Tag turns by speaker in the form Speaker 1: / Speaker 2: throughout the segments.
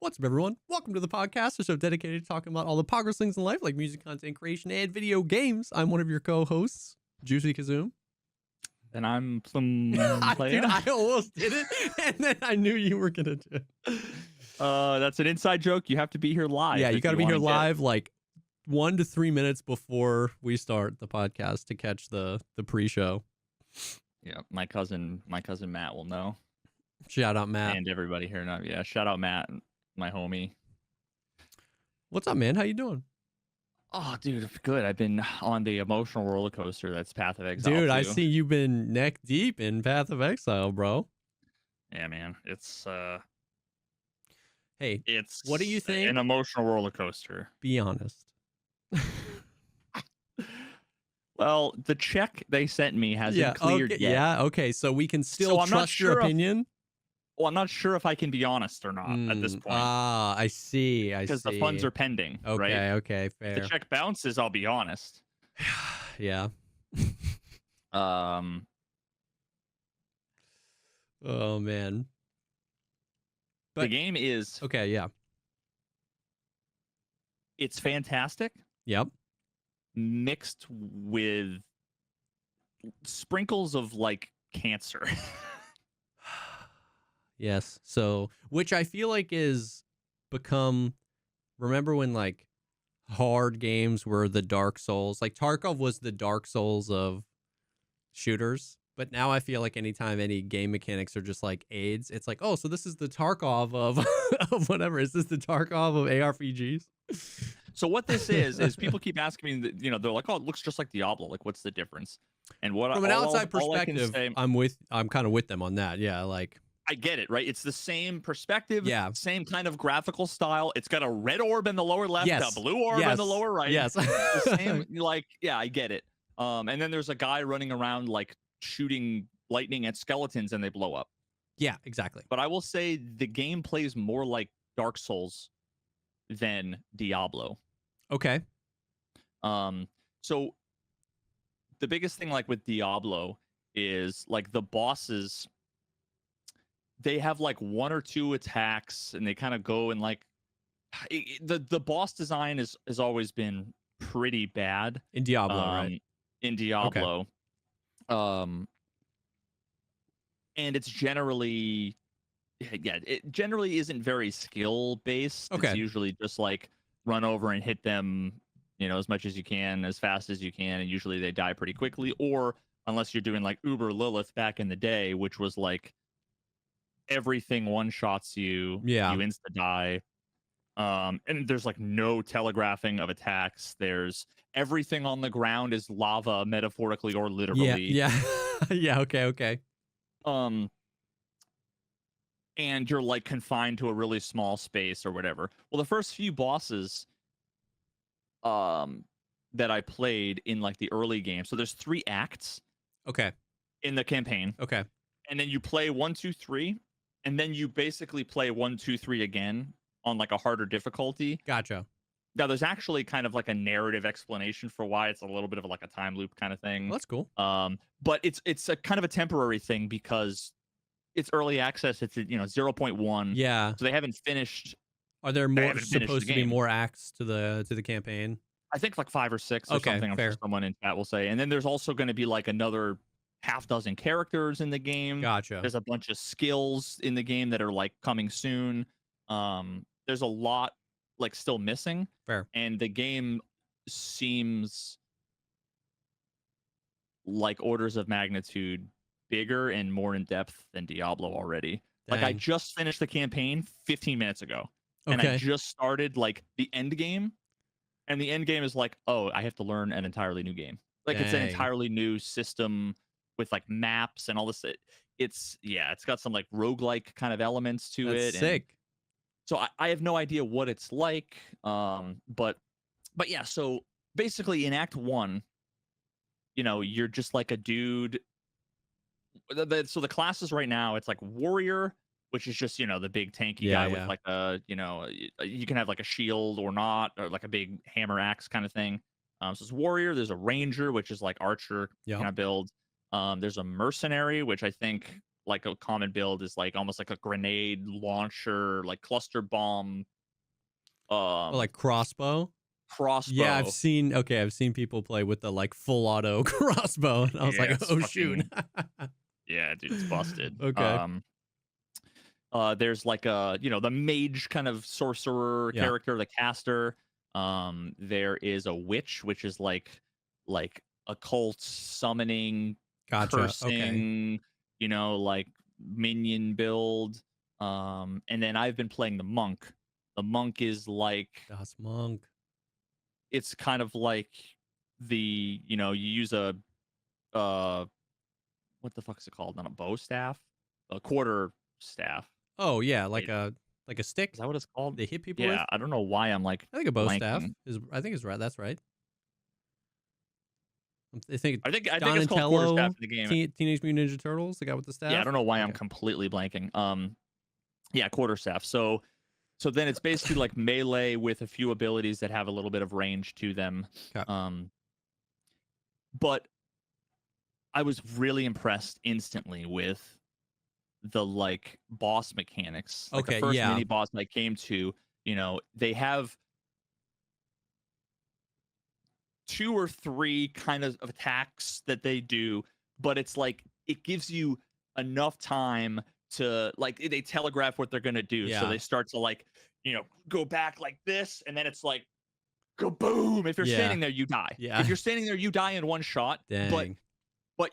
Speaker 1: What's up, everyone? Welcome to the podcast, a show dedicated to talking about all the progress things in life, like music content creation and video games. I'm one of your co-hosts, Juicy Kazoom.
Speaker 2: And I'm some
Speaker 1: Dude, I almost did it, and then I knew you were gonna do it.
Speaker 2: That's an inside joke. You have to be here live.
Speaker 1: Yeah, you got to be here live, like 1 to 3 minutes before we start the podcast to catch the pre-show.
Speaker 2: Yeah, my cousin Matt will know.
Speaker 1: Shout out Matt
Speaker 2: and everybody here now. Yeah, shout out Matt, my homie.
Speaker 1: What's up, man? How you doing?
Speaker 2: Oh, dude, good. I've been on the emotional roller coaster that's Path of Exile.
Speaker 1: Dude,
Speaker 2: too.
Speaker 1: I see you've been neck deep in Path of Exile, bro.
Speaker 2: Yeah, man. It's
Speaker 1: Hey,
Speaker 2: it's
Speaker 1: what do you think?
Speaker 2: An emotional roller coaster.
Speaker 1: Be honest.
Speaker 2: Well, the check they sent me hasn't cleared yet.
Speaker 1: Yeah, okay. So we can still trust your opinion?
Speaker 2: Well, I'm not sure if I can be honest or not at this point.
Speaker 1: Ah, I see.
Speaker 2: Because the funds are pending.
Speaker 1: Okay,
Speaker 2: right?
Speaker 1: Okay, fair.
Speaker 2: If the check bounces, I'll be honest.
Speaker 1: Yeah. Oh, man.
Speaker 2: But the game is...
Speaker 1: Okay, yeah.
Speaker 2: It's fantastic.
Speaker 1: Yep.
Speaker 2: Mixed with sprinkles of, like, cancer.
Speaker 1: Yes. So, which I feel like is become, remember when like hard games were the Dark Souls, like Tarkov was the Dark Souls of shooters. But now I feel like anytime any game mechanics are just like aids, it's like, oh, so this is the Tarkov of, of whatever. Is this the Tarkov of ARPGs?
Speaker 2: So what this is people keep asking me, you know, they're like, oh, it looks just like Diablo. Like, what's the difference? And what
Speaker 1: from an outside perspective, I'm kind of with them on that. Yeah, like.
Speaker 2: I get it, right? It's the same perspective,
Speaker 1: yeah.
Speaker 2: Same kind of graphical style. It's got a red orb in the lower left,
Speaker 1: yes.
Speaker 2: a blue orb in the lower right.
Speaker 1: Yes.
Speaker 2: The same, like, yeah, I get it. And then there's a guy running around like shooting lightning at skeletons and they blow up.
Speaker 1: Yeah, exactly.
Speaker 2: But I will say the game plays more like Dark Souls than Diablo.
Speaker 1: Okay.
Speaker 2: So the biggest thing like with Diablo is like the bosses, they have like one or two attacks and they kind of go and like the boss design has always been pretty bad
Speaker 1: in Diablo, right?
Speaker 2: In Diablo. Okay. And it's generally, yeah, it generally isn't very skill based.
Speaker 1: Okay.
Speaker 2: It's usually just like run over and hit them, you know, as much as you can, as fast as you can, and usually they die pretty quickly. Or unless you're doing like Uber Lilith back in the day, which was like everything one shots you, you insta die. And there's like no telegraphing of attacks. There's everything on the ground is lava, metaphorically or literally.
Speaker 1: Yeah. Yeah. Okay.
Speaker 2: And you're like confined to a really small space or whatever. Well, the first few bosses that I played in like the early game. So there's 3 acts.
Speaker 1: Okay.
Speaker 2: In the campaign.
Speaker 1: Okay.
Speaker 2: And then you play 1, 2, 3. And then you basically play 1, 2, 3 again on like a harder difficulty.
Speaker 1: Gotcha.
Speaker 2: Now there's actually kind of like a narrative explanation for why it's a little bit of like a time loop kind of thing.
Speaker 1: Well, that's cool.
Speaker 2: But it's a kind of a temporary thing because it's early access. It's 0.1.
Speaker 1: Yeah.
Speaker 2: So they haven't finished.
Speaker 1: Are there more supposed to be more acts to the campaign?
Speaker 2: I think like 5 or 6 or something. I'm sure someone in chat will say. And then there's also going to be like another half dozen characters in the game.
Speaker 1: Gotcha.
Speaker 2: There's a bunch of skills in the game that are like coming soon. There's a lot like still missing.
Speaker 1: Fair.
Speaker 2: And the game seems like orders of magnitude bigger and more in depth than Diablo already. Dang. Like I just finished the campaign 15 minutes ago. And I just started like the end game. And the end game is like, oh, I have to learn an entirely new game. Like It's an entirely new system with like maps and all this. It's got some like roguelike kind of elements to it.
Speaker 1: Sick.
Speaker 2: So I have no idea what it's like. But yeah, so basically in Act 1, you're just like a dude. So the classes right now, it's like warrior, which is just, the big tanky guy with like a, you can have like a shield or not, or like a big hammer axe kind of thing. So it's warrior. There's a ranger, which is like archer kind of build. There's a mercenary, which I think like a common build is like almost like a grenade launcher, like cluster bomb,
Speaker 1: Or
Speaker 2: um,
Speaker 1: like crossbow. Yeah,
Speaker 2: crossbow.
Speaker 1: I've seen people play with the like full auto crossbow, and I was
Speaker 2: Yeah,
Speaker 1: like,
Speaker 2: it's
Speaker 1: oh shoot.
Speaker 2: fucking yeah, dude, it's busted.
Speaker 1: Okay.
Speaker 2: There's like a the mage kind of sorcerer
Speaker 1: Yeah.
Speaker 2: character, the caster. There is a witch, which is like occult summoning,
Speaker 1: Gotcha. Okay.
Speaker 2: cursing, like minion build. And then I've been playing the monk. The monk is like
Speaker 1: Das Monk.
Speaker 2: it's kind of like you use a uh what the fuck is it called? Not a bow staff, a quarter staff.
Speaker 1: Oh yeah,
Speaker 2: Wait,
Speaker 1: like a stick
Speaker 2: is that what it's called?
Speaker 1: they hit people with.
Speaker 2: Yeah, I don't know why I'm like
Speaker 1: I think a bow staff
Speaker 2: blanking.
Speaker 1: is. I think is right. That's right. I think
Speaker 2: I think it's called quarterstaff
Speaker 1: Donatello,
Speaker 2: in the game.
Speaker 1: Teenage Mutant Ninja Turtles, the guy with the
Speaker 2: Yeah, I
Speaker 1: staff.
Speaker 2: don't know why I'm
Speaker 1: Okay.
Speaker 2: completely blanking. Yeah, quarterstaff. So then it's basically like melee with a few abilities that have a little bit of range to them.
Speaker 1: Okay.
Speaker 2: But I was really impressed instantly with the like boss mechanics. Like the
Speaker 1: Okay.
Speaker 2: first
Speaker 1: Yeah.
Speaker 2: mini boss I came to, they have two or three kind of attacks that they do, but it's like it gives you enough time to like they telegraph what they're gonna do. So
Speaker 1: Yeah.
Speaker 2: they start to like, go back like this, and then it's like kaboom. If you're
Speaker 1: Yeah.
Speaker 2: standing there, you die.
Speaker 1: Yeah.
Speaker 2: If you're standing there, you die in one shot. But
Speaker 1: Dang.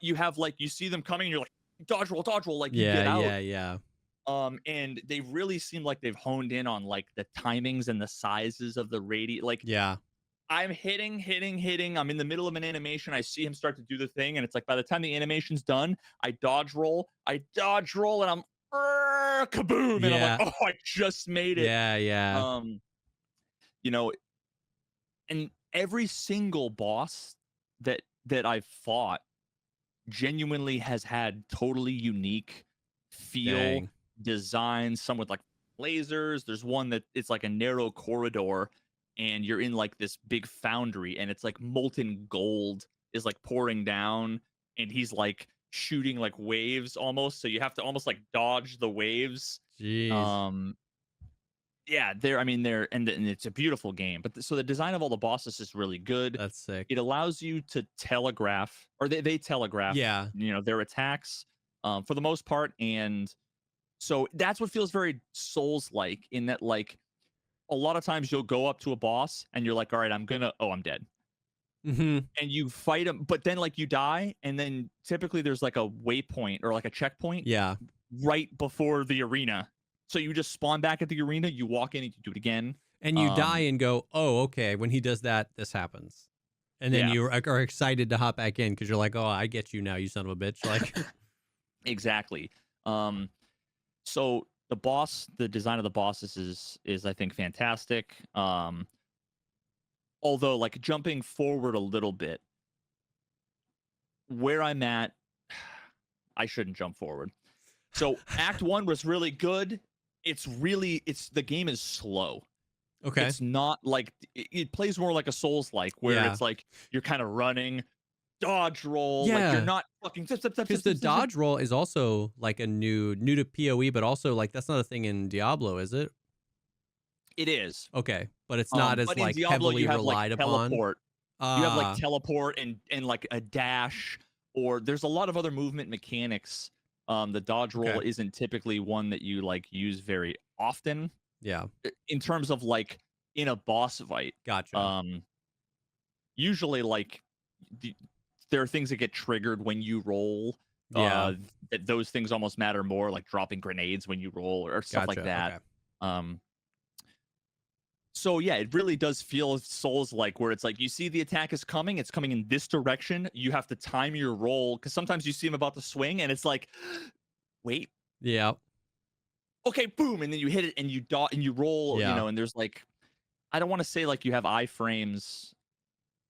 Speaker 2: you have like you see them coming, and you're like dodge roll, like you
Speaker 1: Yeah.
Speaker 2: get out.
Speaker 1: Yeah. Yeah.
Speaker 2: And they really seem like they've honed in on like the timings and the sizes of the radius. Like
Speaker 1: Yeah.
Speaker 2: I'm hitting. I'm in the middle of an animation. I see him start to do the thing, and it's like by the time the animation's done, I dodge roll, and I'm kaboom, and I'm
Speaker 1: Yeah.
Speaker 2: like, oh, I just made it.
Speaker 1: Yeah. Yeah.
Speaker 2: Um, you know, and every single boss that I've fought genuinely has had totally unique feel,
Speaker 1: Dang.
Speaker 2: design. Some with like lasers. There's one that it's like a narrow corridor, and you're in like this big foundry, and it's like molten gold is like pouring down, and he's like shooting like waves almost, so you have to almost like dodge the waves.
Speaker 1: Jeez.
Speaker 2: um yeah, and it's a beautiful game, but so the design of all the bosses is really good.
Speaker 1: That's sick.
Speaker 2: It allows you to telegraph, or they telegraph
Speaker 1: Yeah.
Speaker 2: their attacks for the most part. And so that's what feels very Souls like, in that like a lot of times you'll go up to a boss and you're like, all right, I'm dead.
Speaker 1: Mm-hmm.
Speaker 2: And you fight him, but then like you die, and then typically there's like a waypoint or like a checkpoint
Speaker 1: Yeah.
Speaker 2: right before the arena. So you just spawn back at the arena, you walk in and you do it again.
Speaker 1: And you die and go, oh, okay. When he does that, this happens. And then
Speaker 2: Yeah.
Speaker 1: you are excited to hop back in because you're like, oh, I get you now, you son of a bitch. Like,
Speaker 2: Exactly. So the design of the bosses is I think fantastic. Although like jumping forward a little bit, where I'm at, I shouldn't jump forward. So Act 1 was really good. It's the game is slow.
Speaker 1: okay.
Speaker 2: It's not like it plays more like a Souls like, where
Speaker 1: Yeah.
Speaker 2: it's like you're kind of running, dodge roll, like
Speaker 1: Yeah.
Speaker 2: you're not fucking
Speaker 1: Because the dodge roll is also like a new to PoE, but also like that's not a thing in Diablo, is it?
Speaker 2: It is.
Speaker 1: Okay, but it's not as
Speaker 2: But in
Speaker 1: like
Speaker 2: Diablo,
Speaker 1: heavily
Speaker 2: you have
Speaker 1: relied
Speaker 2: like
Speaker 1: upon.
Speaker 2: teleport. You have like
Speaker 1: Ah,
Speaker 2: teleport and like a dash, or there's a lot of other movement mechanics. The dodge roll
Speaker 1: Okay.
Speaker 2: isn't typically one that you like use very often
Speaker 1: yeah,
Speaker 2: in terms of like in a boss fight.
Speaker 1: gotcha.
Speaker 2: Usually like there are things that get triggered when you roll.
Speaker 1: Yeah,
Speaker 2: That those things almost matter more, like dropping grenades when you roll or stuff like
Speaker 1: gotcha.
Speaker 2: that.
Speaker 1: Okay.
Speaker 2: So yeah, it really does feel Souls like, where it's like you see the attack is coming, it's coming in this direction. You have to time your roll, because sometimes you see him about to swing, and it's like, wait,
Speaker 1: Yeah,
Speaker 2: okay, boom, and then you hit it and you roll,
Speaker 1: Yeah.
Speaker 2: and there's like, I don't want to say like you have iframes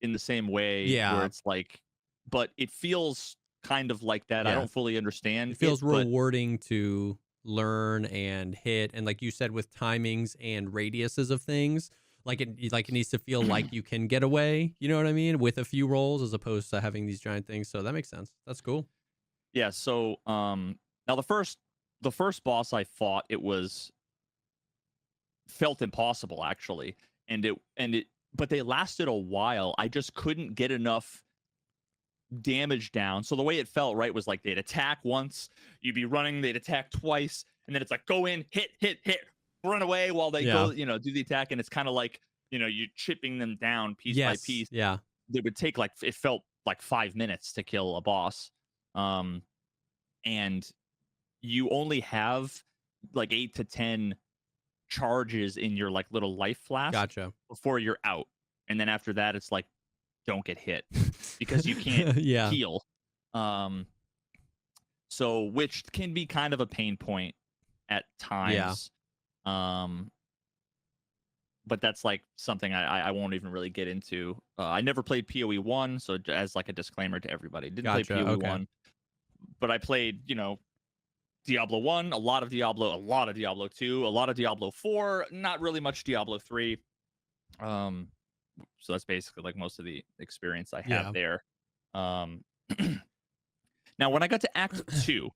Speaker 2: in the same way,
Speaker 1: Yeah.
Speaker 2: where it's like, but it feels kind of like that. I
Speaker 1: Yeah.
Speaker 2: don't fully understand.
Speaker 1: it feels
Speaker 2: but
Speaker 1: rewarding to learn and hit, and like you said, with timings and radiuses of things, like it needs to feel like you can get away. You know what I mean? With a few rolls, as opposed to having these giant things. So that makes sense. That's cool.
Speaker 2: yeah, so Now the first boss I fought, it was felt impossible actually, and it but they lasted a while. I just couldn't get enough damage down. So the way it felt, right, was like they'd attack once, you'd be running, they'd attack twice, and then it's like go in, hit, hit, hit, run away while they
Speaker 1: Yeah.
Speaker 2: go, do the attack, and it's kind of like, you chipping them down piece by
Speaker 1: Yes.
Speaker 2: piece.
Speaker 1: Yeah.
Speaker 2: It would take like it felt like 5 minutes to kill a boss. And you only have like 8 to 10 charges in your like little life flask
Speaker 1: Gotcha.
Speaker 2: before you're out. And then after that, it's like, don't get hit because you can't
Speaker 1: Yeah.
Speaker 2: heal. So which can be kind of a pain point at times. But that's like something I won't even really get into. I never played PoE 1, so as like a disclaimer to everybody, didn't play
Speaker 1: Gotcha.
Speaker 2: PoE
Speaker 1: Okay.
Speaker 2: 1, but I played, Diablo 1, a lot of Diablo 2, a lot of Diablo 4, not really much Diablo 3. So that's basically like most of the experience I have there. Now when I got to Act 2,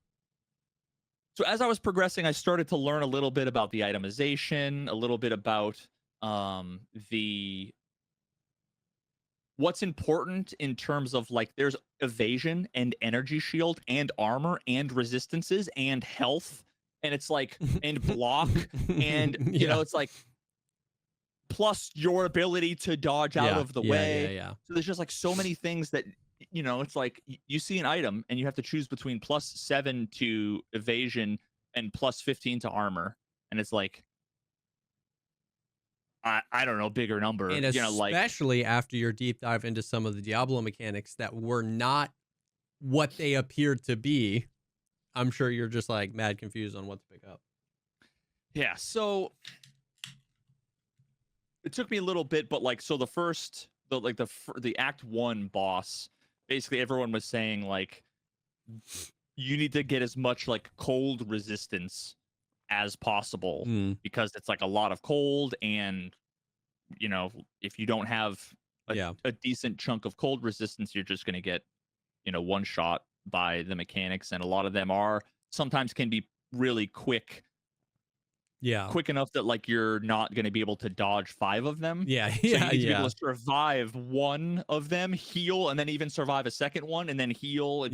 Speaker 2: so as I was progressing, I started to learn a little bit about the itemization, a little bit about the what's important in terms of like there's evasion and energy shield and armor and resistances and health, and it's like and block and it's like plus your ability to dodge out of the way.
Speaker 1: Yeah.
Speaker 2: So there's just like so many things that it's like you see an item and you have to choose between +7 to evasion and +15 to armor, and it's like I don't know, bigger number,
Speaker 1: And especially after your deep dive into some of the Diablo mechanics that were not what they appeared to be, I'm sure you're just like mad confused on what to pick up.
Speaker 2: Yeah, so it took me a little bit, but like, so the Act 1 boss, basically everyone was saying like you need to get as much like cold resistance as possible because it's like a lot of cold, and if you don't have a decent chunk of cold resistance, you're just going to get one shot by the mechanics, and a lot of them sometimes can be really quick enough that like you're not going to be able to dodge 5 of them. So you need to be able to survive one of them, heal, and then even survive a second one, and then heal if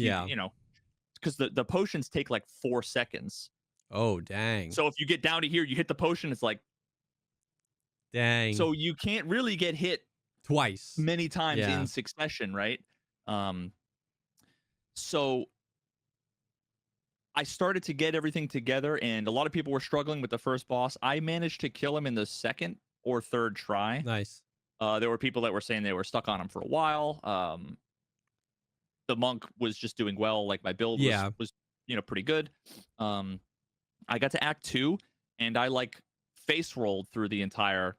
Speaker 2: because the potions take like 4 seconds.
Speaker 1: Oh, dang.
Speaker 2: So if you get down to here, you hit the potion, it's like,
Speaker 1: dang.
Speaker 2: So you can't really get hit
Speaker 1: twice
Speaker 2: many times in succession, right? So I started to get everything together, and a lot of people were struggling with the first boss. I managed to kill him in the second or third try.
Speaker 1: Nice.
Speaker 2: There were people that were saying they were stuck on him for a while. The monk was just doing well. Like my build was pretty good. I got to Act 2, and I like face rolled through the entire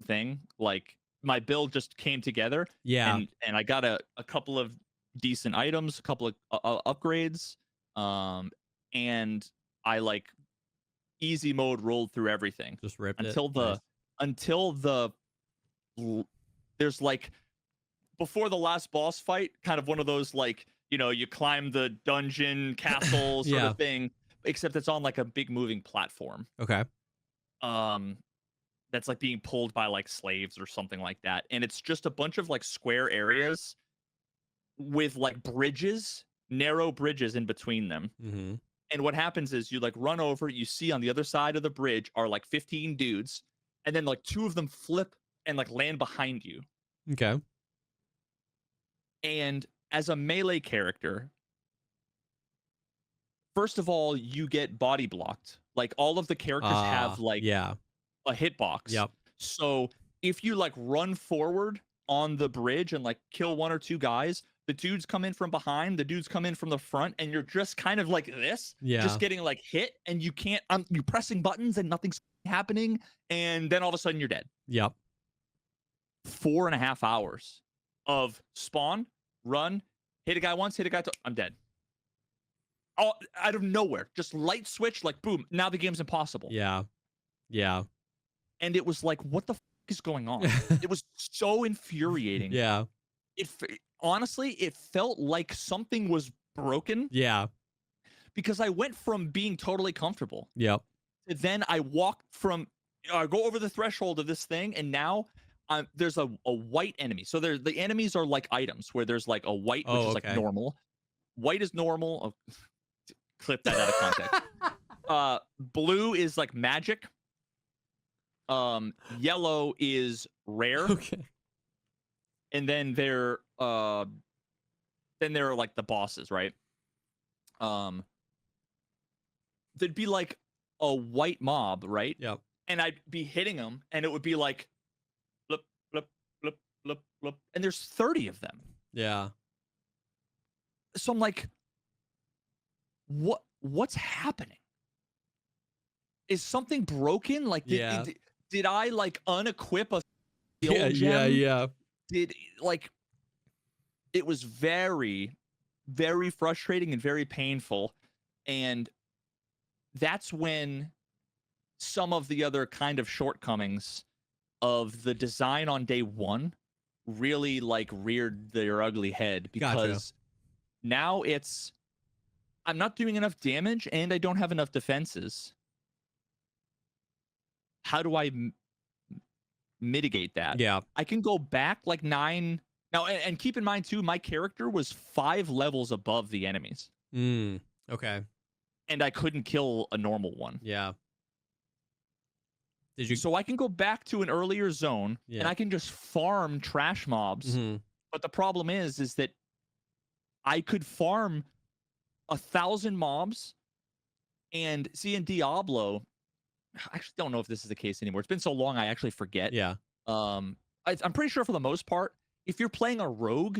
Speaker 2: thing. Like my build just came together. And I got a couple of decent items, a couple of upgrades. And I like easy mode rolled through everything.
Speaker 1: Just ripped
Speaker 2: until there's like before the last boss fight, kind of one of those like, you climb the dungeon castle sort of thing, except it's on like a big moving platform.
Speaker 1: Okay.
Speaker 2: That's like being pulled by like slaves or something like that. And it's just a bunch of like square areas with like bridges, narrow bridges in between them.
Speaker 1: Mm-hmm.
Speaker 2: And what happens is you like run over, you see on the other side of the bridge are like 15 dudes, and then like 2 of them flip and like land behind you.
Speaker 1: Okay.
Speaker 2: And as a melee character, first of all, you get body blocked. Like all of the characters have like a hitbox.
Speaker 1: Yep.
Speaker 2: So if you like run forward on the bridge and like kill 1 or 2 guys, the dudes come in from behind, the dudes come in from the front, and you're just kind of like this, just getting like hit, and you can't, you're pressing buttons and nothing's happening, and then all of a sudden you're dead.
Speaker 1: Yep.
Speaker 2: 4.5 hours of spawn, run, hit a guy once, hit a guy, I'm dead. All out of nowhere, just light switch, like boom, now the game's impossible.
Speaker 1: Yeah.
Speaker 2: And it was like, what the is going on? It was so infuriating. Honestly, it felt like something was broken. because I went from being totally comfortable
Speaker 1: Yep.
Speaker 2: to then I walked from go over the threshold of this thing, and now there's a white enemy. So the enemies are like items where there's like a white, which
Speaker 1: Oh,
Speaker 2: is like
Speaker 1: okay.
Speaker 2: normal. White is normal. Oh, clip that out of context. Blue is like magic. Yellow is rare.
Speaker 1: Okay.
Speaker 2: And then there are like the bosses, right? There'd be like a white mob, right?
Speaker 1: Yep.
Speaker 2: And I'd be hitting them, and it would be like blip, blip, blip, blip, blip, and there's 30 of them.
Speaker 1: Yeah.
Speaker 2: So I'm like, what's happening? Is something broken? Like, did I like unequip a skill gem?
Speaker 1: Yeah.
Speaker 2: Did like it was very, very frustrating and very painful. And that's when some of the other kind of shortcomings of the design on day one really like reared their ugly head, because now I'm not doing enough damage and I don't have enough defenses. How do I mitigate that?
Speaker 1: Yeah.
Speaker 2: I can go back like 9 now, and keep in mind too, my character was 5 levels above the enemies.
Speaker 1: Okay.
Speaker 2: And I couldn't kill a normal one.
Speaker 1: Yeah. Did you?
Speaker 2: So I can go back to an earlier zone and I can just farm trash mobs. But the problem is that I could farm 1,000 mobs, and see in Diablo, I actually don't know if this is the case anymore. It's been so long, I actually forget.
Speaker 1: Yeah.
Speaker 2: I'm pretty sure for the most part, if you're playing a rogue,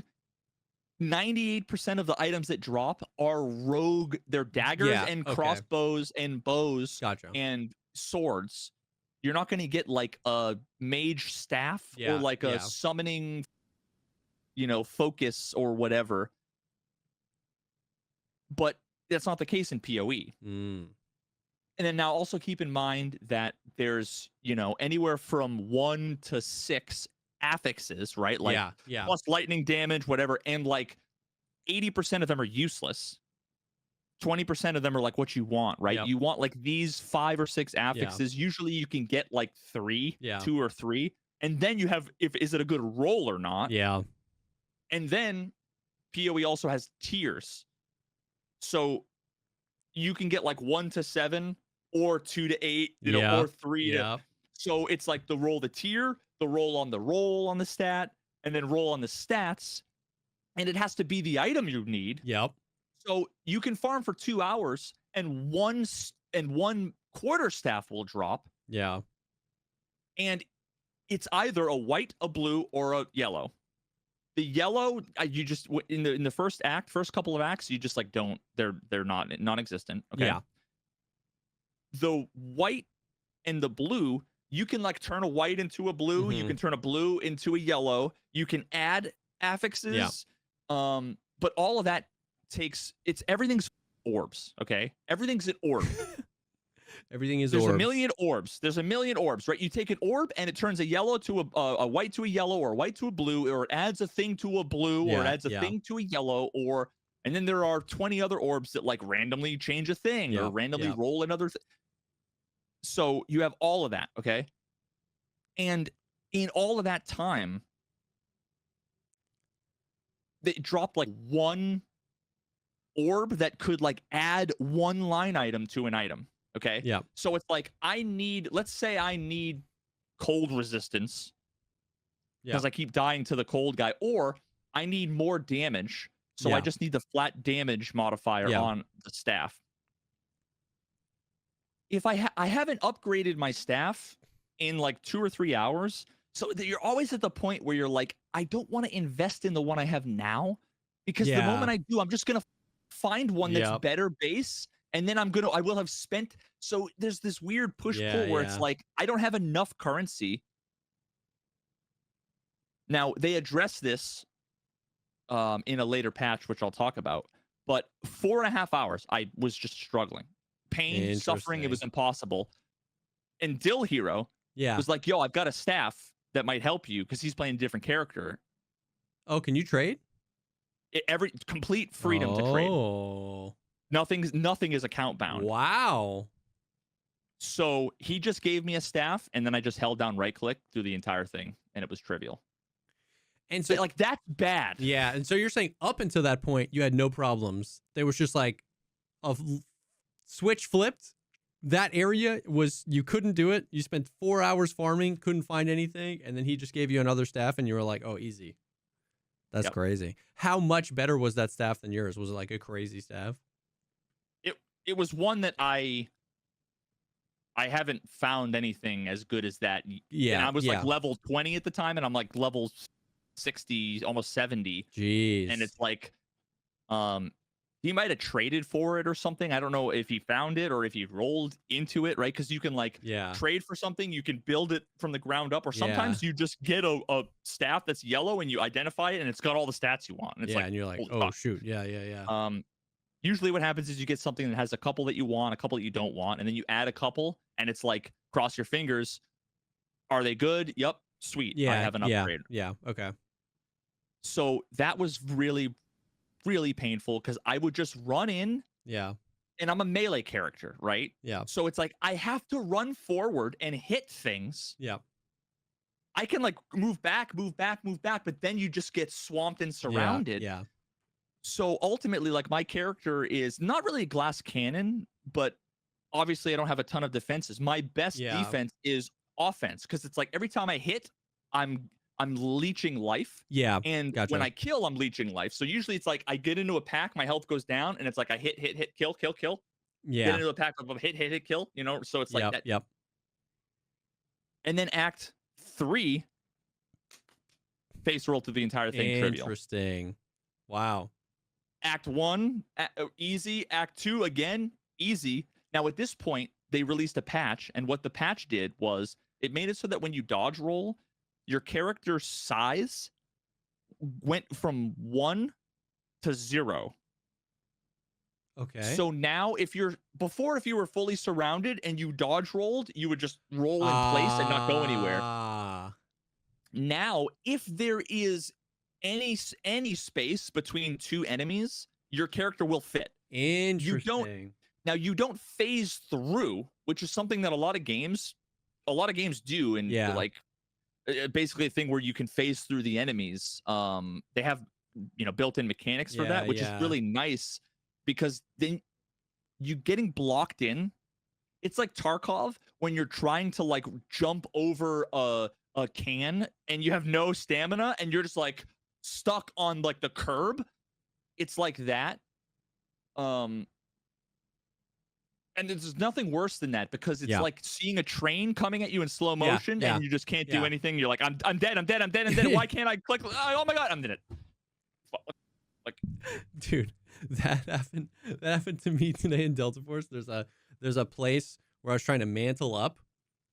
Speaker 2: 98% of the items that drop are rogue. They're daggers and crossbows and bows and swords. You're not going to get like a mage staff or like a summoning, focus or whatever. But that's not the case in PoE. And then now also keep in mind that there's, anywhere from 1 to 6 affixes, right? Like plus lightning damage, whatever. And like 80% of them are useless. 20% of them are like what you want, right? You want like these 5 or 6 affixes. Usually you can get like 3, 2 or 3. And then you have, is it a good roll or not?
Speaker 1: Yeah.
Speaker 2: And then PoE also has tiers. So you can get like 1 to 7 or 2 to 8, or 3 to. So it's like the roll the tier, the roll on the stat, and then roll on the stats. And it has to be the item you need.
Speaker 1: Yep.
Speaker 2: So you can farm for 2 hours and one quarterstaff will drop.
Speaker 1: Yeah.
Speaker 2: And it's either a white, a blue, or a yellow. The yellow, you just in the first couple of acts, you just like don't. They're not non-existent. Okay.
Speaker 1: Yeah.
Speaker 2: The white and the blue, you can like turn a white into a blue. You can turn a blue into a yellow. You can add affixes. Yeah. But all of that everything's orbs. Okay. Everything's an orb.
Speaker 1: Everything is
Speaker 2: There's
Speaker 1: orbs.
Speaker 2: a million orbs. There's a million orbs, right? You take an orb and it turns a yellow to a white to a yellow, or a white to a blue, or it adds a thing to a blue, or it adds a thing to a yellow, and then there are 20 other orbs that like randomly change a thing or randomly roll another thing. So you have all of that, okay? And in all of that time, they dropped like one orb that could like add one line item to an item. Okay.
Speaker 1: Yeah.
Speaker 2: So it's like let's say I need cold resistance because I keep dying to the cold guy, or I need more damage. So I just need the flat damage modifier on the staff. If I haven't upgraded my staff in like 2 or 3 hours, so you're always at the point where you're like, I don't want to invest in the one I have now, because the moment I do, I'm just going to find one that's better base. And then I will have spent. So there's this weird push-pull where it's like, I don't have enough currency. Now, they address this in a later patch, which I'll talk about. But 4.5 hours, I was just struggling. Pain, suffering, it was impossible. And Dill Hero was like, yo, I've got a staff that might help you, because he's playing a different character.
Speaker 1: Oh, can you trade?
Speaker 2: Complete freedom to trade. Nothing is account bound.
Speaker 1: Wow.
Speaker 2: So he just gave me a staff, and then I just held down right click through the entire thing, and it was trivial.
Speaker 1: And so,
Speaker 2: like, that's bad.
Speaker 1: Yeah, and so you're saying up until that point you had no problems. There was just like a switch flipped. That area was, you couldn't do it. You spent 4 hours farming, couldn't find anything, and then he just gave you another staff, and you were like, "Oh, easy." That's crazy. How much better was that staff than yours? Was it like a crazy staff?
Speaker 2: It was one that I haven't found anything as good as that.
Speaker 1: Yeah,
Speaker 2: and I was like level 20 at the time, and I'm like level 60, almost 70.
Speaker 1: Jeez.
Speaker 2: And it's like, he might have traded for it or something. I don't know if he found it or if he rolled into it, right? Because you can like trade for something, you can build it from the ground up, or sometimes you just get a staff that's yellow and you identify it and it's got all the stats you want. And it's like,
Speaker 1: and you're like, oh shoot, yeah.
Speaker 2: Usually what happens is you get something that has a couple that you want, a couple that you don't want, and then you add a couple, and it's like, cross your fingers. Are they good? Yep. Sweet. I have an upgrade.
Speaker 1: Yeah. Okay.
Speaker 2: So that was really, really painful because I would just run in.
Speaker 1: Yeah.
Speaker 2: And I'm a melee character, right?
Speaker 1: Yeah.
Speaker 2: So it's like I have to run forward and hit things.
Speaker 1: Yeah.
Speaker 2: I can like move back, but then you just get swamped and surrounded.
Speaker 1: Yeah.
Speaker 2: So ultimately, like, my character is not really a glass cannon, but obviously I don't have a ton of defenses. My best defense is offense, because it's like every time I hit, I'm leeching life.
Speaker 1: Yeah.
Speaker 2: And when I kill, I'm leeching life. So usually it's like I get into a pack, my health goes down, and it's like I hit, kill.
Speaker 1: Yeah.
Speaker 2: Get into a pack of hit, kill, you know? So it's like that.
Speaker 1: Yep.
Speaker 2: And then Act 3, face roll through the entire thing, trivial.
Speaker 1: Interesting. Wow.
Speaker 2: Act 1, easy. Act 2, again, easy. Now, at this point, they released a patch, and what the patch did was it made it so that when you dodge roll, your character's size went from 1 to 0.
Speaker 1: Okay.
Speaker 2: So now, if you were fully surrounded and you dodge rolled, you would just roll in place and not go anywhere. Now, if there is any space between two enemies, your character will fit.
Speaker 1: Interesting.
Speaker 2: You don't phase through, which is something that a lot of games do, and like basically a thing where you can phase through the enemies. They have built-in mechanics for that, which is really nice, because then you getting blocked in. It's like Tarkov when you're trying to like jump over a can and you have no stamina and you're just like stuck on like the curb. It's like that. And there's nothing worse than that, because it's like seeing a train coming at you in slow motion and you just can't do anything. You're like, I'm dead. Why can't I click? Oh my God, I'm dead. Like,
Speaker 1: dude, that happened to me today in Delta Force. There's a place where I was trying to mantle up.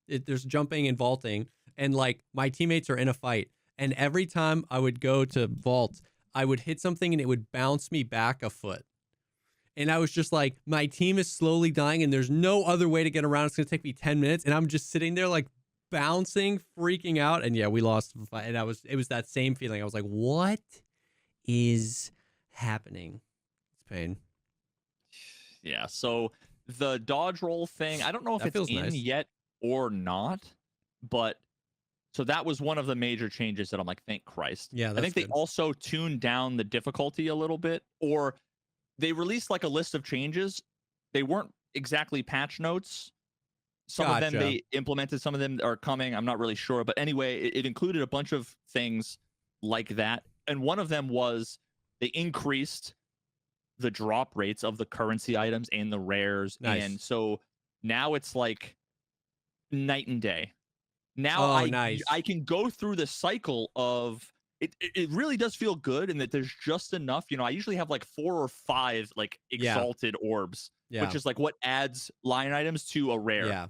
Speaker 1: There's jumping and vaulting, and like my teammates are in a fight. And every time I would go to vault, I would hit something and it would bounce me back a foot. And I was just like, my team is slowly dying and there's no other way to get around. It's going to take me 10 minutes. And I'm just sitting there like bouncing, freaking out. And we lost the fight. And it was that same feeling. I was like, what is happening? It's pain.
Speaker 2: Yeah. So the dodge roll thing, I don't know if it's in
Speaker 1: nice.
Speaker 2: yet or not, but so that was one of the major changes that I'm like, thank Christ.
Speaker 1: Yeah,
Speaker 2: I think they also tuned down the difficulty a little bit, or they released like a list of changes. They weren't exactly patch notes. Some of them they implemented, some of them are coming. I'm not really sure. But anyway, it included a bunch of things like that. And one of them was they increased the drop rates of the currency items and the rares.
Speaker 1: Nice.
Speaker 2: And so now it's like night and day. Now I can go through the cycle of it really does feel good, and that there's just enough. I usually have like 4 or 5 like exalted orbs, which is like what adds line items to a rare.
Speaker 1: Yeah.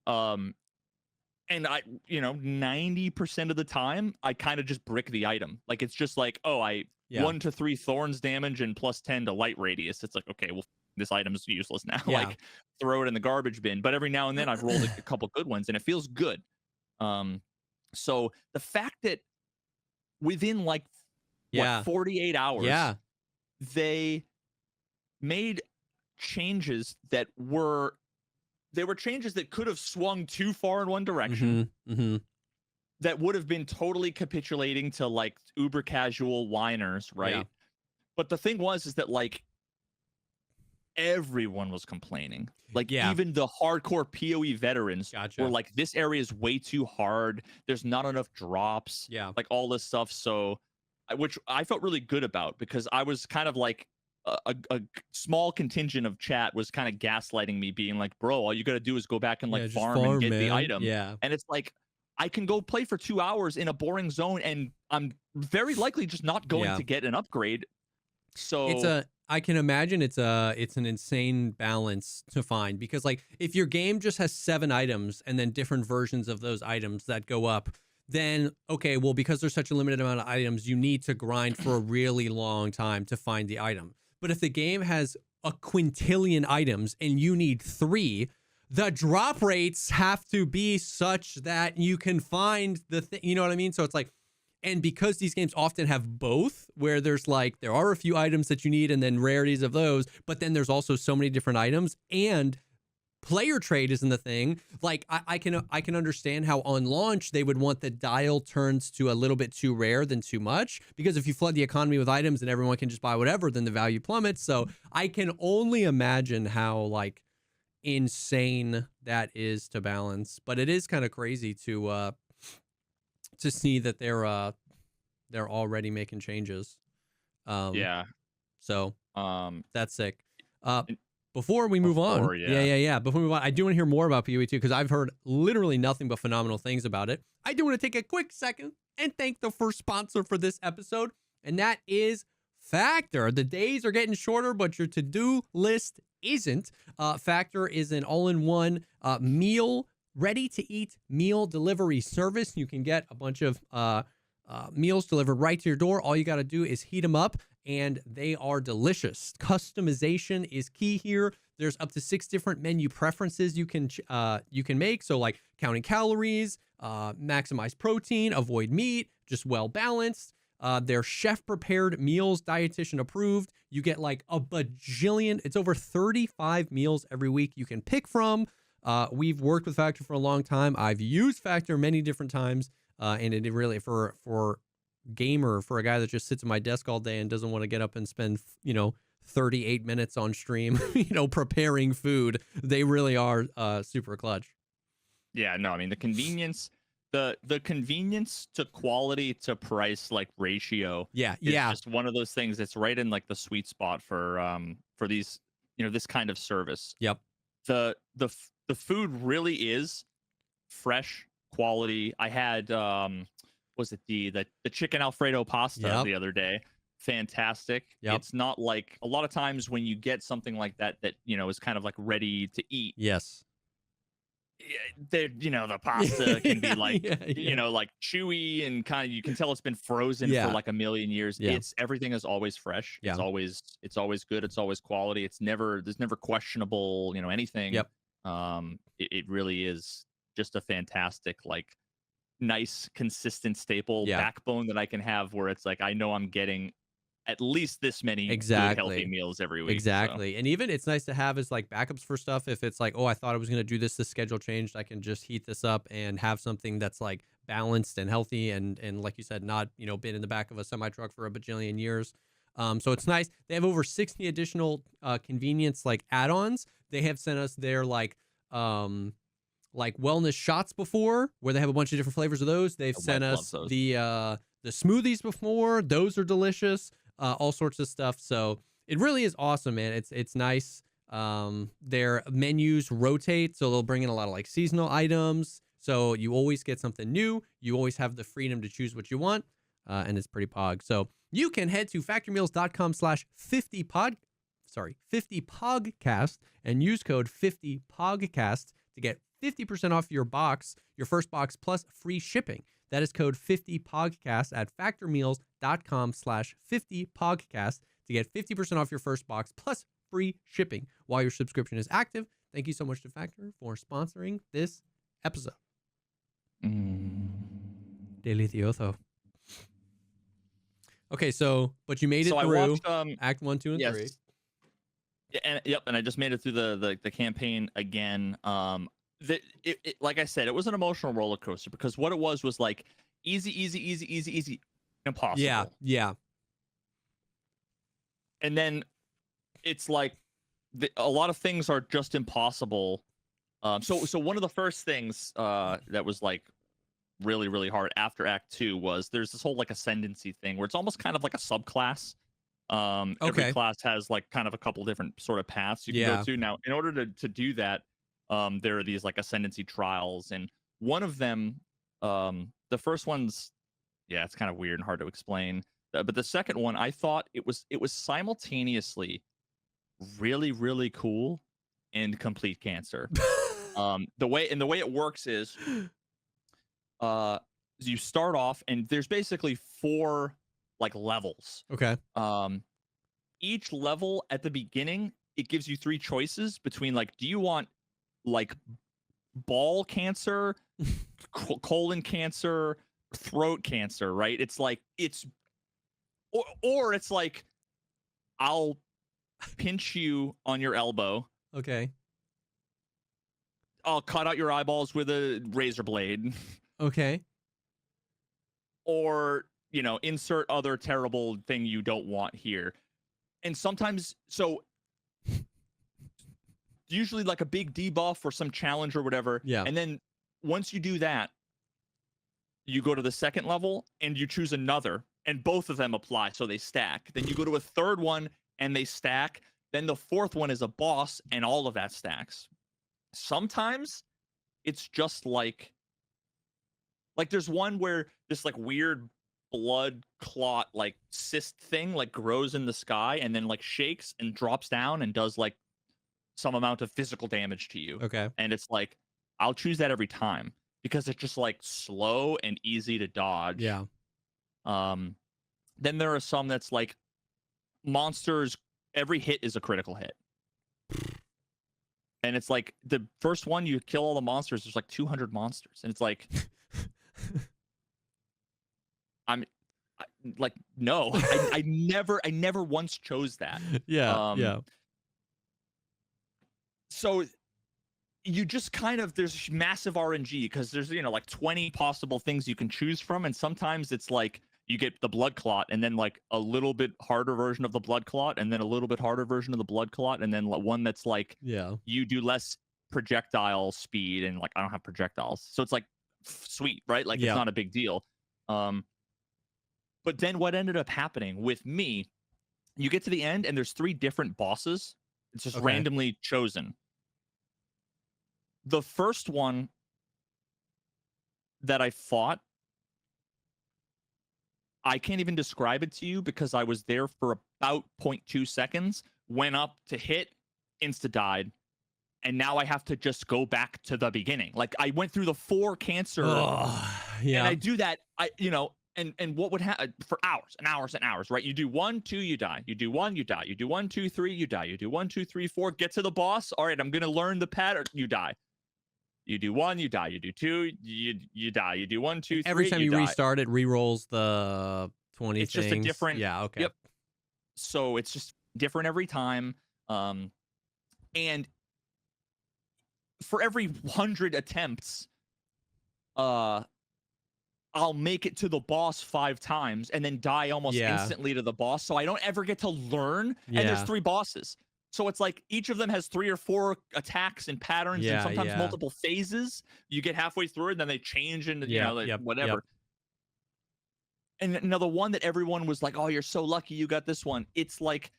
Speaker 2: And I 90% of the time I kind of just brick the item. Like, it's just like, 1 to 3 thorns damage and plus 10 to light radius. It's like, okay, well, this item's useless now. Like, throw it in the garbage bin. But every now and then I've rolled a couple good ones and it feels good. So the fact that within like 48 hours, they made changes that were changes that could have swung too far in one direction. That would have been totally capitulating to like uber casual whiners, right?
Speaker 1: Yeah.
Speaker 2: But the thing was is that like everyone was complaining. Like
Speaker 1: Yeah.
Speaker 2: even the hardcore PoE veterans
Speaker 1: Gotcha.
Speaker 2: were like, this area is way too hard. There's not enough drops.
Speaker 1: Yeah.
Speaker 2: Like all this stuff. So, which I felt really good about because I was kind of like a small contingent of chat was kind of gaslighting me, being like, bro, all you got to do is go back and like
Speaker 1: Yeah, just
Speaker 2: farm and get the
Speaker 1: man.
Speaker 2: item.
Speaker 1: Yeah.
Speaker 2: And it's like, I can go play for 2 hours in a boring zone and I'm very likely just not going to get an upgrade. So
Speaker 1: I can imagine it's an insane balance to find, because like if your game just has 7 items and then different versions of those items that go up, then okay, well, because there's such a limited amount of items, you need to grind for a really long time to find the item. But if the game has a quintillion items and you need 3, the drop rates have to be such that you can find the thing, you know what I mean? So it's like, and because these games often have both, where there's like, there are a few items that you need and then rarities of those, but then there's also so many different items, and player trade isn't the thing. Like I can understand how on launch they would want the dial turns to a little bit too rare than too much, because if you flood the economy with items and everyone can just buy whatever, then the value plummets. So I can only imagine how like insane that is to balance. But it is kind of crazy to see that they're already making changes.
Speaker 2: yeah.
Speaker 1: So that's sick.
Speaker 2: And
Speaker 1: Before we move on, before we move on, I do want to hear more about PoE 2 because I've heard literally nothing but phenomenal things about it. I do want to take a quick second and thank the first sponsor for this episode, and that is Factor. The days are getting shorter, but your to-do list isn't. Factor is an all-in-one meal, ready-to-eat meal delivery service. You can get a bunch of meals delivered right to your door. All you got to do is heat them up, and they are delicious. Customization is key here. There's up to 6 different menu preferences you can make. So like counting calories, maximize protein, avoid meat, just well balanced. They're chef prepared meals, dietitian approved. You get like a bajillion. It's over 35 meals every week you can pick from. We've worked with Factor for a long time. I've used Factor many different times. And it really, for a guy that just sits at my desk all day and doesn't want to get up and spend 38 minutes on stream preparing food, they really are super clutch.
Speaker 2: Yeah, no, I mean the convenience to quality to price like ratio is just one of those things that's right in like the sweet spot for these this kind of service.
Speaker 1: Yep.
Speaker 2: The food really is fresh, quality. I had was it the chicken Alfredo pasta the other day. Fantastic. It's not like a lot of times when you get something like that is kind of like ready to eat.
Speaker 1: Yes.
Speaker 2: The pasta can be like like chewy and kind of, you can tell it's been frozen for like a million years. Everything is always fresh. It's always good. It's always quality. There's never questionable anything. It really is just a fantastic, like, nice consistent staple backbone that I can have, where it's like I know I'm getting at least this many good, healthy meals every week.
Speaker 1: Exactly. So. And even it's nice to have as like backups for stuff. If it's like, oh, I thought I was going to do this schedule changed, I can just heat this up and have something that's like balanced and healthy and like you said, not, been in the back of a semi truck for a bajillion years. So it's nice. They have over 60 additional convenience like add-ons. They have sent us their like wellness shots before, where they have a bunch of different flavors of those. They've sent us the smoothies before. Those are delicious. All sorts of stuff. So it really is awesome, man. It's nice. Their menus rotate, so they'll bring in a lot of like seasonal items. So you always get something new. You always have the freedom to choose what you want, and it's pretty pog. So you can head to factormeals.com/50podcast and use code 50pogcast to get 50% off your first box plus free shipping. That is code 50pogcast at factormeals.com/50pogcast to get 50% off your first box plus free shipping while your subscription is active. Thank you so much to Factor for sponsoring this episode. Delicioso. Okay, but you made it through
Speaker 2: I watched,
Speaker 1: Act 1, 2, and 3.
Speaker 2: And yep, and I just made it through the campaign again. Like I said, it was an emotional roller coaster because what it was like easy, easy, easy, easy, easy,
Speaker 1: Yeah,
Speaker 2: impossible.
Speaker 1: yeah.
Speaker 2: And then it's like a lot of things are just impossible. So one of the first things that was like really, really hard after Act 2 was there's this whole like ascendancy thing where it's almost kind of like a subclass. Every
Speaker 1: Okay.
Speaker 2: class has like kind of a couple different sort of paths you can go
Speaker 1: Yeah.
Speaker 2: to. Now, in order to do that, there are these like ascendancy trials, and one of them, the first one's, yeah, it's kind of weird and hard to explain. But the second one, I thought it was simultaneously really, really cool and complete cancer. The way it works is uh you start off and there's basically 4 like levels.
Speaker 1: Okay.
Speaker 2: Each level at the beginning, it gives you 3 choices between like, do you want like ball cancer, colon cancer, throat cancer, right? It's like or it's like, I'll pinch you on your elbow,
Speaker 1: Okay.
Speaker 2: I'll cut out your eyeballs with a razor blade,
Speaker 1: Okay.
Speaker 2: or insert other terrible thing you don't want here. And sometimes, so usually like a big debuff or some challenge or whatever.
Speaker 1: Yeah.
Speaker 2: And then once you do that, you go to the second level and you choose another, and both of them apply, so they stack. Then you go to a third one and they stack. Then the fourth one is a boss, and all of that stacks. Sometimes it's just like there's one where this like weird blood clot like cyst thing like grows in the sky and then like shakes and drops down and does like some amount of physical damage to you.
Speaker 1: Okay.
Speaker 2: And it's like, I'll choose that every time because it's just like slow and easy to dodge.
Speaker 1: Yeah.
Speaker 2: Then there are some that's like monsters, every hit is a critical hit. And it's like the first one, you kill all the monsters, there's like 200 monsters. And it's like, like, no, I never once chose that.
Speaker 1: Yeah. Yeah.
Speaker 2: So you just kind of, there's massive RNG because there's, like 20 possible things you can choose from. And sometimes it's like you get the blood clot and then like a little bit harder version of the blood clot and then a little bit harder version of the blood clot. And then one that's like,
Speaker 1: Yeah.
Speaker 2: you do less projectile speed, and like, I don't have projectiles. So it's like, sweet, right? Like,
Speaker 1: Yeah.
Speaker 2: it's not a big deal. But then what ended up happening with me, you get to the end and there's 3 different bosses. It's just randomly chosen. The first one that I fought, I can't even describe it to you because I was there for about 0.2 seconds, went up to hit, insta died, and now I have to just go back to the beginning. Like, I went through the 4 cancer,
Speaker 1: Yeah.
Speaker 2: and I do that, and what would happen for hours and hours and hours, right? You do 1, 2, you die. You do 1, you die. You do 1, 2, 3, you die. You do 1, 2, 3, 4, get to the boss. All right, I'm gonna learn the pattern. You die. You do 1, you die. You do 2, you die. You do 1, 2, 3.
Speaker 1: Every time you
Speaker 2: die.
Speaker 1: restart, it re-rolls the 20
Speaker 2: It's
Speaker 1: things.
Speaker 2: just a different.
Speaker 1: Yeah. Okay.
Speaker 2: Yep. So it's just different every time. And for every 100 attempts, I'll make it to the boss 5 times and then die almost instantly to the boss. So I don't ever get to learn.
Speaker 1: Yeah.
Speaker 2: And there's 3 bosses. So it's like each of them has 3 or 4 attacks and patterns, and sometimes multiple phases. You get halfway through and then they change into, whatever.
Speaker 1: Yep.
Speaker 2: And now the one that everyone was like, oh, you're so lucky you got this one. It's like,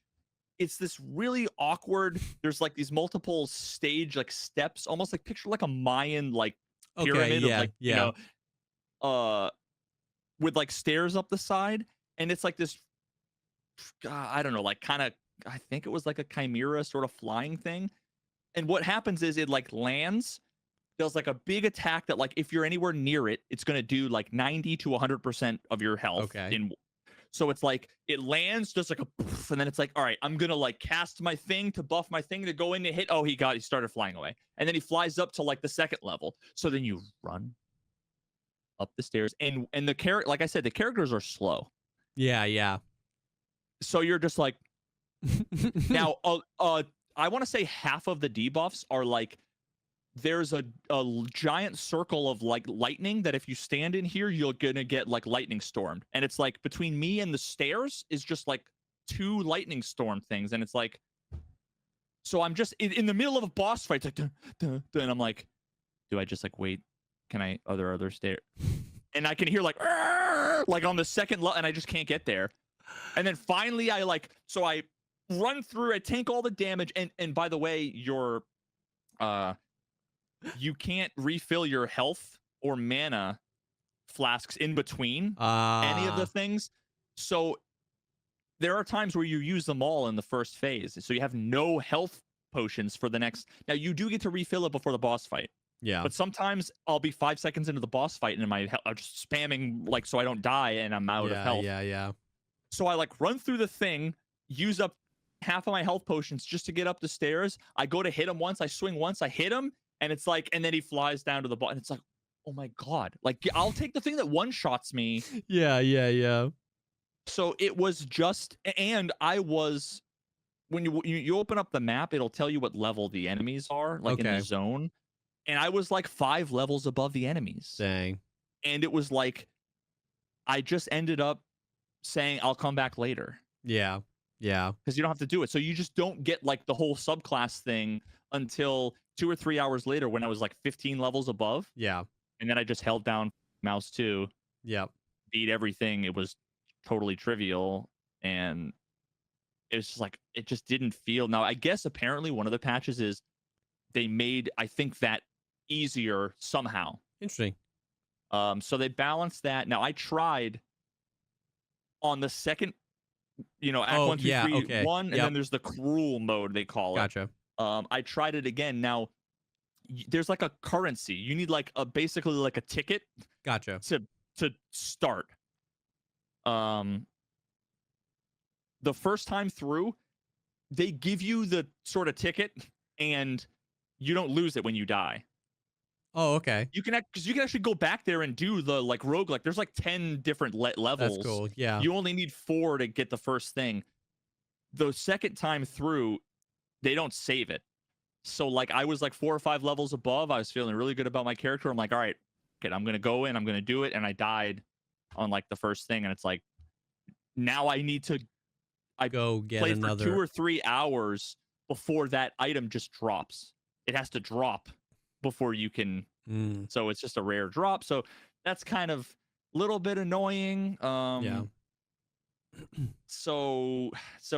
Speaker 2: it's this really awkward, there's like these multiple stage like steps, almost like picture like a Mayan like pyramid of like, with like stairs up the side. And it's like this, I don't know, like kind of, I think it was like a chimera sort of flying thing. And what happens is it like lands, does like a big attack that like if you're anywhere near it, it's going to do like 90 to 100% of your health.
Speaker 1: Okay.
Speaker 2: So it's like it lands just like a poof, and then it's like, all right, I'm going to like cast my thing to buff my thing to go in to hit. Oh, he started flying away. And then he flies up to like the second level. So then you run up the stairs, and the character, like I said, the characters are slow.
Speaker 1: Yeah.
Speaker 2: So you're just like, now I want to say half of the debuffs are like there's a giant circle of like lightning that if you stand in here, you're gonna get like lightning stormed. And it's like between me and the stairs is just like 2 lightning storm things. And it's like, so I'm just in the middle of a boss fight. It's like, dun, dun, dun, and I'm like, do I just like wait? Can I other stairs? And I can hear like on the second level, and I just can't get there. And then finally I run through, I tank all the damage, and by the way, your you can't refill your health or mana flasks in between any of the things. So there are times where you use them all in the first phase. So you have no health potions for the next. Now you do get to refill it before the boss fight.
Speaker 1: Yeah.
Speaker 2: But sometimes I'll be 5 seconds into the boss fight and I'm just spamming like so I don't die and I'm out of health.
Speaker 1: Yeah.
Speaker 2: So I like run through the thing, use up half of my health potions just to get up the stairs. I go to hit him once, I swing once, I hit him, and it's like, and then he flies down to the bottom. And it's like, oh my God. Like, I'll take the thing that one-shots me.
Speaker 1: Yeah.
Speaker 2: So it was just, and I was, when you open up the map, it'll tell you what level the enemies are, like in the zone. And I was like 5 levels above the enemies.
Speaker 1: Dang.
Speaker 2: And it was like, I just ended up saying, I'll come back later.
Speaker 1: Yeah.
Speaker 2: Because you don't have to do it. So you just don't get like the whole subclass thing until 2 or 3 hours later when I was like 15 levels above.
Speaker 1: Yeah.
Speaker 2: And then I just held down mouse 2.
Speaker 1: Yep.
Speaker 2: Beat everything. It was totally trivial. And it was just like, it just didn't feel. Now, I guess apparently one of the patches is they made, I think, that easier somehow.
Speaker 1: Interesting.
Speaker 2: So they balanced that. Now, I tried on the second, act 1, 2, 3, 1, and then there's the cruel mode, they call it.
Speaker 1: Gotcha.
Speaker 2: I tried it again. Now, there's like a currency. You need like basically like a ticket.
Speaker 1: Gotcha.
Speaker 2: To start. The first time through, they give you the sort of ticket, and you don't lose it when you die.
Speaker 1: Oh, okay.
Speaker 2: You can actually go back there and do the like roguelike. There's like 10 different levels.
Speaker 1: That's cool. Yeah.
Speaker 2: You only need 4 to get the first thing. The second time through, they don't save it. So like I was like 4 or 5 levels above. I was feeling really good about my character. I'm like, all right, okay, I'm gonna go in. I'm gonna do it. And I died on like the first thing. And it's like, now I need to. I
Speaker 1: go get
Speaker 2: played
Speaker 1: another
Speaker 2: for 2 or 3 hours before that item just drops. It has to drop before you can. So it's just a rare drop. So that's kind of a little bit annoying.
Speaker 1: Yeah.
Speaker 2: So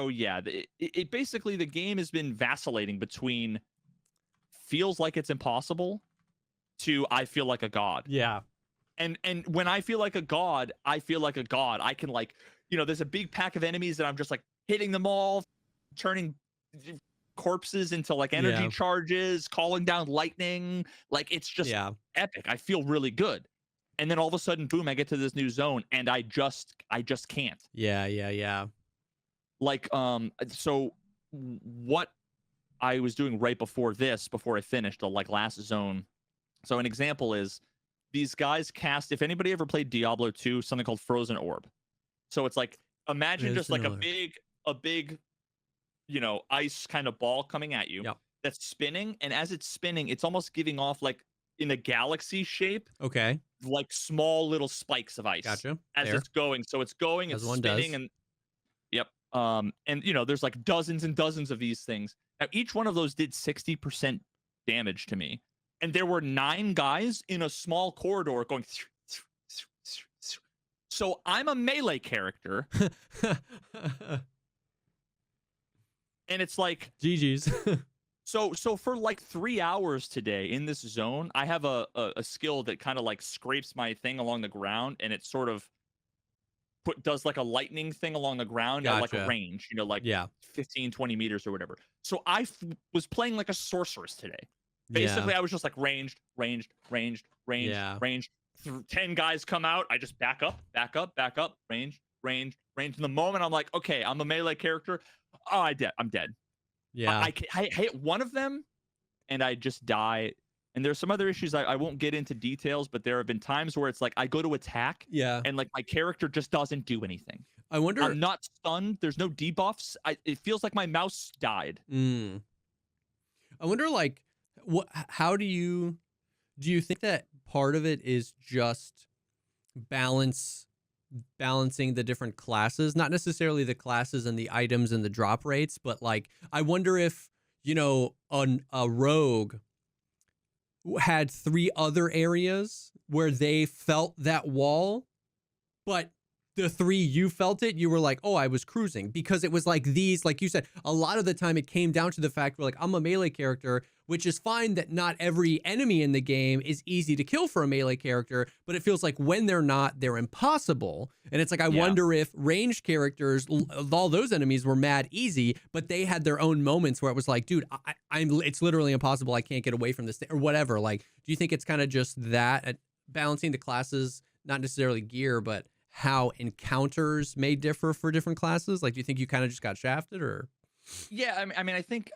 Speaker 2: yeah, it basically, the game has been vacillating between feels like it's impossible to I feel like a god.
Speaker 1: Yeah.
Speaker 2: And when I feel like a god, I feel like a god. I can like, there's a big pack of enemies that I'm just like hitting them all, turning corpses into like energy charges, calling down lightning. Like it's just epic. I feel really good. And then all of a sudden, boom, I get to this new zone and I just can't.
Speaker 1: Yeah.
Speaker 2: Like, so what I was doing right before I finished the like last zone. So an example is these guys cast, if anybody ever played Diablo 2, something called Frozen Orb. So it's like, imagine just like a big, ice kind of ball coming at you that's spinning. And as it's spinning, it's almost giving off like in a galaxy shape.
Speaker 1: Okay.
Speaker 2: Like small little spikes of ice.
Speaker 1: Gotcha.
Speaker 2: As it's going. So it's going, it's spinning, and and there's like dozens and dozens of these things. Now each one of those did 60% damage to me. And there were 9 guys in a small corridor going. So I'm a melee character. And it's like
Speaker 1: GG's.
Speaker 2: So for like 3 hours today in this zone, I have a skill that kind of like scrapes my thing along the ground, and it sort of does like a lightning thing along the ground at like a range, like 15, 20 meters or whatever. So I was playing like a sorceress today. Basically, I was just like ranged. 10 guys come out, I just back up, range. And the moment I'm like, okay, I'm a melee character. Oh, I'm dead.
Speaker 1: Yeah.
Speaker 2: I hit one of them and I just die. And there's some other issues I won't get into details, but there have been times where it's like I go to attack and like my character just doesn't do anything.
Speaker 1: I wonder.
Speaker 2: I'm not stunned. There's no debuffs. It feels like my mouse died.
Speaker 1: I wonder, like, how do you think that part of it is just balancing the different classes, not necessarily the classes and the items and the drop rates, but like, I wonder if, a rogue had three other areas where they felt that wall, but the three you felt it, you were like, oh, I was cruising, because it was like these, like you said, a lot of the time it came down to the fact where, like, I'm a melee character, which is fine that not every enemy in the game is easy to kill for a melee character, but it feels like when they're not, they're impossible. And it's like, I
Speaker 2: Yeah.
Speaker 1: wonder if ranged characters, all those enemies were mad easy, but they had their own moments where it was like, dude, it's literally impossible. I can't get away from this or whatever. Like, do you think it's kind of just that balancing the classes, not necessarily gear, but how encounters may differ for different classes? Like, do you think you kind of just got shafted, or?
Speaker 2: Yeah, I mean, I think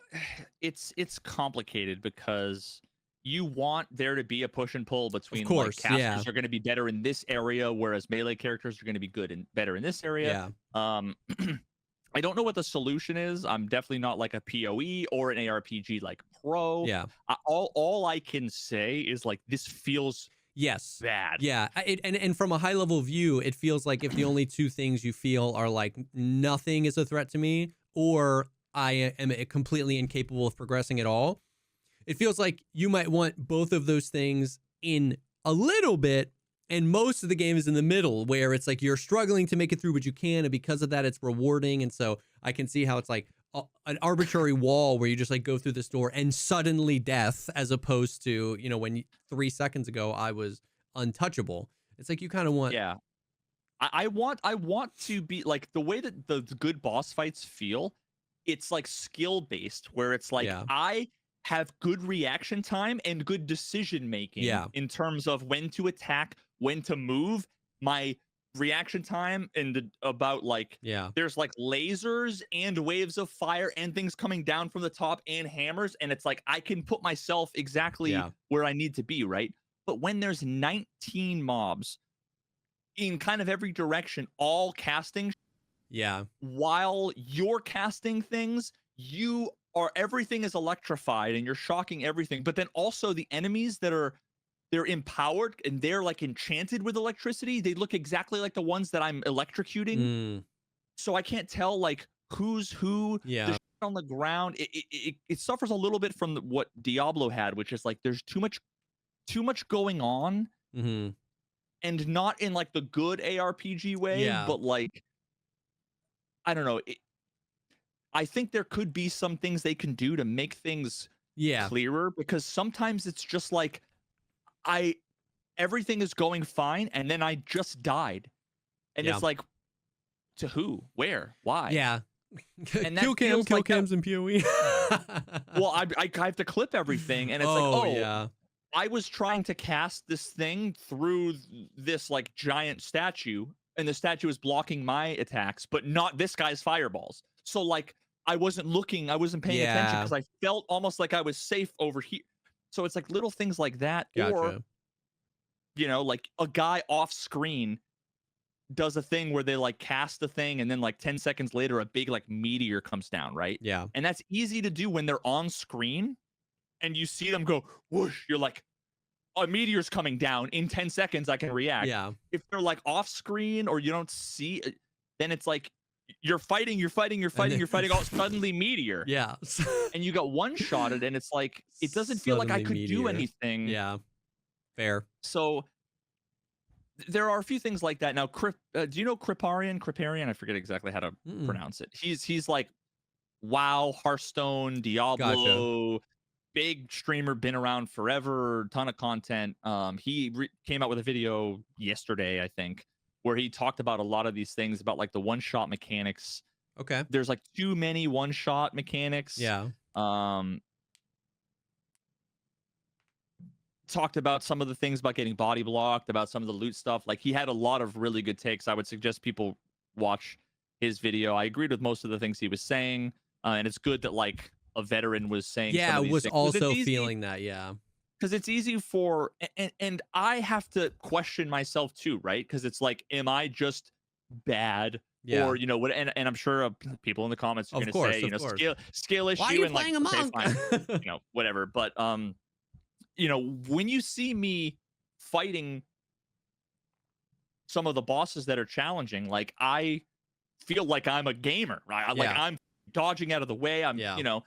Speaker 2: it's complicated because you want there to be a push and pull between,
Speaker 1: course,
Speaker 2: like, casters
Speaker 1: yeah.
Speaker 2: are going to be better in this area, whereas melee characters are going to be good and better in this area. I don't know what the solution is. I'm definitely not like a PoE or an ARPG like pro.
Speaker 1: Yeah.
Speaker 2: All I can say is, like, this feels
Speaker 1: Yes.
Speaker 2: bad.
Speaker 1: Yeah. And from a high level view, it feels like if the only two things you feel are like nothing is a threat to me, or I am completely incapable of progressing at all, it feels like you might want both of those things in a little bit. And most of the game is in the middle, where it's like you're struggling to make it through, but you can. And because of that, it's rewarding. And so I can see how it's like an arbitrary wall where you just like go through this door and suddenly death, as opposed to, when 3 seconds ago I was untouchable. It's like you kind of want.
Speaker 2: Yeah. I want to be like, the way that the good boss fights feel, it's like skill based, where it's like,
Speaker 1: Yeah.
Speaker 2: I have good reaction time and good decision making in terms of when to attack, when to move. My reaction time and about, like, there's like lasers and waves of fire and things coming down from the top and hammers, and it's like I can put myself exactly where I need to be, right? But when there's 19 mobs in kind of every direction, all casting, while you're casting things, everything is electrified and you're shocking everything. But then also the enemies they're empowered and they're like enchanted with electricity, they look exactly like the ones that I'm electrocuting. So I can't tell, like, who's who. The shit on the ground, it suffers a little bit from what Diablo had, which is like there's too much going on. And not in like the good ARPG way, but like, I don't know. I think there could be some things they can do to make things clearer, because sometimes it's just like everything is going fine and then I just died. And it's like, to who? Where? Why?
Speaker 1: Yeah.
Speaker 2: And
Speaker 1: kill cams in PoE.
Speaker 2: Well, I have to clip everything, and it's I was trying to cast this thing through this like giant statue, and the statue is blocking my attacks, but not this guy's fireballs. So like I wasn't looking, I wasn't paying attention, because I felt almost like I was safe over here. So it's like little things like that. Or, like a guy off screen does a thing where they like cast the thing, and then like 10 seconds later a big like meteor comes down, right? And that's easy to do when they're on screen and you see them go whoosh. You're like, a meteor's coming down in 10 seconds, I can react. If they're like off screen or you don't see, then it's like you're fighting, oh, suddenly meteor. And you got one shotted, and it's like it doesn't feel like I could do anything.
Speaker 1: Fair.
Speaker 2: So there are a few things like that. Now, do you know Kriparian? I forget exactly how to pronounce it. He's like WoW, Hearthstone, Diablo, big streamer, been around forever, ton of content. He came out with a video yesterday, I think, where he talked about a lot of these things about like the one-shot mechanics. There's like too many one-shot mechanics. Talked about some of the things about getting body blocked, about some of the loot stuff. Like, he had a lot of really good takes. I would suggest people watch his video. I agreed with most of the things he was saying, and it's good that like a veteran was saying some of these
Speaker 1: was
Speaker 2: things.
Speaker 1: also feeling that.
Speaker 2: Because it's easy for, and I have to question myself too, right? Because it's like, am I just bad
Speaker 1: Yeah.
Speaker 2: Or, you know, what, and I'm sure people in the comments are
Speaker 1: Of
Speaker 2: going to
Speaker 1: course,
Speaker 2: say, you
Speaker 1: of
Speaker 2: know,
Speaker 1: course.
Speaker 2: scale
Speaker 1: Why are
Speaker 2: issue
Speaker 1: you
Speaker 2: and like,
Speaker 1: playing a
Speaker 2: okay,
Speaker 1: monk?
Speaker 2: fine, you know, whatever. But you know, when you see me fighting some of the bosses that are challenging, like I feel like I'm a gamer, right? Like
Speaker 1: Yeah.
Speaker 2: I'm dodging out of the way. I'm,
Speaker 1: Yeah.
Speaker 2: you know,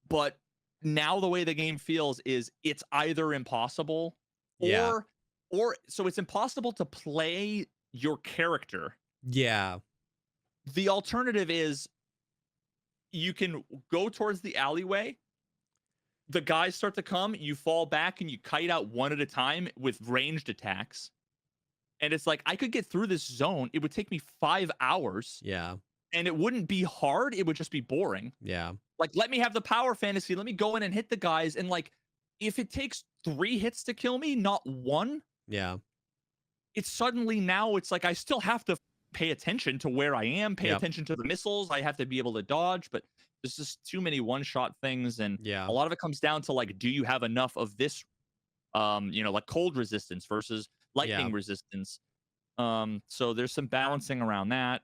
Speaker 2: but now the way the game feels is it's either impossible
Speaker 1: Yeah.
Speaker 2: or so it's impossible to play your character.
Speaker 1: Yeah.
Speaker 2: The alternative is you can go towards the alleyway. The guys start to come, you fall back and you kite out one at a time with ranged attacks. And it's like I could get through this zone. It would take me 5 hours
Speaker 1: Yeah.
Speaker 2: and it wouldn't be hard, it would just be boring.
Speaker 1: Yeah.
Speaker 2: Like, let me have the power fantasy. Let me go in and hit the guys. And like, if it takes 3 hits to kill me, not 1,
Speaker 1: Yeah.
Speaker 2: it's suddenly now it's like I still have to pay attention to where I am, pay
Speaker 1: Yep.
Speaker 2: attention to the missiles. I have to be able to dodge, but there's just too many one-shot things. And
Speaker 1: Yeah.
Speaker 2: a lot of it comes down to like, do you have enough of this you know, like cold resistance versus lightning
Speaker 1: Yeah.
Speaker 2: resistance? So there's some balancing around that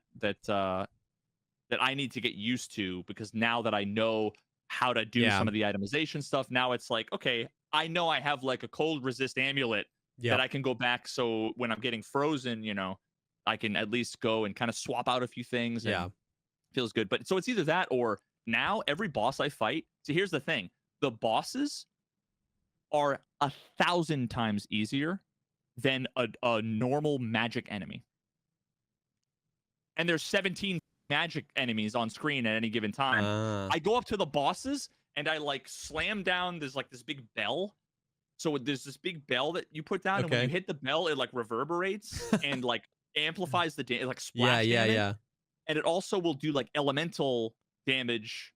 Speaker 2: I need to get used to, because now that I know how to do
Speaker 1: Yeah.
Speaker 2: some of the itemization stuff, now it's like, okay, I know I have like a cold resist amulet that
Speaker 1: Yep.
Speaker 2: I can go back. So when I'm getting frozen, you know, I can at least go and kind of swap out a few things and
Speaker 1: Yeah.
Speaker 2: feels good. But so it's either that or now every boss I fight. So here's the thing: the bosses are 1,000 times easier than a normal magic enemy. And there's 17 magic enemies on screen at any given time. I go up to the bosses and I like slam down. There's like this big bell. So there's this big bell that you put down, and when you
Speaker 1: Okay.
Speaker 2: hit the bell, it like reverberates and like amplifies the like
Speaker 1: Yeah.
Speaker 2: splash
Speaker 1: Yeah.
Speaker 2: damage.
Speaker 1: Yeah.
Speaker 2: And it also will do like elemental damage.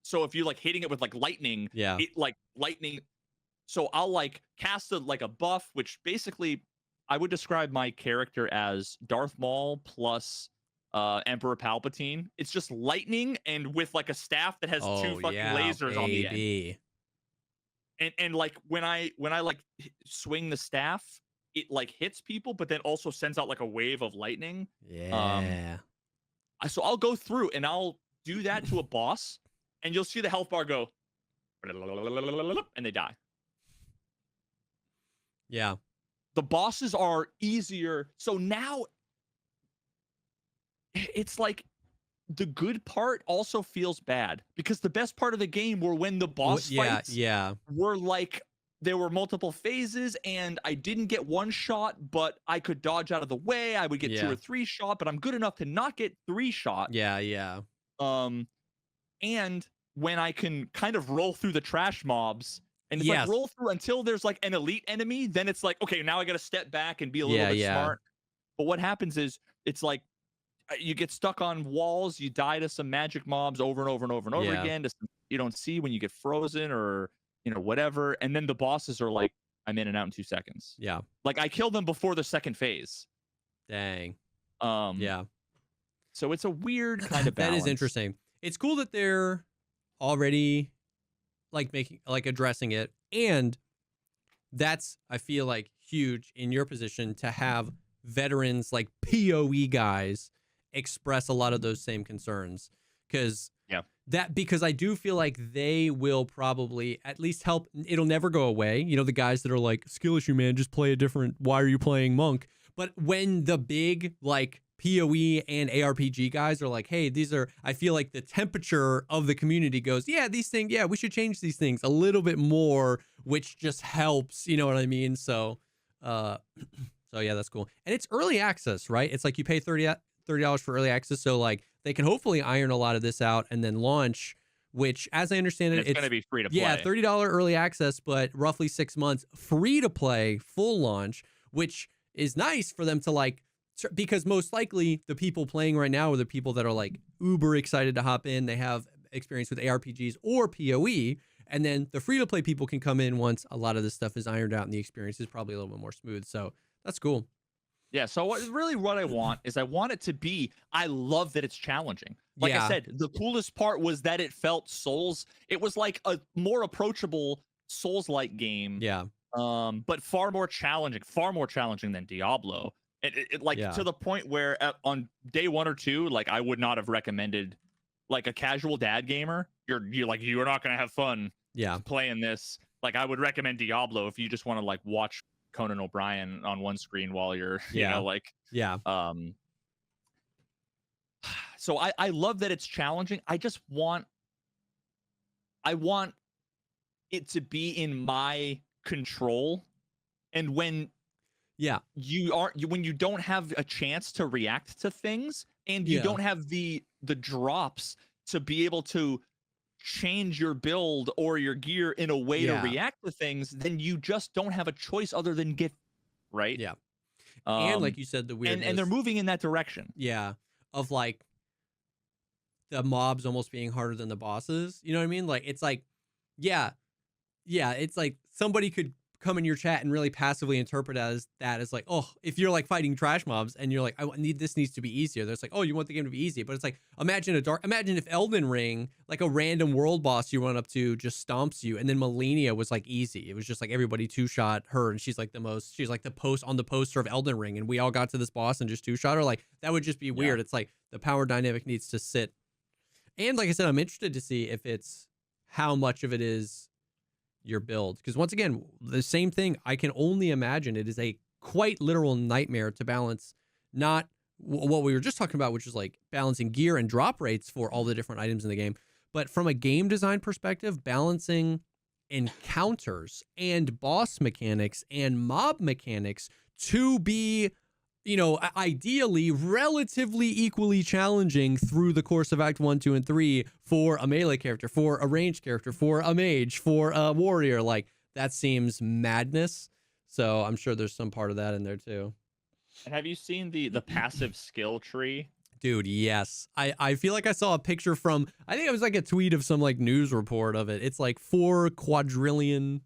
Speaker 2: So if you like hitting it with like lightning,
Speaker 1: Yeah.
Speaker 2: it like lightning. So I'll like cast like a buff, which basically I would describe my character as Darth Maul plus Emperor Palpatine. It's just lightning and with like a staff that has 2
Speaker 1: Oh
Speaker 2: fucking
Speaker 1: yeah,
Speaker 2: lasers on the end.
Speaker 1: baby.
Speaker 2: And like when I like swing the staff, it like hits people, but then also sends out like a wave of lightning.
Speaker 1: Yeah.
Speaker 2: So I'll go through and I'll do that to a boss, and you'll see the health bar go, and they die.
Speaker 1: Yeah.
Speaker 2: The bosses are easier. So now it's like the good part also feels bad, because the best part of the game were when the boss
Speaker 1: Yeah.
Speaker 2: fights
Speaker 1: Yeah.
Speaker 2: were like there were multiple phases and I didn't get one shot, but I could dodge out of the way. I would get 2
Speaker 1: Yeah.
Speaker 2: or 3 shot, but I'm good enough to not get 3 shot.
Speaker 1: Yeah. Yeah.
Speaker 2: And when I can kind of roll through the trash mobs, and it's
Speaker 1: Yes.
Speaker 2: like roll through until there's like an elite enemy, then it's like, okay, now I got to step back and be a little bit
Speaker 1: Yeah.
Speaker 2: smart. But what happens is it's like you get stuck on walls, you die to some magic mobs over and over and over and over
Speaker 1: Yeah.
Speaker 2: again, to you don't see when you get frozen or, you know, whatever. And then the bosses are like, I'm in and out in 2 seconds.
Speaker 1: Yeah.
Speaker 2: Like I kill them before the second phase.
Speaker 1: Dang.
Speaker 2: Yeah. So it's a weird kind of balance.
Speaker 1: That is interesting. It's cool that they're already like addressing it, and that's, I feel like, huge in your position to have veterans like PoE guys express a lot of those same concerns, because I do feel like they will probably at least help. It'll never go away. You know, the guys that are like, skill issue, man, just play a different, why are you playing monk? But when the big like PoE and ARPG guys are like, hey, I feel like the temperature of the community goes, yeah, these things, yeah, we should change these things a little bit more, which just helps, you know what I mean? So yeah, that's cool. And it's early access, right? It's like you pay $30 for early access, so like they can hopefully iron a lot of this out and then launch, which, as I understand it,
Speaker 2: it's going to be free to play.
Speaker 1: Yeah, $30 early access, but roughly 6 months free to play full launch, which is nice for them to like, because most likely the people playing right now are the people that are like uber excited to hop in. They have experience with ARPGs or PoE, and then the free to play people can come in once a lot of this stuff is ironed out and the experience is probably a little bit more smooth. So that's cool.
Speaker 2: Yeah, so what I want is I want it to be, I love that it's challenging. Like I said, the coolest part was that it felt Souls. It was like a more approachable Souls-like game.
Speaker 1: Yeah.
Speaker 2: But far more challenging than Diablo. Like
Speaker 1: Yeah.
Speaker 2: to the point where on day 1 or 2, like I would not have recommended like a casual dad gamer. You're not gonna have fun
Speaker 1: Yeah.
Speaker 2: playing this. Like I would recommend Diablo if you just want to like watch Conan O'Brien on one screen while you're
Speaker 1: Yeah.
Speaker 2: like
Speaker 1: Yeah.
Speaker 2: um. So I love that it's challenging. I want it to be in my control, and
Speaker 1: Yeah.
Speaker 2: when you don't have a chance to react to things and you
Speaker 1: Yeah.
Speaker 2: don't have the drops to be able to change your build or your gear in a way to
Speaker 1: Yeah.
Speaker 2: react to things, then you just don't have a choice other than get right.
Speaker 1: Yeah. And
Speaker 2: um
Speaker 1: like you said, the
Speaker 2: and they're
Speaker 1: weirdness,
Speaker 2: moving in that direction.
Speaker 1: yeah, of like the mobs almost being harder than the bosses. You know what I mean? Like it's like, yeah, yeah, it's like somebody could come in your chat and really passively interpret as that as like, oh, if you're like fighting trash mobs and you're like, this needs to be easier. There's like, oh, you want the game to be easy, but it's like, imagine if Elden Ring, like a random world boss you run up to just stomps you, and then Malenia was like easy. It was just like everybody two-shot her, and she's like the post on the poster of Elden Ring, and we all got to this boss and just two-shot her. Like that would just be
Speaker 2: Yeah.
Speaker 1: weird. It's like the power dynamic needs to sit. And like I said, I'm interested to see if it's how much of it is your build, because once again, the same thing, I can only imagine it is a quite literal nightmare to balance not what we were just talking about, which is like balancing gear and drop rates for all the different items in the game, but from a game design perspective, balancing encounters and boss mechanics and mob mechanics to be, you know, ideally relatively equally challenging through the course of Act 1, 2, and 3 for a melee character, for a ranged character, for a mage, for a warrior. Like, that seems madness. So I'm sure there's some part of that in there too.
Speaker 2: And have you seen the passive skill tree?
Speaker 1: Dude, yes. I feel like I saw a picture from, I think it was like a tweet of some like news report of it. It's like 4 quadrillion.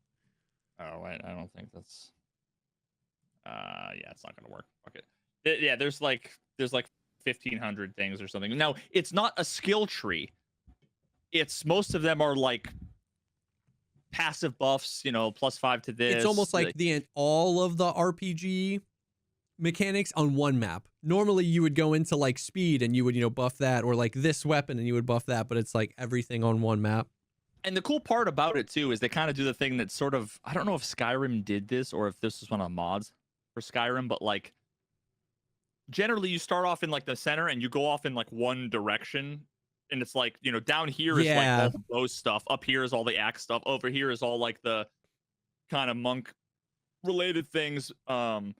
Speaker 2: Oh wait, I don't think that's yeah, it's not gonna work. Fuck it. Yeah, there's like 1,500 things or something. Now, it's not a skill tree. It's most of them are like passive buffs, you know, +5 to this.
Speaker 1: It's almost like all of the RPG mechanics on one map. Normally you would go into like speed and you would, you know, buff that, or like this weapon and you would buff that, but it's like everything on one map.
Speaker 2: And the cool part about it too is they kind of do the thing that sort of, I don't know if Skyrim did this or if this was one of the mods for Skyrim, but like generally you start off in like the center and you go off in like one direction, and it's like, you know, down here is like all the bow stuff, up here is all the axe stuff, over here is all like the kind of monk related things, and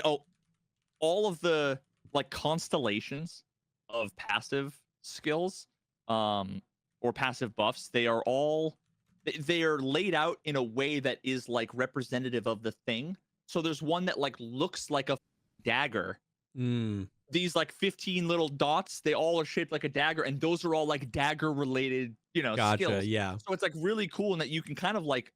Speaker 2: all of the like constellations of passive skills or passive buffs, they are laid out in a way that is like representative of the thing. So there's one that like looks like a dagger. These like 15 little dots, they all are shaped like a dagger, and those are all like dagger related, you know, skills.
Speaker 1: Yeah.
Speaker 2: So it's like really cool in that you can kind of like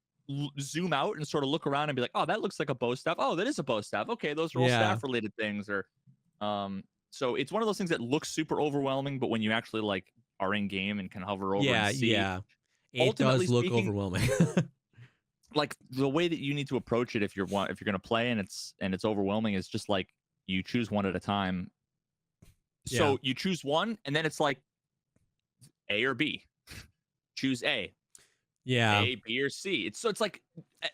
Speaker 2: zoom out and sort of look around and be like, oh, that looks like a bow staff. Oh, that is a bow staff. Okay, those are all staff related things. Or so it's one of those things that looks super overwhelming, but when you actually like are in game and can hover over and see,
Speaker 1: it does look overwhelming.
Speaker 2: Like the way that you need to approach it if you're going to play and it's overwhelming is just like you choose one at a time. So you choose one and then it's like A or B. Choose A.
Speaker 1: Yeah.
Speaker 2: A, B, or C. It's like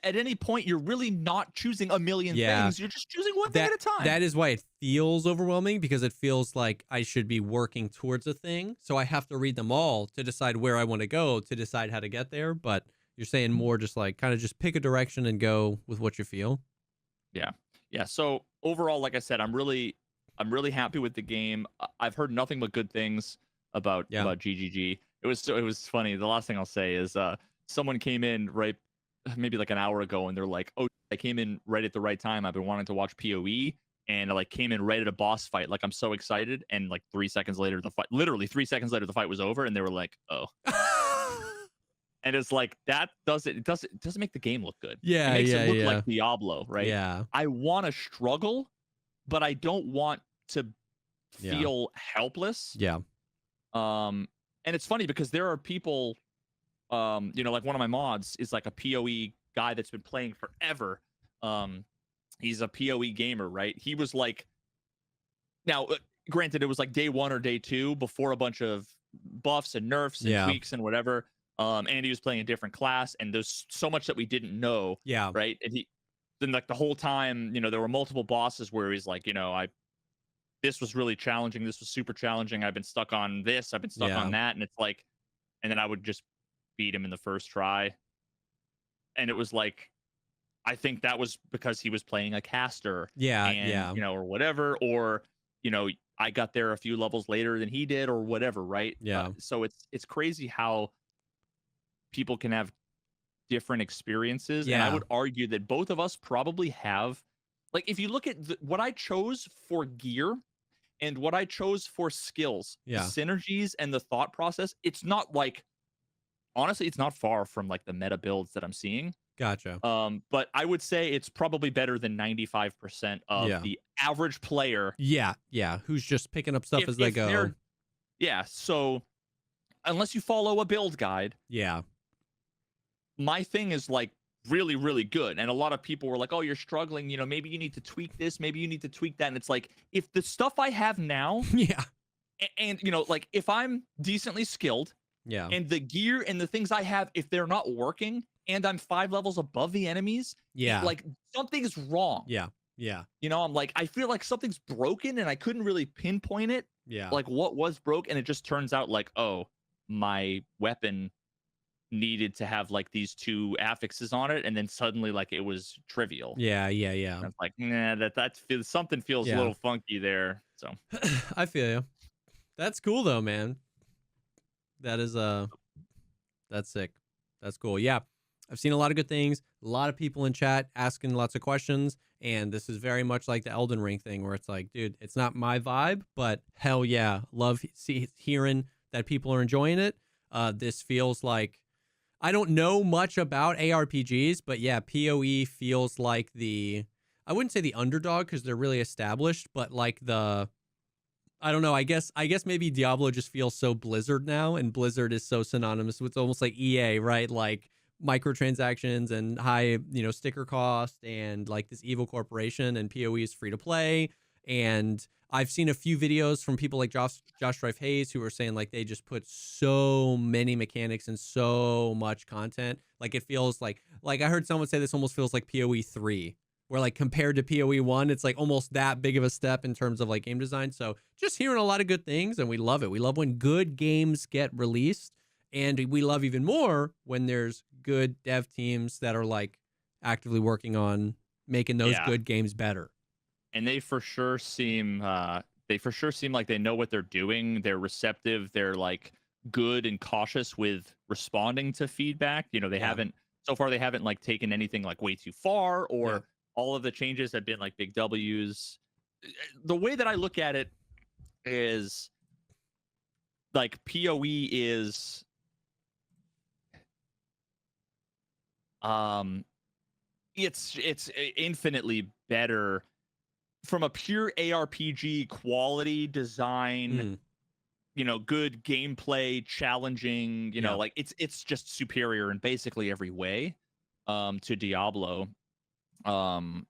Speaker 2: at any point you're really not choosing a million things. You're just choosing one thing at a time.
Speaker 1: That is why it feels overwhelming, because it feels like I should be working towards a thing. So I have to read them all to decide where I want to go, to decide how to get there. But you're saying more just like kind of just pick a direction and go with what you feel. Yeah.
Speaker 2: Yeah. So overall, like I said, I'm really happy with the game. I've heard nothing but good things about GGG. It was funny. The last thing I'll say is someone came in right maybe like an hour ago and they're like, oh, I came in right at the right time. I've been wanting to watch PoE, and I like came in right at a boss fight. Like I'm so excited. And like 3 seconds later, literally 3 seconds later, the fight was over, and they were like, oh. And it's like it doesn't make the game look good.
Speaker 1: Yeah.
Speaker 2: It makes it look like Diablo, right?
Speaker 1: Yeah.
Speaker 2: I want to struggle, but I don't want to feel helpless.
Speaker 1: Yeah.
Speaker 2: And it's funny because there are people, you know, like one of my mods is like a PoE guy that's been playing forever. he's a PoE gamer, right? He was like, now granted, it was like day 1 or day 2 before a bunch of buffs and nerfs and
Speaker 1: Yeah.
Speaker 2: tweaks and whatever. And he was playing a different class, and there's so much that we didn't know,
Speaker 1: Yeah.
Speaker 2: right? And he then like the whole time, there were multiple bosses where he's like, I this was really challenging, this was super challenging. I've been stuck on this, I've been stuck on
Speaker 1: Yeah.
Speaker 2: that, and it's like, and then I would just beat him in the first try, and it was like, I think that was because he was playing a caster,
Speaker 1: Yeah.
Speaker 2: and
Speaker 1: Yeah.
Speaker 2: or whatever, or I got there a few levels later than he did, or whatever, right?
Speaker 1: Yeah.
Speaker 2: So it's crazy how people can have different experiences, and I
Speaker 1: Yeah.
Speaker 2: would argue that both of us probably have, like, if you look at what I chose for gear and what I chose for skills, the
Speaker 1: Yeah.
Speaker 2: synergies and the thought process, it's not like, honestly, it's not far from like the meta builds that I'm seeing.
Speaker 1: Gotcha.
Speaker 2: But I would say it's probably better than 95% of
Speaker 1: Yeah.
Speaker 2: the average player.
Speaker 1: Yeah. Yeah. Who's just picking up stuff
Speaker 2: If
Speaker 1: as they
Speaker 2: if
Speaker 1: go.
Speaker 2: they're Yeah, so unless you follow a build guide,
Speaker 1: Yeah.
Speaker 2: my thing is like really, really good. And a lot of people were like, "Oh, you're struggling, maybe you need to tweak this, maybe you need to tweak that." And it's like, if the stuff I have now,
Speaker 1: Yeah.
Speaker 2: and like if I'm decently skilled,
Speaker 1: Yeah.
Speaker 2: and the gear and the things I have, if they're not working, and I'm 5 levels above the enemies,
Speaker 1: Yeah.
Speaker 2: like something's wrong.
Speaker 1: Yeah. Yeah.
Speaker 2: I'm like, I feel like something's broken, and I couldn't really pinpoint it,
Speaker 1: Yeah.
Speaker 2: like what was broke, and it just turns out like, oh, my weapon needed to have like these 2 affixes on it, and then suddenly like it was trivial.
Speaker 1: Yeah. Yeah. Yeah.
Speaker 2: And it's like, nah, that feels, something feels a
Speaker 1: Yeah.
Speaker 2: little funky there. So
Speaker 1: I feel you. That's cool though, man. That is that's sick. That's cool. Yeah. I've seen a lot of good things. A lot of people in chat asking lots of questions, and this is very much like the Elden Ring thing where it's like, dude, it's not my vibe, but hell yeah, love hearing that people are enjoying it. This feels like, I don't know much about ARPGs, but yeah, PoE feels like I wouldn't say the underdog because they're really established, but like I don't know. I guess maybe Diablo just feels so Blizzard now, and Blizzard is so synonymous with almost like EA, right? Like microtransactions and high, sticker cost, and like this evil corporation, and PoE is free to play. And I've seen a few videos from people like Josh Strife Hayes who are saying like they just put so many mechanics and so much content. Like it feels like I heard someone say this almost feels like PoE 3, where like compared to PoE 1, it's like almost that big of a step in terms of like game design. So just hearing a lot of good things, and we love it. We love when good games get released, and we love even more when there's good dev teams that are like actively working on making those
Speaker 2: yeah,
Speaker 1: good games better.
Speaker 2: and they for sure seem like they know what they're doing. They're receptive. They're like good and cautious with responding to feedback. They
Speaker 1: Yeah.
Speaker 2: haven't, so far they haven't like taken anything like way too far, or
Speaker 1: Yeah.
Speaker 2: all of the changes have been like big W's. The way that I look at it is like PoE is it's infinitely better from a pure ARPG quality design, good gameplay, challenging,
Speaker 1: Yeah.
Speaker 2: like it's just superior in basically every way to Diablo.
Speaker 1: Dang.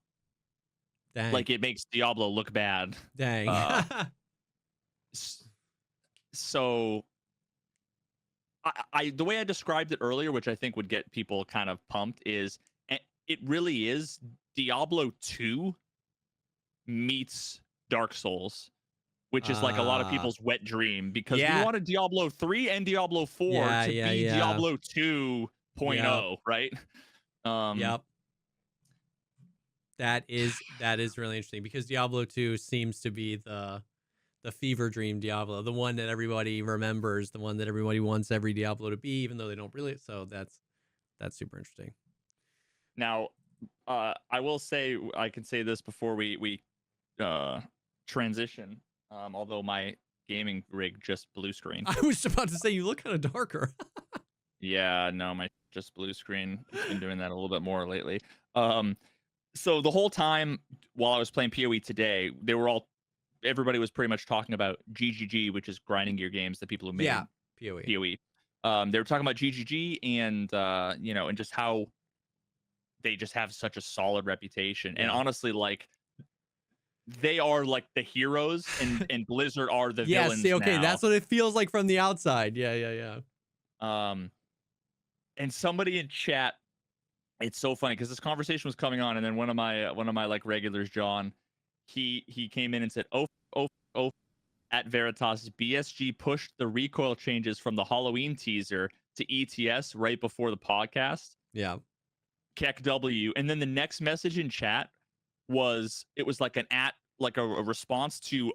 Speaker 2: Like it makes Diablo look bad.
Speaker 1: Dang.
Speaker 2: So I the way I described it earlier, which I think would get people kind of pumped, is it really is Diablo 2 meets Dark Souls, which is like a lot of people's wet dream, because we
Speaker 1: Yeah.
Speaker 2: wanted Diablo 3 and Diablo 4
Speaker 1: Yeah,
Speaker 2: to
Speaker 1: yeah,
Speaker 2: be
Speaker 1: yeah.
Speaker 2: Diablo 2.0, right?
Speaker 1: Yep. That is really interesting, because Diablo 2 seems to be the fever dream Diablo, the one that everybody remembers, the one that everybody wants every Diablo to be, even though they don't really. So that's super interesting.
Speaker 2: Now, I will say, I can say this before we transition. Although my gaming rig just blue screen.
Speaker 1: I was about to say you look kind of darker.
Speaker 2: Yeah, no, my just blue screen. It's been doing that a little bit more lately. So the whole time while I was playing PoE today, everybody was pretty much talking about GGG, which is grinding gear games, the people who made
Speaker 1: PoE.
Speaker 2: They were talking about GGG and and just how they just have such a solid reputation. And
Speaker 1: Yeah.
Speaker 2: honestly, like they are like the heroes, and Blizzard are the
Speaker 1: Yeah,
Speaker 2: villains
Speaker 1: see, okay,
Speaker 2: now.
Speaker 1: that's what it feels like from the outside. Yeah.
Speaker 2: And somebody in chat, it's so funny because this conversation was coming on, and then one of my like regulars, John, he came in and said, oh, at Veritas, BSG pushed the recoil changes from the Halloween teaser to ETS right before the podcast.
Speaker 1: Yeah.
Speaker 2: Keck W. And then the next message in chat was like a response to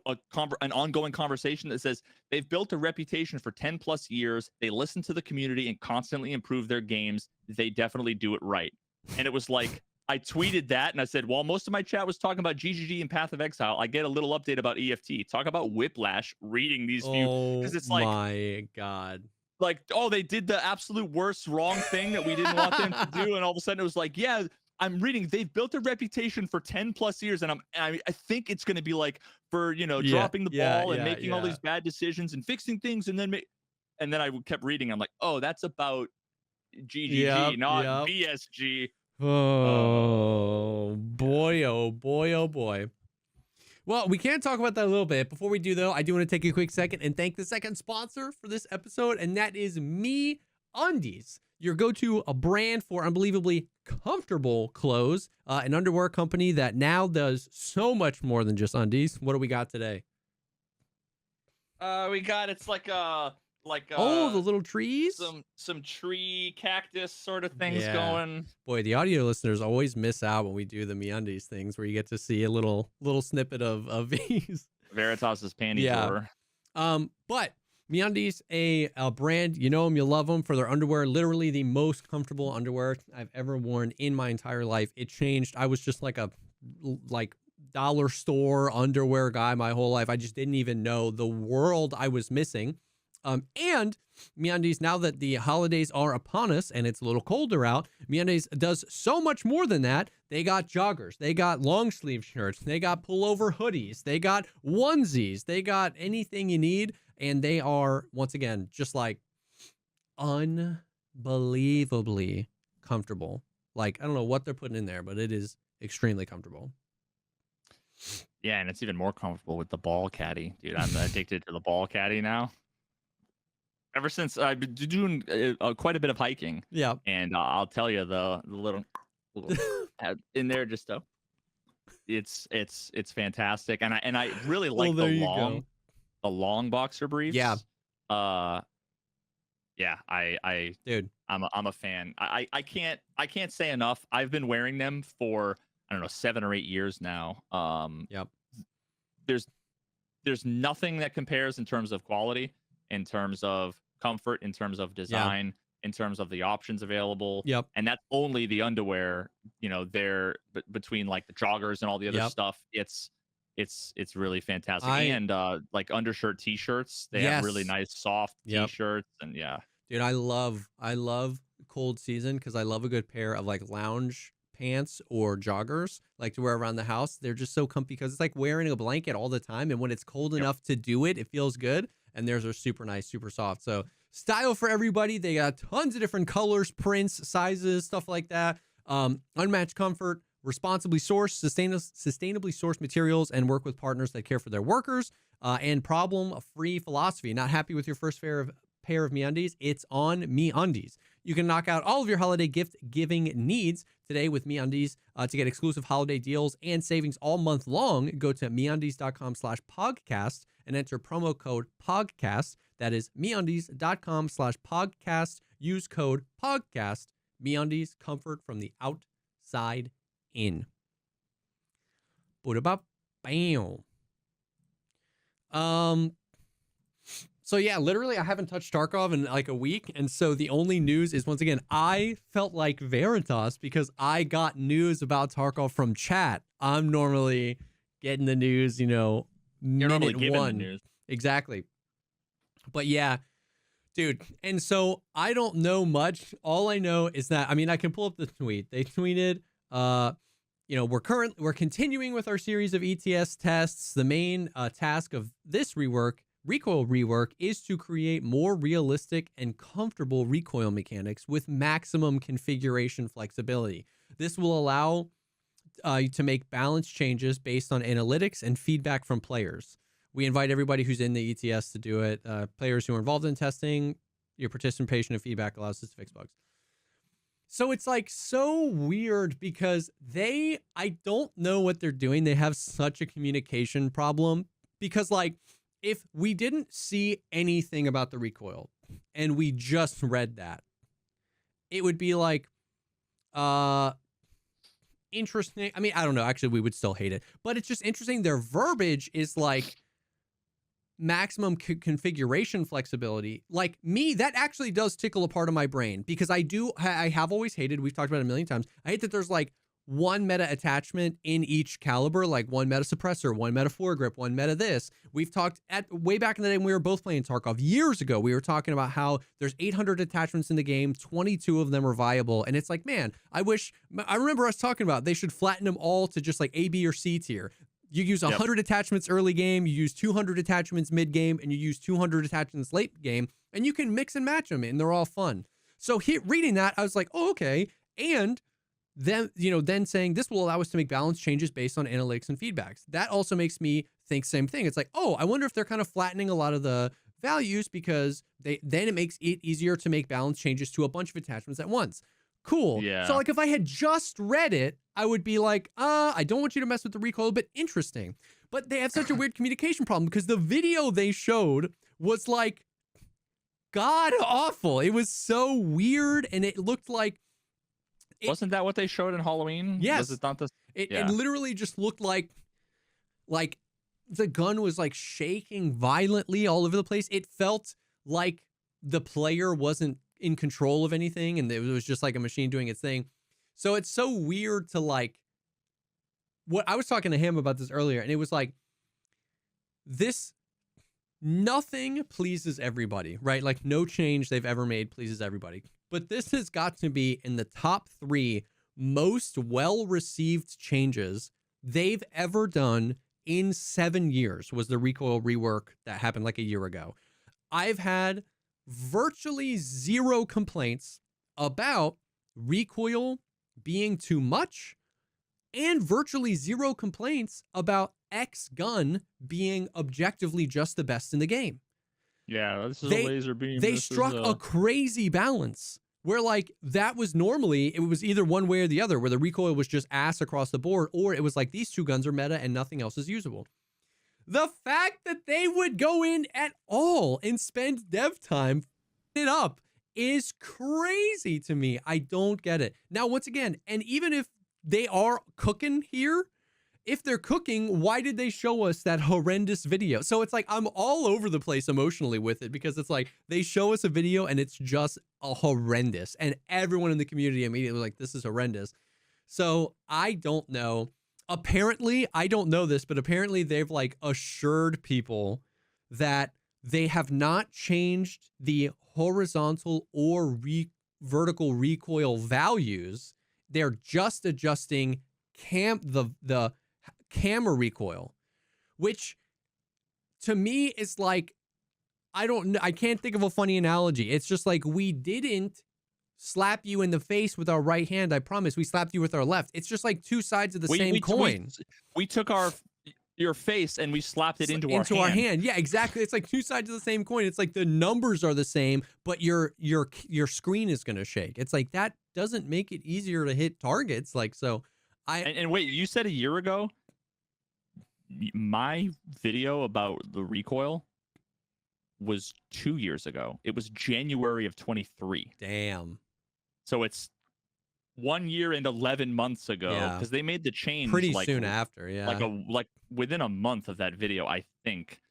Speaker 2: an ongoing conversation that says they've built a reputation for 10 plus years. They listen to the community and constantly improve their games. They definitely do it right. And it was like, I tweeted that and I said, while most of my chat was talking about GGG and Path of Exile, I get a little update about EFT. Talk about whiplash reading these few, because it's like,
Speaker 1: my God.
Speaker 2: like, oh, they did the absolute worst wrong thing that we didn't want them to do. And all of a sudden it was like, yeah, I'm reading, they've built a reputation for 10 plus years. And I think it's going to be like for, dropping the ball and making all these bad decisions and fixing things. And then I kept reading. I'm like, oh, that's about GGG, not BSG.
Speaker 1: Oh, boy, oh, boy, oh, boy. Well, we can talk about that a little bit. Before we do, though, I do want to take a quick second and thank the second sponsor for this episode, and that is MeUndies, your go-to brand for unbelievably comfortable clothes, an underwear company that now does so much more than just undies. What do we got today?
Speaker 2: It's like
Speaker 1: oh, the little trees,
Speaker 2: some tree cactus sort of things going.
Speaker 1: Boy, the audio listeners always miss out when we do the MeUndies things, where you get to see a little snippet of these.
Speaker 2: Veritas's panty drawer.
Speaker 1: But MeUndies, a brand, you know them, you love them for their underwear. Literally the most comfortable underwear I've ever worn in my entire life. It changed. I was just like a dollar store underwear guy my whole life. I just didn't even know the world I was missing. And MeUndies, now that the holidays are upon us and it's a little colder out, MeUndies does so much more than that. They got joggers, they got long sleeve shirts, they got pullover hoodies, they got onesies, they got anything you need. And they are, once again, just like unbelievably comfortable. Like, I don't know what they're putting in there, but it is extremely comfortable.
Speaker 2: Yeah, and it's even more comfortable with the ball caddy. Dude, I'm addicted to the ball caddy now. Ever since I've been doing quite a bit of hiking.
Speaker 1: Yeah.
Speaker 2: And I'll tell you, the little in there, just it's fantastic. And I really like the long boxer briefs.
Speaker 1: Yeah.
Speaker 2: Dude, I'm a fan. I can't say enough. I've been wearing them for, I don't know, 7 or 8 years now.
Speaker 1: Yep.
Speaker 2: There's nothing that compares in terms of quality, in terms of comfort, in terms of design, in terms of the options available.
Speaker 1: Yep.
Speaker 2: And that's only the underwear, they're between like the joggers and all the other stuff. It's really fantastic. And like undershirt t-shirts, they have really nice soft t-shirts. And
Speaker 1: dude, I love cold season because I love a good pair of like lounge pants or joggers, like to wear around the house. They're just so comfy because it's like wearing a blanket all the time, and when it's cold enough to do it, it feels good. And theirs are super nice, super soft. So style for everybody. They got tons of different colors, prints, sizes, stuff like that. Unmatched comfort, responsibly sourced, sustainably sourced materials, and work with partners that care for their workers. And problem-free philosophy. Not happy with your first pair of MeUndies? It's on MeUndies. You can knock out all of your holiday gift-giving needs today with MeUndies. To get exclusive holiday deals and savings all month long, go to MeUndies.com/podcast and enter promo code PODCAST. That is MeUndies.com/podcast. Use code PODCAST. MeUndies, comfort from the outside in. Bam. So yeah, literally I haven't touched Tarkov in like a week, and so the only news is, once again, I felt like Veritas because I got news about Tarkov from chat. I'm normally getting the news,
Speaker 2: You're normally
Speaker 1: minute one.
Speaker 2: The news.
Speaker 1: Exactly. But yeah, dude, and so I don't know much. All I know is that, I mean, I can pull up the tweet. They tweeted, we're continuing with our series of ETS tests. The main task of this recoil rework is to create more realistic and comfortable recoil mechanics with maximum configuration flexibility. This will allow to make balance changes based on analytics and feedback from players. We invite everybody who's in the ETS to do it. Players who are involved in testing, your participation and feedback allows us to fix bugs. So it's like so weird because I don't know what they're doing. They have such a communication problem because like if we didn't see anything about the recoil and we just read that, it would be like, interesting. I mean, I don't know. Actually, we would still hate it, but it's just interesting. Their verbiage is like maximum configuration flexibility. Like me, that actually does tickle a part of my brain because I have always hated, we've talked about it a million times, I hate that there's like one meta attachment in each caliber, like one meta suppressor, one meta foregrip, one meta this. We've talked at way back in the day when we were both playing Tarkov years ago, we were talking about how there's 800 attachments in the game, 22 of them are viable. And it's like, man, I remember us talking about they should flatten them all to just like A, B, or C tier. You use 100 attachments early game, you use 200 attachments mid game, and you use 200 attachments late game, and you can mix and match them, and they're all fun. So reading that, I was like, oh, okay. And then, then saying this will allow us to make balance changes based on analytics and feedbacks. That also makes me think same thing. It's like, oh, I wonder if they're kind of flattening a lot of the values because then it makes it easier to make balance changes to a bunch of attachments at once. Cool.
Speaker 2: Yeah.
Speaker 1: So like if I had just read it, I would be like, I don't want you to mess with the recoil, but interesting. But they have such a weird communication problem because the video they showed was like god awful. It was so weird and it looked like
Speaker 2: wasn't that what they showed in Halloween?
Speaker 1: Yes.
Speaker 2: Was it not this?
Speaker 1: It literally just looked like the gun was like shaking violently all over the place. It felt like the player wasn't in control of anything and it was just like a machine doing its thing. So it's so weird to like, what I was talking to him about this earlier, and it was like, nothing pleases everybody, right? Like no change they've ever made pleases everybody. But this has got to be in the top 3 most well-received changes they've ever done in 7 years, was the recoil rework that happened like a year ago. I've had virtually 0 complaints about recoil being too much and virtually 0 complaints about X gun being objectively just the best in the game.
Speaker 2: Yeah, this is a laser beam.
Speaker 1: They struck a crazy balance where like that was normally, it was either one way or the other, where the recoil was just ass across the board, or it was like these 2 guns are meta and nothing else is usable. The fact that they would go in at all and spend dev time it up is crazy to me. I don't get it. Now, once again, and even if they are cooking here, if they're cooking, why did they show us that horrendous video? So it's like I'm all over the place emotionally with it because it's like they show us a video and it's just a horrendous, and everyone in the community immediately was like, this is horrendous. So I don't know. Apparently, I don't know this, but apparently they've like assured people that they have not changed the horizontal or vertical recoil values. They're just adjusting the camera recoil, which to me is like, I can't think of a funny analogy. It's just like, we didn't slap you in the face with our right hand. I promise. We slapped you with our left. It's just like 2 sides of the same coin.
Speaker 2: We took your face and we slapped it into our hand.
Speaker 1: Yeah, exactly. It's like 2 sides of the same coin. It's like the numbers are the same, but your screen is going to shake. It's like that doesn't make it easier to hit targets. Like, so
Speaker 2: and wait, you said a year ago my video about the recoil was 2 years ago. It was January of 23.
Speaker 1: Damn.
Speaker 2: So it's 1 year and 11 months ago, because they made the change
Speaker 1: pretty soon after. Yeah,
Speaker 2: like within a month of that video, I think.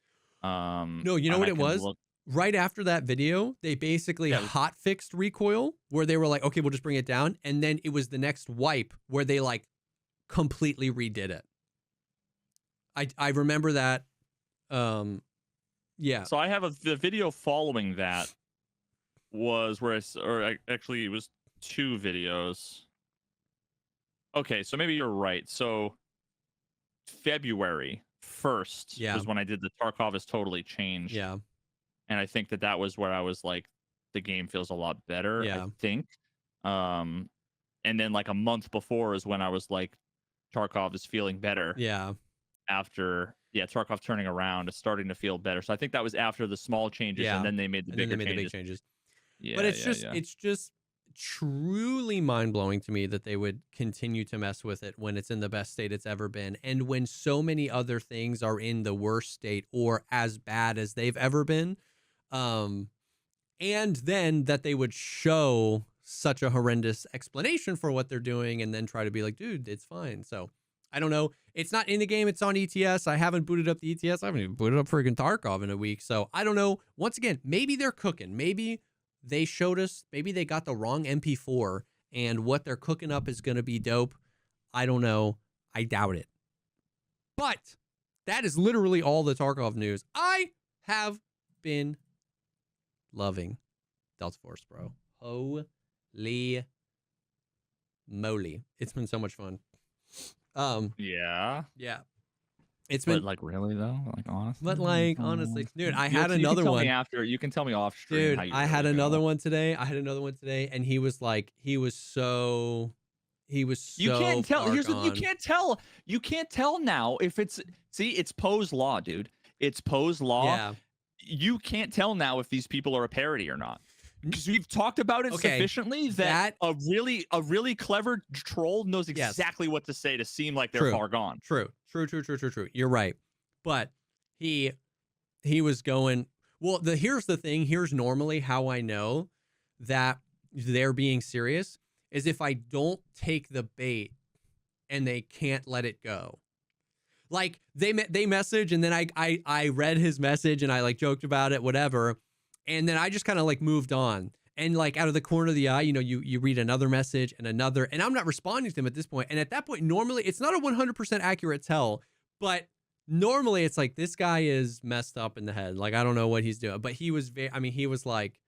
Speaker 1: No, you know what it was? Right after that video, they basically hot fixed recoil, where they were like, okay, we'll just bring it down, and then it was the next wipe where they like completely redid it. I remember that. Yeah.
Speaker 2: So I have the video following that was where actually it was 2 videos. Okay, so maybe you're right. So February 1st was when I did the Tarkov is totally changed.
Speaker 1: Yeah.
Speaker 2: And I think that was where I was like, the game feels a lot better, I think. And And then like a month before is when I was like, Tarkov is feeling better.
Speaker 1: Yeah.
Speaker 2: After Tarkov turning around is starting to feel better. So I think that was after the small changes,
Speaker 1: Yeah.
Speaker 2: and then they made the
Speaker 1: And then
Speaker 2: bigger
Speaker 1: they made the
Speaker 2: changes.
Speaker 1: big changes.
Speaker 2: Yeah,
Speaker 1: But it's just truly mind-blowing to me that they would continue to mess with it when it's in the best state it's ever been, and when so many other things are in the worst state or as bad as they've ever been. And then that they would show such a horrendous explanation for what they're doing and then try to be like, dude, it's fine. So I don't know. It's not in the game. It's on ETS. I haven't booted up the ETS. I haven't even booted up freaking Tarkov in a week. So I don't know. Once again, maybe they're cooking. Maybe they showed us, maybe they got the wrong MP4 and what they're cooking up is going to be dope. I don't know. I doubt it. But that is literally all the Tarkov news. I have been loving Delta Force, bro. Holy moly. It's been so much fun.
Speaker 2: Yeah.
Speaker 1: It's been,
Speaker 2: but like, really though? Like, honestly?
Speaker 1: but like, honestly, dude, I had
Speaker 2: you
Speaker 1: another
Speaker 2: can tell
Speaker 1: one.
Speaker 2: Me after, you can tell me off stream.
Speaker 1: Dude,
Speaker 2: how you
Speaker 1: I
Speaker 2: really
Speaker 1: had another
Speaker 2: feel.
Speaker 1: one today. And he was like, he was so
Speaker 2: You can't tell.
Speaker 1: far
Speaker 2: Here's the, you
Speaker 1: gone.
Speaker 2: can't tell. You can't tell now if it's. See, it's Poe's law, dude. It's Poe's law.
Speaker 1: Yeah.
Speaker 2: You can't tell now if these people are a parody or not, because we've talked about it sufficiently that a really clever troll knows exactly what to say to seem like they're far gone.
Speaker 1: True. You're right. But he was going, well, here's the thing. Here's normally how I know that they're being serious is if I don't take the bait and they can't let it go. Like they message and then I read his message and I like joked about it, whatever. And then I just kind of like moved on. And like out of the corner of the eye, you know, you read another message and another, and I'm not responding to them at this point. And at that point, normally it's not a 100% accurate tell, but normally it's like, this guy is messed up in the head. Like, I don't know what he's doing, but he was he was like,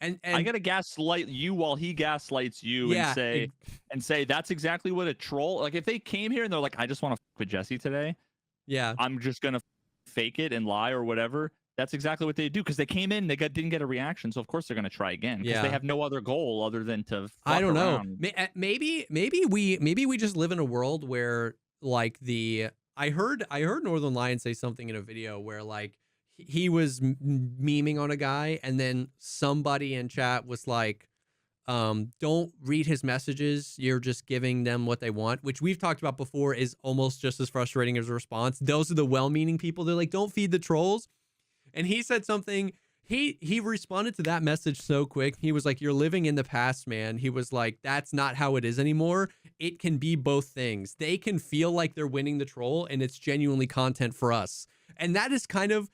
Speaker 1: and
Speaker 2: I gotta gaslight you while he gaslights you, and say that's exactly what a troll. Like, if they came here and they're like, I just want to fuck with Jesse today. Yeah, I'm just gonna fake it and lie or whatever. That's exactly what they do, because they came in, didn't get a reaction, so of course they're gonna try again, because they have no other goal other than to.
Speaker 1: I don't
Speaker 2: around.
Speaker 1: know. Maybe we just live in a world where like I heard Northern Lion say something in a video where like he was memeing on a guy, and then somebody in chat was like, don't read his messages, you're just giving them what they want, which we've talked about before is almost just as frustrating as a response. Those are the well-meaning people. They're like, don't feed the trolls. And he said something, he responded to that message so quick. He was like, you're living in the past, man. He was like, that's not how it is anymore. It can be both things. They can feel like they're winning the troll and it's genuinely content for us. And that is kind of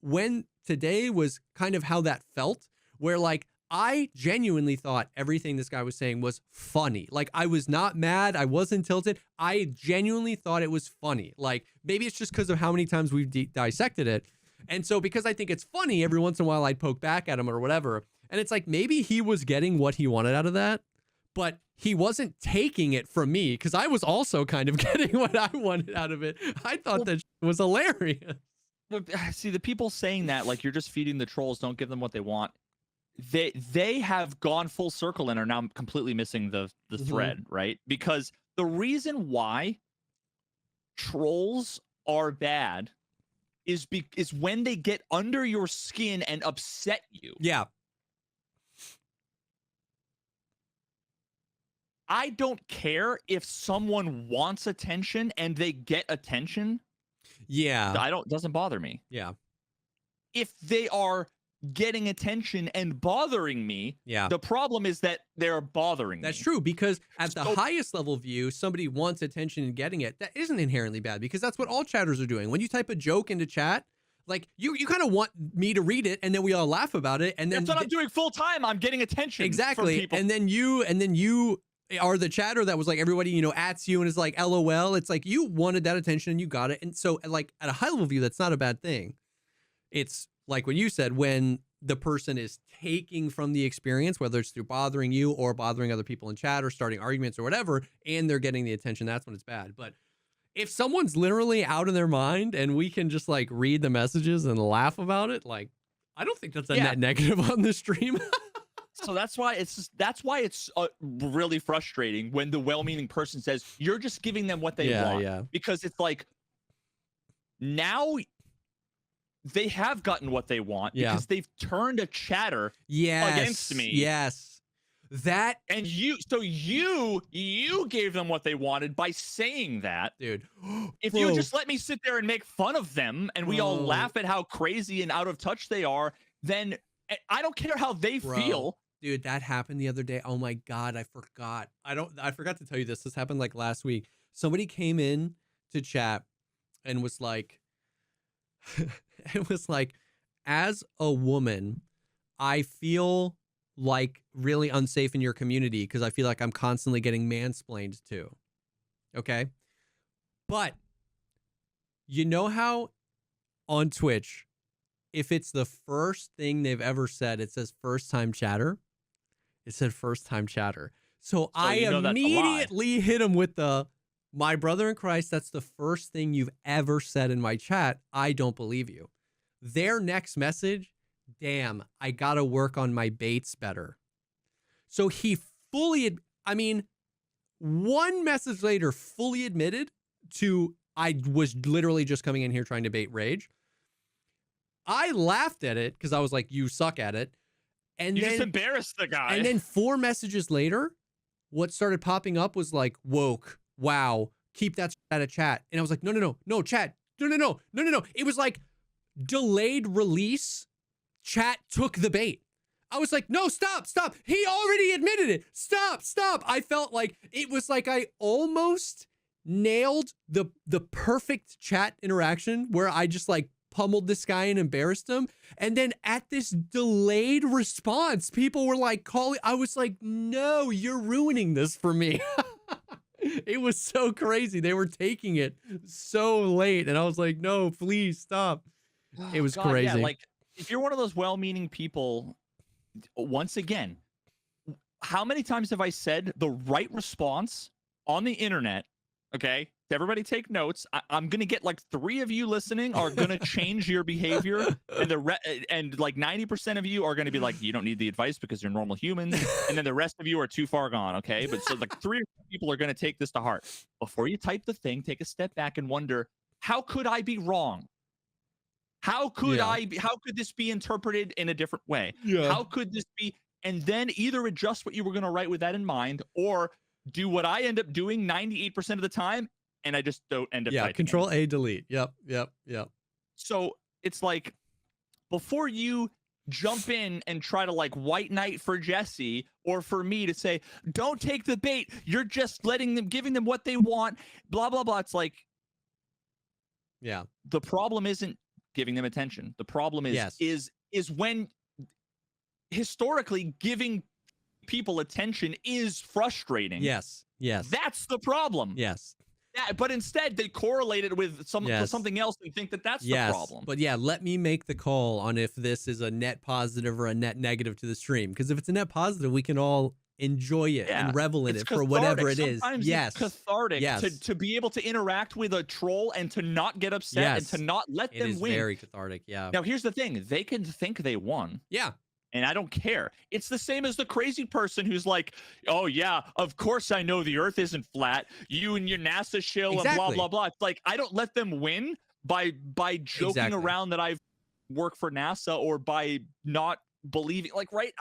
Speaker 1: when today was kind of how that felt, where like, I genuinely thought everything this guy was saying was funny. Like, I was not mad. I wasn't tilted. I genuinely thought it was funny. Like, maybe it's just because of how many times we've dissected it. And so because I think it's funny, every once in a while I'd poke back at him or whatever. And it's like, maybe he was getting what he wanted out of that, but he wasn't taking it from me, because I was also kind of getting what I wanted out of it. I thought that was hilarious.
Speaker 2: See, the people saying that, like, you're just feeding the trolls, don't give them what they want. They have gone full circle and are now completely missing the thread, right? Because the reason why trolls are bad is when they get under your skin and upset you.
Speaker 1: Yeah.
Speaker 2: I don't care if someone wants attention and they get attention.
Speaker 1: Yeah.
Speaker 2: Doesn't bother me.
Speaker 1: Yeah.
Speaker 2: If they are getting attention and bothering me, the problem is that they're bothering me.
Speaker 1: That's true, because at the highest level view, somebody wants attention and getting it. That isn't inherently bad, because that's what all chatters are doing. When you type a joke into chat, like you kind of want me to read it, and then we all laugh about it, and then
Speaker 2: that's what I'm doing full time. I'm getting attention.
Speaker 1: Exactly. From people. And then you are the chatter that was like, everybody, you know, ats you and is like, LOL. It's like, you wanted that attention and you got it. And so like at a high level view, that's not a bad thing. It's like what you said, when the person is taking from the experience, whether it's through bothering you or bothering other people in chat or starting arguments or whatever, and they're getting the attention, that's when it's bad. But if someone's literally out of their mind and we can just like read the messages and laugh about it, like, I don't think that's a net negative on the stream.
Speaker 2: So that's why it's really frustrating when the well-meaning person says you're just giving them what they want.
Speaker 1: Yeah.
Speaker 2: Because it's like now they have gotten what they want because they've turned a chatter against me.
Speaker 1: Yes. That
Speaker 2: and you gave them what they wanted by saying that,
Speaker 1: dude.
Speaker 2: If you just let me sit there and make fun of them and we all laugh at how crazy and out of touch they are, then I don't care how they feel.
Speaker 1: Dude, that happened the other day. Oh my God, I forgot. I forgot to tell you this. This happened like last week. Somebody came in to chat and was like, it was like, as a woman, I feel like really unsafe in your community because I feel like I'm constantly getting mansplained to. Okay. But you know how on Twitch, if it's the first thing they've ever said, it says first time chatter. It said first time chatter. So I immediately hit him with my brother in Christ, that's the first thing you've ever said in my chat. I don't believe you. Their next message, damn, I got to work on my baits better. So he one message later, fully admitted to, I was literally just coming in here trying to bait rage. I laughed at it because I was like, you suck at it. And
Speaker 2: you
Speaker 1: then
Speaker 2: just embarrassed the guy.
Speaker 1: And then 4 messages later, what started popping up was like, woke, wow, keep that out of chat. And I was like, no, chat. No. It was like delayed release. Chat took the bait. I was like, no, stop. He already admitted it. Stop. I felt like it was like I almost nailed the perfect chat interaction where I just like pummeled this guy and embarrassed him. And then at this delayed response, people were like calling. I was like, no, you're ruining this for me. It was so crazy. They were taking it so late. And I was like, no, please stop. It was crazy.
Speaker 2: Yeah, like if you're one of those well-meaning people, once again, how many times have I said the right response on the internet? Okay, everybody take notes. I'm gonna get like 3 of you listening are gonna change your behavior, and like 90% of you are gonna be like, you don't need the advice because you're normal humans, and then the rest of you are too far gone. Okay, but so like 3 or 4 people are gonna take this to heart. Before you type the thing, take a step back and wonder, how could I be wrong? How could how could this be interpreted in a different way? How could this be? And then either adjust what you were going to write with that in mind, or do what I end up doing 98% of the time, and I just don't end up typing
Speaker 1: Control A, delete. Yep.
Speaker 2: So it's like, before you jump in and try to like white knight for Jesse or for me to say, don't take the bait, you're just giving them what they want, blah, blah, blah. It's like, the problem isn't giving them attention. The problem is when historically giving people attention is frustrating.
Speaker 1: Yes.
Speaker 2: That's the problem.
Speaker 1: Yes.
Speaker 2: But instead they correlate it with something else and think that that's the problem.
Speaker 1: But let me make the call on if this is a net positive or a net negative to the stream. Because if it's a net positive, we can all enjoy it and revel in it for whatever it is.
Speaker 2: Sometimes it's cathartic to be able to interact with a troll and to not get upset and to not let them win.
Speaker 1: It is very cathartic,
Speaker 2: Now, here's the thing. They can think they won.
Speaker 1: Yeah.
Speaker 2: And I don't care. It's the same as the crazy person who's like, oh, yeah, of course I know the earth isn't flat. You and your NASA shill and blah, blah, blah. It's like, I don't let them win by joking around that I've worked for NASA or by not believing. Like, right?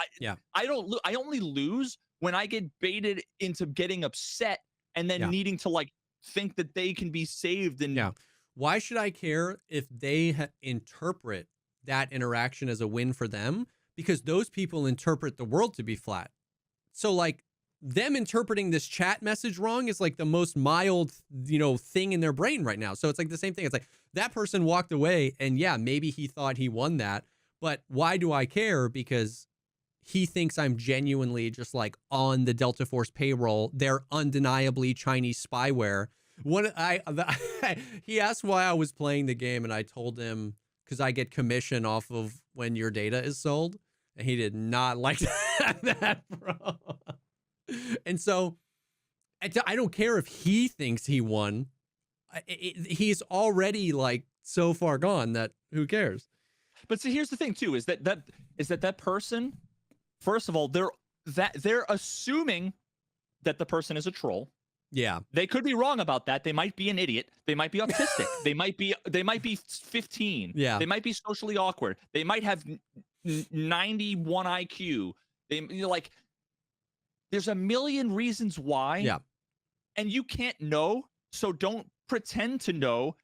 Speaker 2: I only lose when I get baited into getting upset and then needing to like think that they can be saved. And
Speaker 1: why should I care if they interpret that interaction as a win for them? Because those people interpret the world to be flat. So like them interpreting this chat message wrong is like the most mild, thing in their brain right now. So it's like the same thing. It's like that person walked away and maybe he thought he won that, but why do I care? Because he thinks I'm genuinely just like on the Delta Force payroll. They're undeniably Chinese spyware. He asked why I was playing the game and I told him, because I get commission off of when your data is sold. And he did not like that, bro. And so I don't care if he thinks he won. He's already like so far gone that who cares?
Speaker 2: But see, here's the thing too, is that person first of all, they're assuming that the person is a troll.
Speaker 1: Yeah.
Speaker 2: They could be wrong about that. They might be an idiot. They might be autistic. they might be 15.
Speaker 1: Yeah.
Speaker 2: They might be socially awkward. They might have 91 IQ. Like, there's a million reasons why.
Speaker 1: Yeah.
Speaker 2: And you can't know, so don't pretend to know.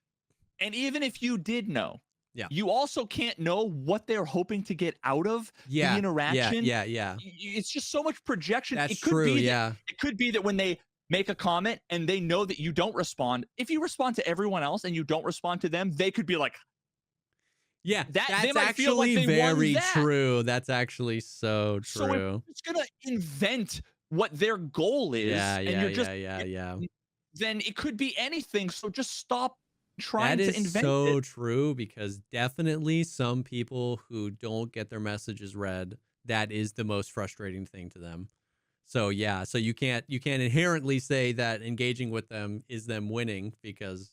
Speaker 2: And even if you did know,
Speaker 1: yeah,
Speaker 2: you also can't know what they're hoping to get out of the interaction.
Speaker 1: Yeah.
Speaker 2: It's just so much projection.
Speaker 1: That's
Speaker 2: it could
Speaker 1: true.
Speaker 2: Be
Speaker 1: yeah.
Speaker 2: It could be that when they make a comment and they know that you don't respond, if you respond to everyone else and you don't respond to them, they could be like,
Speaker 1: yeah,
Speaker 2: that's
Speaker 1: actually
Speaker 2: like
Speaker 1: very true. That's actually so true.
Speaker 2: So it's gonna invent what their goal is.
Speaker 1: Yeah.
Speaker 2: Then it could be anything. So just stop trying to invent it.
Speaker 1: That is so true, because definitely some people who don't get their messages read, that is the most frustrating thing to them. So yeah, so you can't inherently say that engaging with them is them winning, because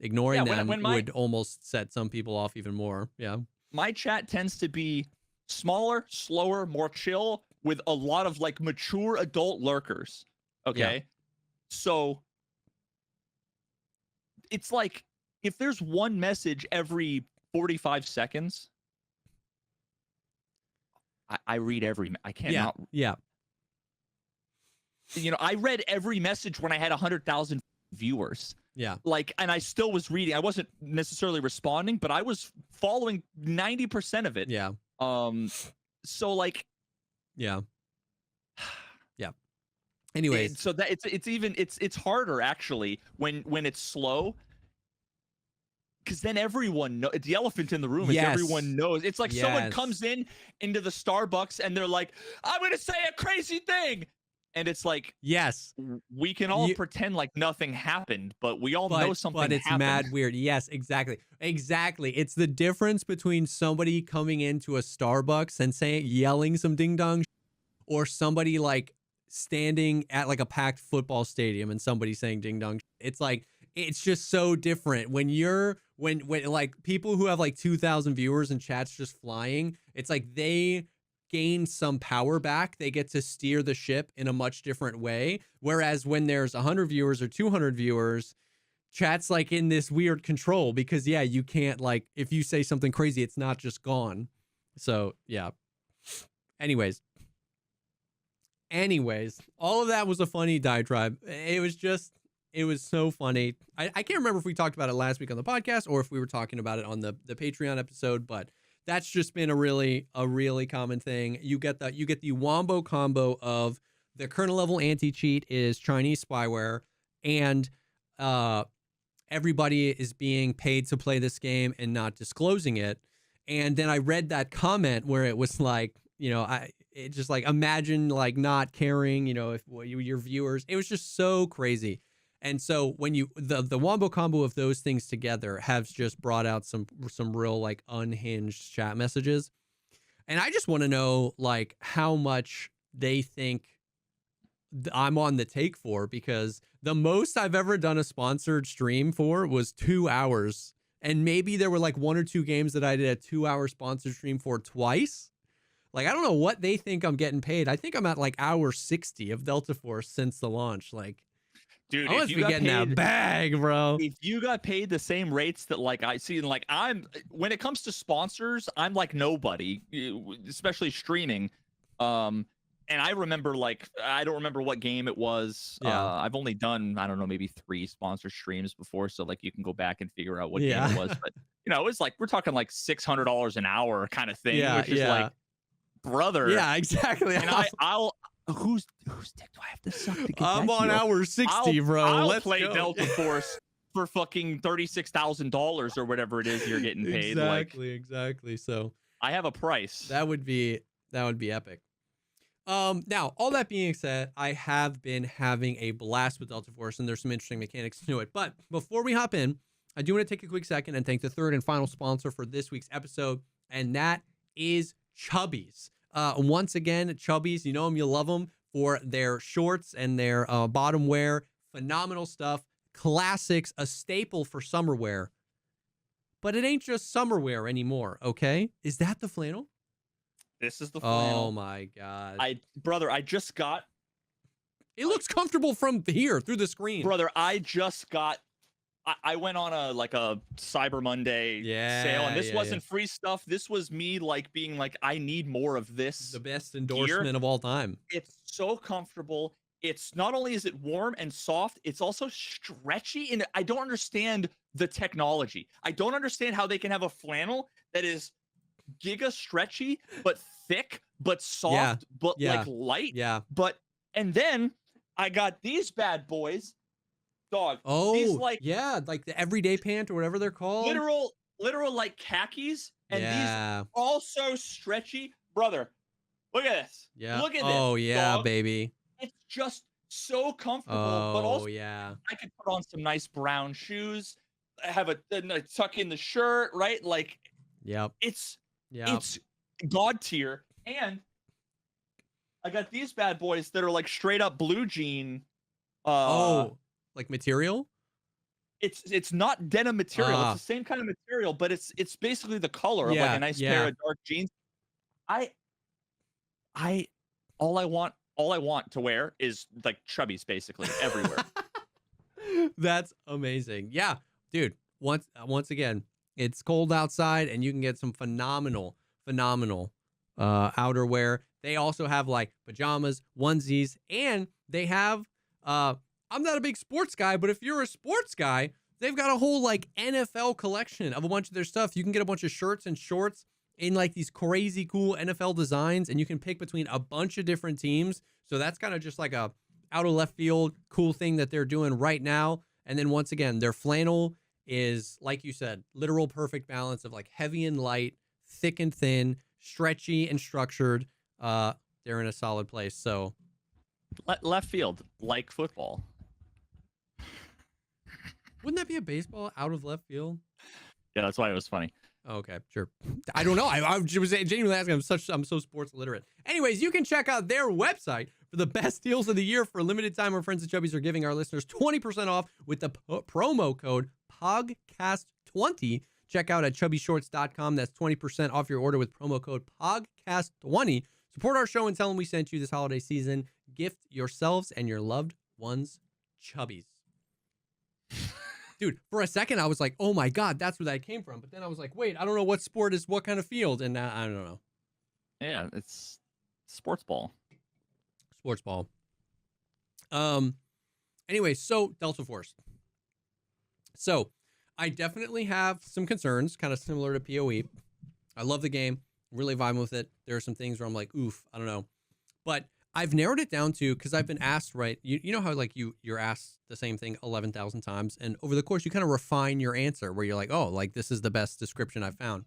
Speaker 1: ignoring them would almost set some people off even more. Yeah.
Speaker 2: My chat tends to be smaller, slower, more chill, with a lot of like mature adult lurkers. Okay. Yeah. So it's like, if there's one message every 45 seconds, I read I cannot.
Speaker 1: Yeah.
Speaker 2: I read every message when I had 100,000 viewers.
Speaker 1: Yeah.
Speaker 2: Like, and I still was reading. I wasn't necessarily responding, but I was following 90% of it.
Speaker 1: Yeah.
Speaker 2: So like,
Speaker 1: yeah. Anyways,
Speaker 2: so that it's harder actually when it's slow, because then everyone knows. It's the elephant in the room.
Speaker 1: Yes.
Speaker 2: Everyone knows. It's like someone comes into the Starbucks and they're like, "I'm going to say a crazy thing," and it's like,
Speaker 1: yes,
Speaker 2: we can all pretend like nothing happened, but we all know something. But
Speaker 1: it's
Speaker 2: happened.
Speaker 1: Mad weird. Yes, exactly. It's the difference between somebody coming into a Starbucks and yelling some ding dong, or somebody like standing at like a packed football stadium and somebody saying ding dong. It's like, it's just so different when like people who have like 2,000 viewers and chat's just flying. It's like they gain some power back. They get to steer the ship in a much different way. Whereas when there's 100 viewers or 200 viewers, chat's like in this weird control, because you can't, like, if you say something crazy, it's not just gone. So yeah. Anyways, all of that was a funny diatribe. It was so funny. I can't remember if we talked about it last week on the podcast or if we were talking about it on the Patreon episode, but that's just been a really common thing. You get the wombo combo of the kernel level anti-cheat is Chinese spyware, and everybody is being paid to play this game and not disclosing it. And then I read that comment where it was like, it just like, imagine like not caring, if your viewers, it was just so crazy. And so when the wombo combo of those things together has just brought out some real like unhinged chat messages. And I just want to know like how much they think I'm on the take for, because the most I've ever done a sponsored stream for was 2 hours. And maybe there were like 1 or 2 games that I did a 2-hour sponsored stream for twice. Like, I don't know what they think I'm getting paid. I think I'm at like hour 60 of Delta Force since the launch. Like,
Speaker 2: dude,
Speaker 1: I must be getting that bag, bro.
Speaker 2: If you got paid the same rates that like I see, like when it comes to sponsors, I'm like nobody, especially streaming. And I remember I don't remember what game it was.
Speaker 1: Yeah.
Speaker 2: I've only done, I don't know, maybe 3 sponsor streams before. So like you can go back and figure out what game it was. But it was like, we're talking like $600 an hour kind of thing, which is like, brother.
Speaker 1: Yeah, exactly.
Speaker 2: And I'll whose dick do I have to suck to get
Speaker 1: I'm on hour 60, bro.
Speaker 2: Let's play Delta Force for fucking $36,000 or whatever it is you're getting paid.
Speaker 1: Exactly. So
Speaker 2: I have a price.
Speaker 1: That would be epic. Now, all that being said, I have been having a blast with Delta Force, and there's some interesting mechanics to it. But before we hop in, I do want to take a quick second and thank the third and final sponsor for this week's episode, and that is Chubbies. Once again, Chubbies, you know them, you love them for their shorts and their bottom wear. Phenomenal stuff. Classics, a staple for summer wear. But it ain't just summer wear anymore, okay? Is that the flannel?
Speaker 2: This is the
Speaker 1: Oh
Speaker 2: flannel.
Speaker 1: my god.
Speaker 2: Brother, I just got.
Speaker 1: It looks comfortable from here through the screen.
Speaker 2: Brother, I just got. I went on a Cyber Monday sale, and this wasn't free stuff. This was me like being like, I need more of this.
Speaker 1: The best endorsement of all time.
Speaker 2: It's so comfortable. It's not only is it warm and soft, it's also stretchy. And I don't understand the technology. I don't understand how they can have a flannel that is giga stretchy, but thick, but soft, but like light.
Speaker 1: Yeah.
Speaker 2: And then I got these bad boys. Dog.
Speaker 1: Oh,
Speaker 2: these like
Speaker 1: like the everyday pant or whatever they're called.
Speaker 2: Literal like khakis, and these also stretchy. Brother, look at this.
Speaker 1: Yeah.
Speaker 2: Look at this.
Speaker 1: Oh yeah,
Speaker 2: dog.
Speaker 1: baby.
Speaker 2: It's just so comfortable.
Speaker 1: Oh,
Speaker 2: but also,
Speaker 1: yeah.
Speaker 2: I could put on some nice brown shoes. I have a tuck in the shirt, right? Like, it's god tier. And I got these bad boys that are like straight up blue jean.
Speaker 1: Like material?
Speaker 2: It's not denim material. It's the same kind of material, but it's basically the color of like a nice pair of dark jeans. All I want to wear is like chubbies basically everywhere.
Speaker 1: That's amazing. Yeah, dude. Once again, it's cold outside and you can get some phenomenal outerwear. They also have like pajamas, onesies, and they have I'm not a big sports guy, but if you're a sports guy, they've got a whole like NFL collection of a bunch of their stuff. You can get a bunch of shirts and shorts in like these crazy cool NFL designs, and you can pick between a bunch of different teams. So that's kind of just like a out of left field cool thing that they're doing right now. And then once again, their flannel is, like you said, literal perfect balance of like heavy and light, thick and thin, stretchy and structured. They're in a solid place. So
Speaker 2: left field, like football.
Speaker 1: Wouldn't that be a baseball out of left field?
Speaker 2: Yeah, that's why it was funny.
Speaker 1: Oh, okay, sure. I don't know. I was genuinely asking. I'm so sports illiterate. Anyways, you can check out their website for the best deals of the year. For a limited time, our friends at Chubbies are giving our listeners 20% off with the promo code POGCAST20. Check out at chubbyshorts.com. That's 20% off your order with promo code POGCAST20. Support our show and tell them we sent you this holiday season. Gift yourselves and your loved ones Chubbies. Dude, for a second, I was like, oh my God, that's where that came from. But then I was like, wait, I don't know what sport is what kind of field. And I don't know.
Speaker 2: Yeah, it's sports ball.
Speaker 1: Sports ball. Anyway, so Delta Force. So I definitely have some concerns, kind of similar to PoE. I love the game, really vibing with it. There are some things where I'm like, oof, I don't know. But I've narrowed it down to, because I've been asked, right? You know how like you're asked the same thing 11,000 times, and over the course you kind of refine your answer where you're like, oh, like this is the best description I've found.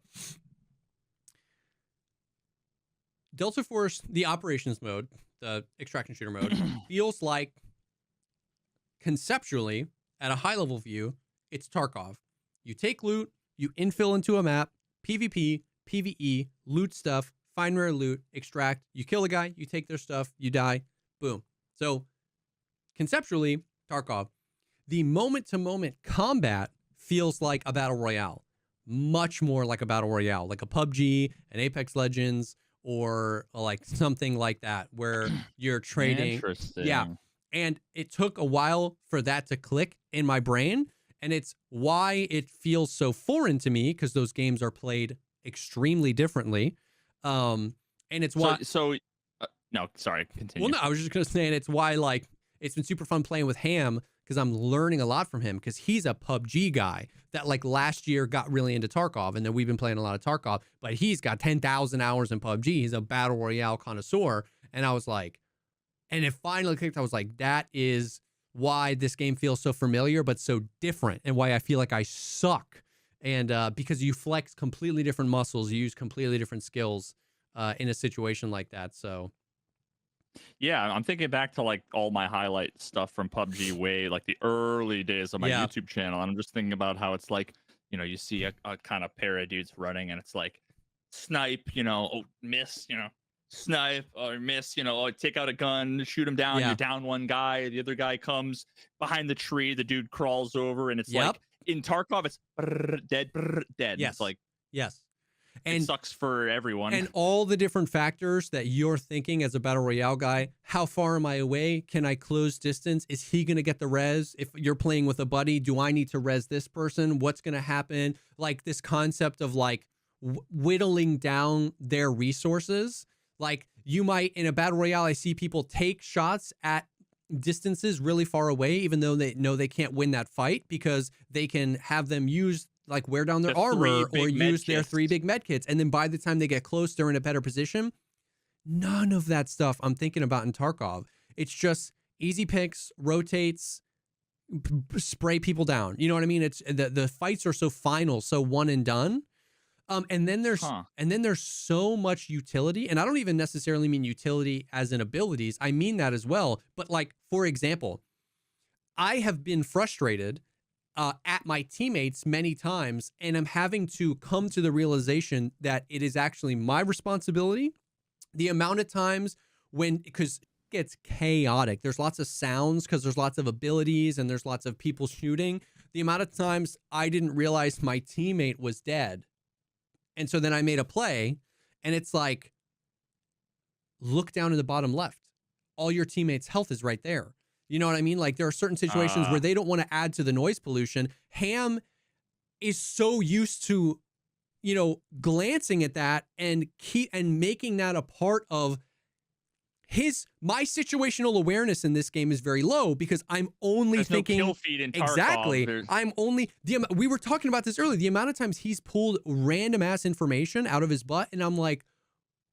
Speaker 1: Delta Force, the operations mode, the extraction shooter mode, feels like conceptually at a high level view, it's Tarkov. You take loot, you infill into a map, PvP, PvE, loot stuff, find rare loot, extract, you kill a guy, you take their stuff, you die, boom. So conceptually, Tarkov. The moment-to-moment combat feels like a battle royale. Much more like a battle royale, like a PUBG, an Apex Legends, or like something like that, where you're trading.
Speaker 2: Interesting.
Speaker 1: Yeah. And it took a while for that to click in my brain. And it's why it feels so foreign to me, because those games are played extremely differently. And it's why.
Speaker 2: No, sorry, continue.
Speaker 1: Well, no, I was just gonna say, and it's why like it's been super fun playing with Ham, because I'm learning a lot from him, because he's a PUBG guy that like last year got really into Tarkov, and then we've been playing a lot of Tarkov, but he's got 10,000 hours in PUBG. He's a battle royale connoisseur, and I was like, and it finally clicked. I was like, that is why this game feels so familiar but so different, and why I feel like I suck. And because you flex completely different muscles, you use completely different skills in a situation like that. So,
Speaker 2: yeah, I'm thinking back to like all my highlight stuff from PUBG, way like the early days of my YouTube channel. And I'm just thinking about how it's like, you know, you see a kind of pair of dudes running, and it's like snipe, you know, oh, miss, you know, snipe or miss, you know, oh, take out a gun, shoot him down. You're down one guy. The other guy comes behind the tree. The dude crawls over, and it's like, in Tarkov, it's dead.
Speaker 1: Yes.
Speaker 2: It's like,
Speaker 1: yes.
Speaker 2: It
Speaker 1: And
Speaker 2: sucks for everyone.
Speaker 1: and all the different factors that you're thinking as a battle royale guy. How far am I away? Can I close distance? Is he going to get the res? If you're playing with a buddy, do I need to res this person? What's going to happen? Like this concept of like whittling down their resources. Like you might in a battle royale, I see people take shots at distances really far away, even though they know they can't win that fight because they can have them use like wear down their armor or use their 3 big med kits. And then by the time they get close, they're in a better position. None of that stuff I'm thinking about in Tarkov. It's just easy picks, rotates, spray people down. You know what I mean? It's the fights are so final, so one and done. And then there's so much utility, and I don't even necessarily mean utility as in abilities. I mean that as well. But like, for example, I have been frustrated at my teammates many times, and I'm having to come to the realization that it is actually my responsibility. The amount of times because it gets chaotic, there's lots of sounds because there's lots of abilities and there's lots of people shooting. The amount of times I didn't realize my teammate was dead. And so then I made a play, and it's like, look down in the bottom left. All your teammates' health is right there. You know what I mean? Like there are certain situations where they don't want to add to the noise pollution. Ham is so used to, you know, glancing at that and making that a part of my situational awareness in this game is very low because I'm only
Speaker 2: There's
Speaker 1: thinking
Speaker 2: no kill feed in Tarkov.
Speaker 1: exactly. I'm only we were talking about this earlier. The amount of times he's pulled random ass information out of his butt, and I'm like,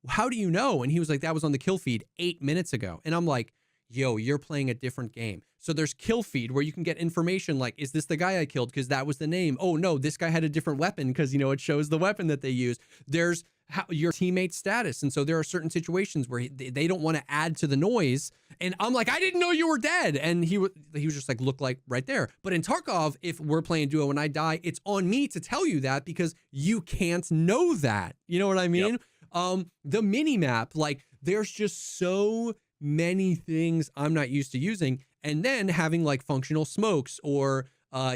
Speaker 1: how do you know? And he was like, that was on the kill feed 8 minutes ago. And I'm like, yo, you're playing a different game. So there's kill feed where you can get information like, is this the guy I killed? Because that was the name. Oh no, this guy had a different weapon because, you know, it shows the weapon that they use. There's your teammate status. And so there are certain situations where they don't want to add to the noise. And I'm like, I didn't know you were dead. And he was just like, look like right there. But in Tarkov, if we're playing duo and I die, it's on me to tell you that because you can't know that. You know what I mean? Yep. The mini map, like there's just so many things I'm not used to using. And then having like functional smokes or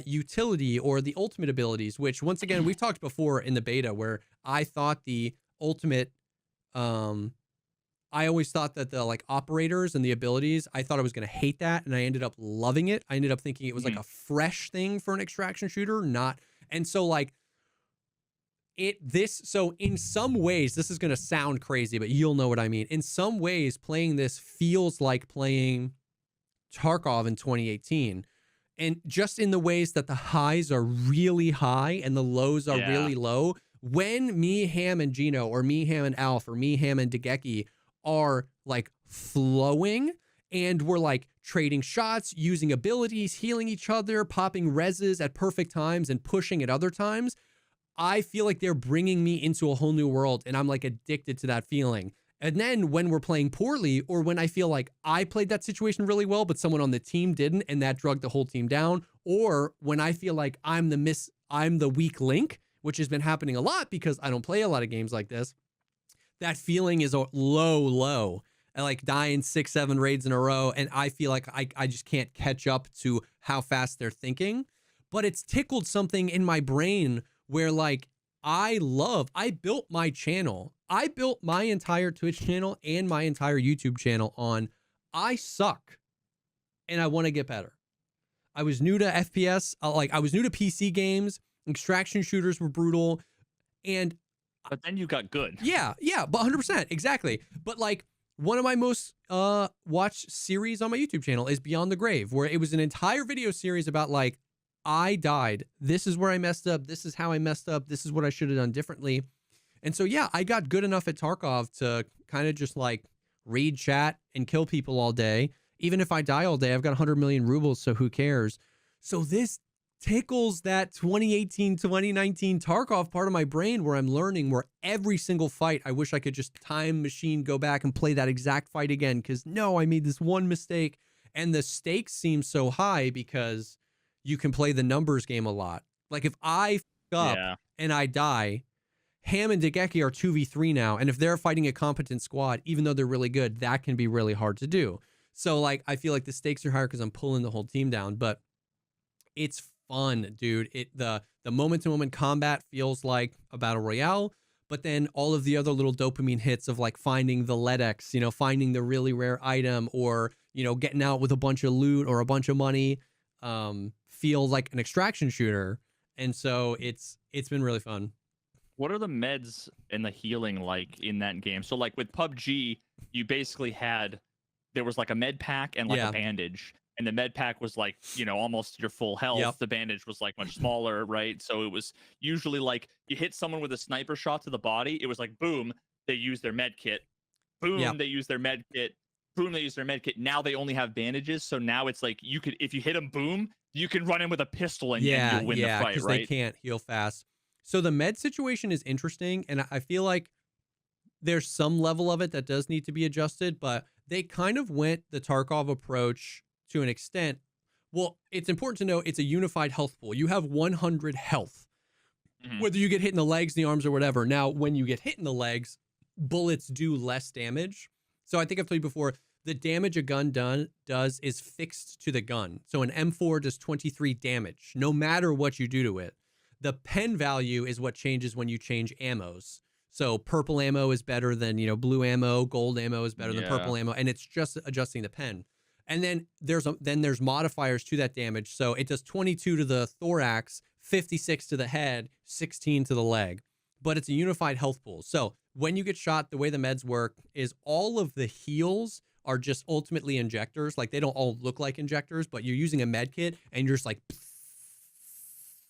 Speaker 1: utility or the ultimate abilities, which once again, we've talked before in the beta where I thought the ultimate, I always thought that the like operators and the abilities, I thought I was going to hate that. And I ended up loving it. I ended up thinking it was like a fresh thing for an extraction shooter, not. And so like so in some ways, this is going to sound crazy, but you'll know what I mean. In some ways, playing this feels like playing Tarkov in 2018. And just in the ways that the highs are really high and the lows are really low, when me, Ham, and Gino, or me, Ham, and Alf, or me, Ham, and Degeki are like flowing and we're like trading shots, using abilities, healing each other, popping reses at perfect times and pushing at other times, I feel like they're bringing me into a whole new world and I'm like addicted to that feeling. And then when we're playing poorly or when I feel like I played that situation really well, but someone on the team didn't and that drugged the whole team down, or when I feel like I'm the weak link, which has been happening a lot because I don't play a lot of games like this, that feeling is a low. I like die in 6-7 raids in a row and I feel like I just can't catch up to how fast they're thinking. But it's tickled something in my brain where like I built my channel. I built my entire Twitch channel and my entire YouTube channel on I suck and I want to get better. I was new to FPS. I was new to PC games. Extraction shooters were brutal.
Speaker 2: But then you got good.
Speaker 1: Yeah, but 100%. Exactly. But like one of my most watched series on my YouTube channel is Beyond the Grave, where it was an entire video series about like, I died. This is where I messed up. This is how I messed up. This is what I should have done differently. And so, yeah, I got good enough at Tarkov to kind of just like read chat and kill people all day. Even if I die all day, I've got 100 million rubles, so who cares? So this tickles that 2018, 2019 Tarkov part of my brain where I'm learning, where every single fight, I wish I could just time machine, go back and play that exact fight again. Because no, I made this one mistake. And the stakes seem so high because you can play the numbers game a lot. Like if I fuck up and I die, Ham and Degeki are 2v3 now. And if they're fighting a competent squad, even though they're really good, that can be really hard to do. So like, I feel like the stakes are higher because I'm pulling the whole team down, but it's fun, dude. The moment-to-moment combat feels like a battle royale, but then all of the other little dopamine hits of like finding the LEDX, finding the really rare item, or, getting out with a bunch of loot or a bunch of money, feel like an extraction shooter. And so it's been really fun.
Speaker 2: What are the meds and the healing like in that game? So like with PUBG, you basically there was like a med pack and like a bandage. And the med pack was like, almost your full health.
Speaker 1: Yep.
Speaker 2: The bandage was like much smaller, right? So it was usually like you hit someone with a sniper shot to the body. It was like, boom, they use their med kit. Boom, they use their med kit. Boom, they use their med kit. Now they only have bandages. So now it's like if you hit them, boom, you can run in with a pistol and you'll win the fight,
Speaker 1: because
Speaker 2: right?
Speaker 1: they can't heal fast. So the med situation is interesting, and I feel like there's some level of it that does need to be adjusted, but they kind of went the Tarkov approach to an extent. Well, it's important to know it's a unified health pool. You have 100 health, whether you get hit in the legs, the arms, or whatever. Now, when you get hit in the legs, bullets do less damage. So I think I've told you before, the damage a gun does is fixed to the gun. So an M4 does 23 damage, no matter what you do to it. The pen value is what changes when you change ammos. So purple ammo is better than, blue ammo, gold ammo is better than purple ammo, and it's just adjusting the pen. And then there's modifiers to that damage. So it does 22 to the thorax, 56 to the head, 16 to the leg. But it's a unified health pool. So when you get shot, the way the meds work is all of the heals are just ultimately injectors. Like, they don't all look like injectors, but you're using a med kit and you're just like,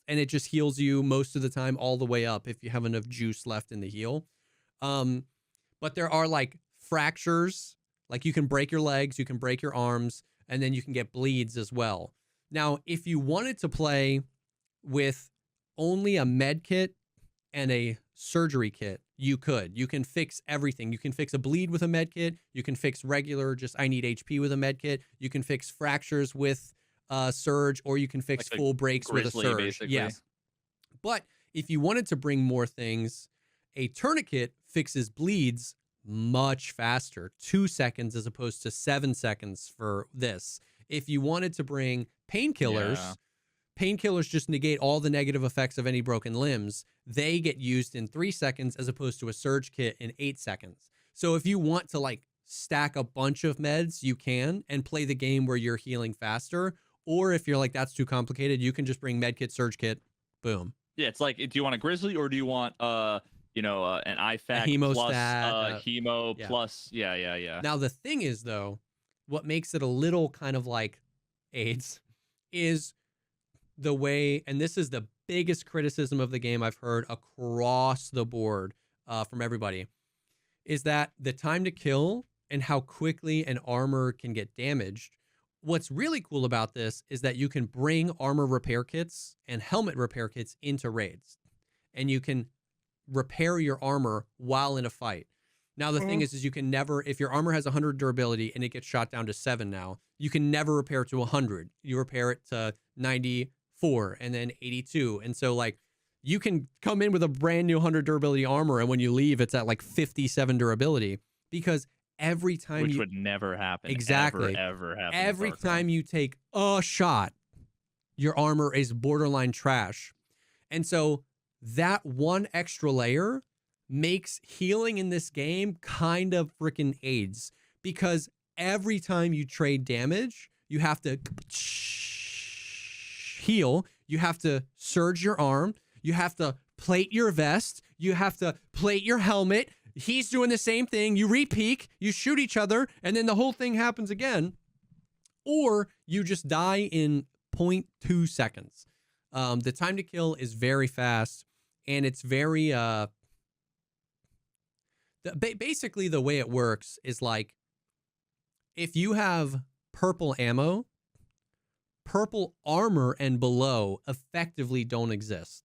Speaker 1: and it just heals you most of the time all the way up if you have enough juice left in the heal. But there are like fractures, like you can break your legs, you can break your arms, and then you can get bleeds as well. Now, if you wanted to play with only a med kit and a surgery kit, you can fix everything. You can fix a bleed with a med kit. You can fix regular, just I need HP with a med kit. You can fix fractures with surge, or you can fix like full breaks with a surge. Basically. Yes. But if you wanted to bring more things, a tourniquet fixes bleeds much faster, 2 seconds as opposed to 7 seconds for this. If you wanted to bring painkillers, painkillers just negate all the negative effects of any broken limbs. They get used in 3 seconds as opposed to a surge kit in 8 seconds. So if you want to like stack a bunch of meds, you can, and play the game where you're healing faster. Or if you're like, that's too complicated, you can just bring medkit, surge kit, boom.
Speaker 2: Yeah, it's like, do you want a grizzly or do you want an IFAC plus hemo plus? Yeah.
Speaker 1: Now the thing is though, what makes it a little kind of like AIDS is the way, and this is the biggest criticism of the game I've heard across the board from everybody, is that the time to kill and how quickly an armor can get damaged. What's really cool about this is that you can bring armor repair kits and helmet repair kits into raids, and you can repair your armor while in a fight. Now, the thing is you can never, if your armor has 100 durability and it gets shot down to 7 now, you can never repair to 100. You repair it to 94 and then 82. And so, like, you can come in with a brand new 100 durability armor, and when you leave, it's at like 57 durability, because every time
Speaker 2: which would never happen.
Speaker 1: Exactly.
Speaker 2: Ever happen.
Speaker 1: Every time you take a shot, your armor is borderline trash. And so that one extra layer makes healing in this game kind of freaking AIDS, because every time you trade damage, you have to heal, you have to surge your arm, you have to plate your vest, you have to plate your helmet. He's doing the same thing. You repeak, you shoot each other, and then the whole thing happens again. Or you just die in 0.2 seconds. The time to kill is very fast, and it's very... basically, the way it works is like, if you have purple ammo, purple armor and below effectively don't exist.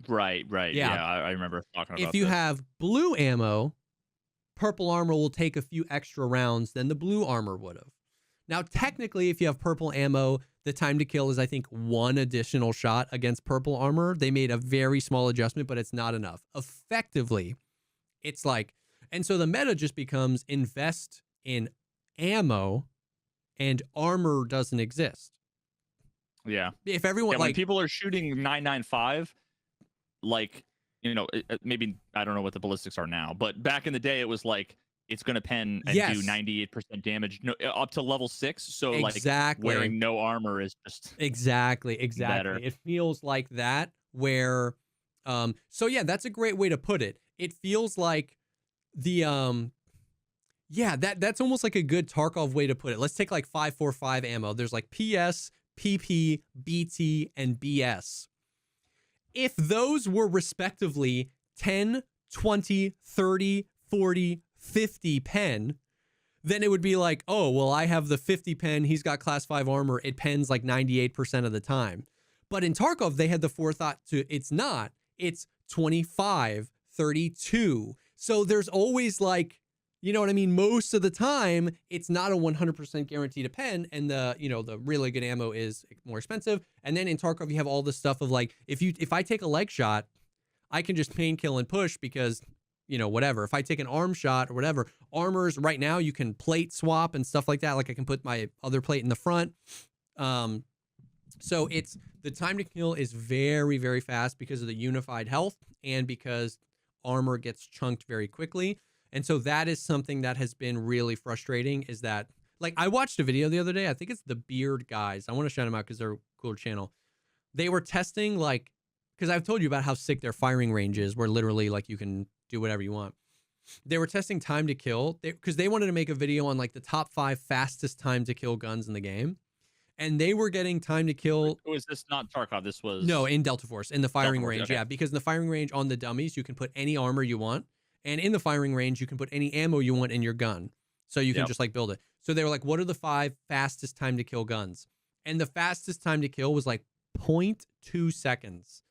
Speaker 2: Right. Yeah, I remember talking about
Speaker 1: If you have blue ammo, purple armor will take a few extra rounds than the blue armor would have. Now, technically, if you have purple ammo, the time to kill is, I think, 1 additional shot against purple armor. They made a very small adjustment, but it's not enough. Effectively, it's like, and so the meta just becomes invest in ammo and armor doesn't exist.
Speaker 2: Yeah.
Speaker 1: If everyone,
Speaker 2: when people are shooting 995, like, you know, maybe I don't know what the ballistics are now, but back in the day, it was like it's going to pen and do
Speaker 1: Yes.
Speaker 2: 98% damage up to level 6. So
Speaker 1: Exactly.
Speaker 2: like wearing no armor is just
Speaker 1: exactly
Speaker 2: better.
Speaker 1: It feels like that where so yeah, that's a great way to put it. It feels like the yeah, that's almost like a good Tarkov way to put it. Let's take like 545 ammo. There's like PS, PP, BT, and BS. If those were respectively 10, 20, 30, 40, 50 pen, then it would be like, oh, well, I have the 50 pen. He's got class 5 armor. It pens like 98% of the time. But in Tarkov, they had the forethought to it's not. It's 25, 32. So there's always like, you know what I mean? Most of the time, it's not a 100% guarantee to pen, and the, you know, the really good ammo is more expensive. And then in Tarkov, you have all this stuff of like, if I take a leg shot, I can just pain kill and push because, you know, whatever. If I take an arm shot or whatever, armors right now you can plate swap and stuff like that. Like I can put my other plate in the front. So it's the time to kill is very, very fast because of the unified health and because armor gets chunked very quickly. And so that is something that has been really frustrating is that, like, I watched a video the other day. I think it's the Beard Guys. I want to shout them out because they're a cool channel. They were testing, like, because I've told you about how sick their firing range is, where literally, like, you can do whatever you want. They were testing time to kill because they wanted to make a video on, like, the top 5 fastest time to kill guns in the game. And they were getting time to kill.
Speaker 2: Was this not Tarkov? This was...
Speaker 1: No, in Delta Force, in the firing
Speaker 2: Force,
Speaker 1: range.
Speaker 2: okay.
Speaker 1: Yeah, because in the firing range on the dummies, you can put any armor you want. And in the firing range, you can put any ammo you want in your gun. So you can just like build it. So they were like, what are the 5 fastest time to kill guns? And the fastest time to kill was like 0.2 seconds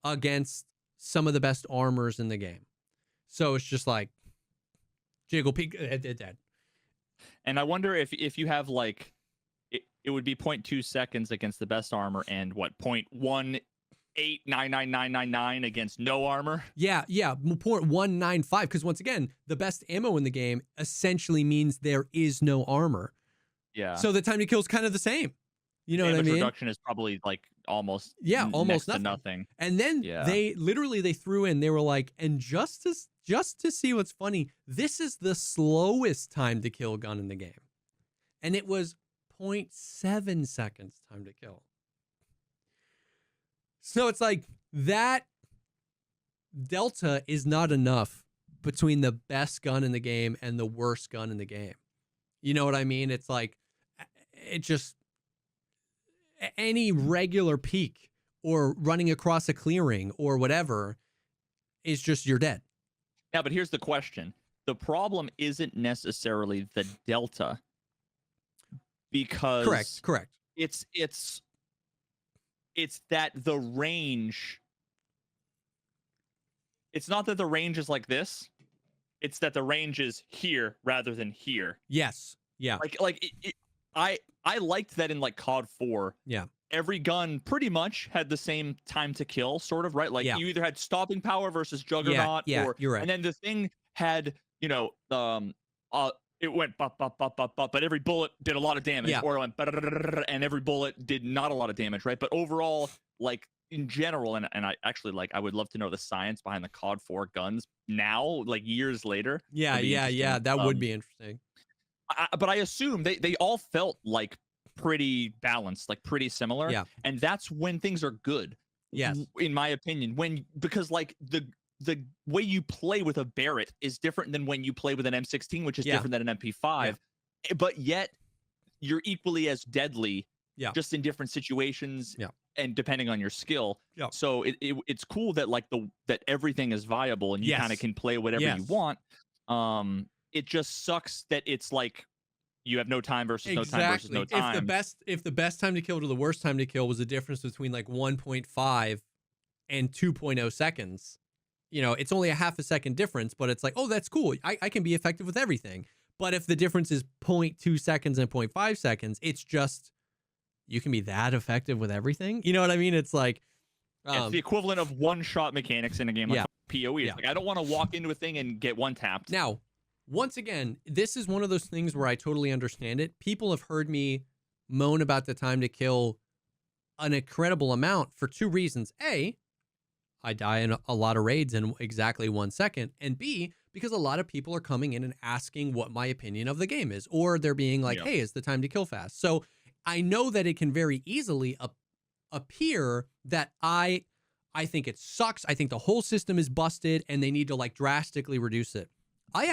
Speaker 1: against some of the best armors in the game. So it's just like jiggle peek dead.
Speaker 2: And I wonder if you have like, it would be 0.2 seconds against the best armor and what, 0.1899999 against no armor?
Speaker 1: Yeah, 0.195, because once again, the best ammo in the game essentially means there is no armor.
Speaker 2: Yeah.
Speaker 1: So the time to kill is kind of the same. You know what I mean?
Speaker 2: Reduction is probably like almost
Speaker 1: almost
Speaker 2: nothing.
Speaker 1: And then they threw in, they were like, and just to see what's funny, this is the slowest time to kill gun in the game. And it was 0.7 seconds time to kill. So it's like that delta is not enough between the best gun in the game and the worst gun in the game. You know what I mean? It's like, it just, any regular peek or running across a clearing or whatever is just, you're dead.
Speaker 2: Yeah, but here's the question. The problem isn't necessarily the delta, because
Speaker 1: correct.
Speaker 2: It's that the range, it's not that the range is like this, it's that the range is here rather than here.
Speaker 1: Yes. Yeah.
Speaker 2: I liked that in like COD 4.
Speaker 1: Yeah.
Speaker 2: Every gun pretty much had the same time to kill, sort of, right? Like you either had stopping power versus Juggernaut, or
Speaker 1: you're right.
Speaker 2: And then the thing had, you know, it went bop, bop, bop, bop, bop, but every bullet did a lot of damage, or it went and every bullet did not a lot of damage, right? But overall, like in general, and I actually like, I would love to know the science behind the COD 4 guns now, like years later.
Speaker 1: Yeah. That would be interesting.
Speaker 2: But I assume they all felt like pretty balanced, like pretty similar.
Speaker 1: Yeah.
Speaker 2: And that's when things are good.
Speaker 1: Yes.
Speaker 2: In my opinion, because like the way you play with a Barrett is different than when you play with an M16, which is different than an MP5, but yet you're equally as deadly, just in different situations, and depending on your skill. So it's cool that like that everything is viable and you kind of can play whatever you want. It just sucks that it's like you have no time versus no time versus no time.
Speaker 1: If the best time to kill to the worst time to kill was a difference between like 1.5 and 2.0 seconds, you know, it's only a half a second difference, but it's like, oh, that's cool. I can be effective with everything. But if the difference is 0.2 seconds and 0.5 seconds, it's just, you can be that effective with everything. You know what I mean? It's like,
Speaker 2: it's the equivalent of one-shot mechanics in a game like PoE. It's like, I don't want to walk into a thing and get one tapped.
Speaker 1: Now, once again, this is one of those things where I totally understand it. People have heard me moan about the time to kill an incredible amount for 2 reasons. A, I die in a lot of raids in exactly 1 second, and B, because a lot of people are coming in and asking what my opinion of the game is, or they're being like,
Speaker 2: Yeah.
Speaker 1: hey, is the time to kill fast? So I know that it can very easily appear that I think it sucks. I think the whole system is busted and they need to like drastically reduce it. I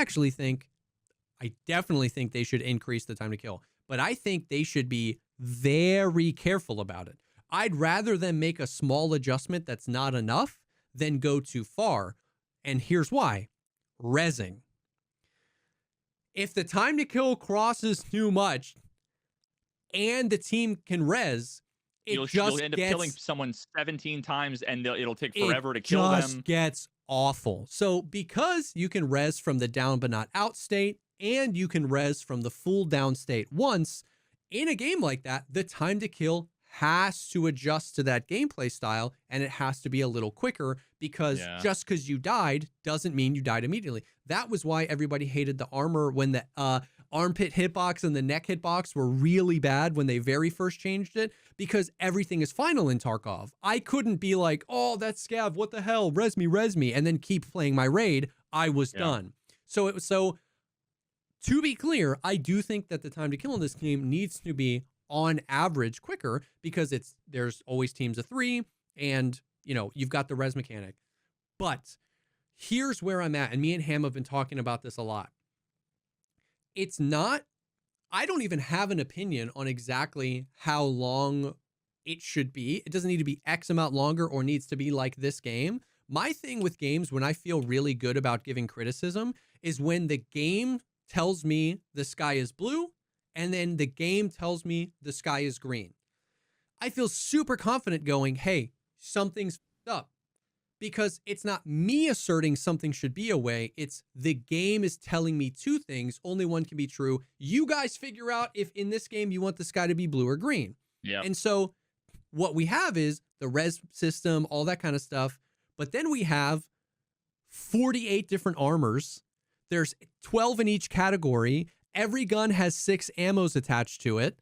Speaker 1: definitely think they should increase the time to kill, but I think they should be very careful about it. I'd rather them make a small adjustment that's not enough than go too far. And here's why. Rezzing. If the time to kill crosses too much and the team can res,
Speaker 2: You'll end up killing someone 17 times, and it'll take forever to kill them. It just
Speaker 1: gets awful. So because you can res from the down but not out state, and you can res from the full down state once, in a game like that, the time to kill has to adjust to that gameplay style, and it has to be a little quicker, because just because you died doesn't mean you died immediately. That was why everybody hated the armor when the armpit hitbox and the neck hitbox were really bad when they very first changed it, because everything is final in Tarkov. I couldn't be like, oh, that's scav, what the hell, res me, and then keep playing my raid. I was done. So to be clear, I do think that the time to kill in this game needs to be on average quicker, because there's always teams of 3, and you've got the res mechanic. But here's where I'm at, and me and Ham have been talking about this a lot. I don't even have an opinion on exactly how long it should be. It doesn't need to be X amount longer or needs to be like this game. My thing with games, when I feel really good about giving criticism, is when the game tells me the sky is blue and then the game tells me the sky is green. I feel super confident going, hey, something's up. Because it's not me asserting something should be a way, it's the game is telling me two things. Only one can be true. You guys figure out if in this game you want the sky to be blue or green.
Speaker 2: Yeah.
Speaker 1: And so what we have is the res system, all that kind of stuff. But then we have 48 different armors. There's 12 in each category. Every gun has 6 ammos attached to it.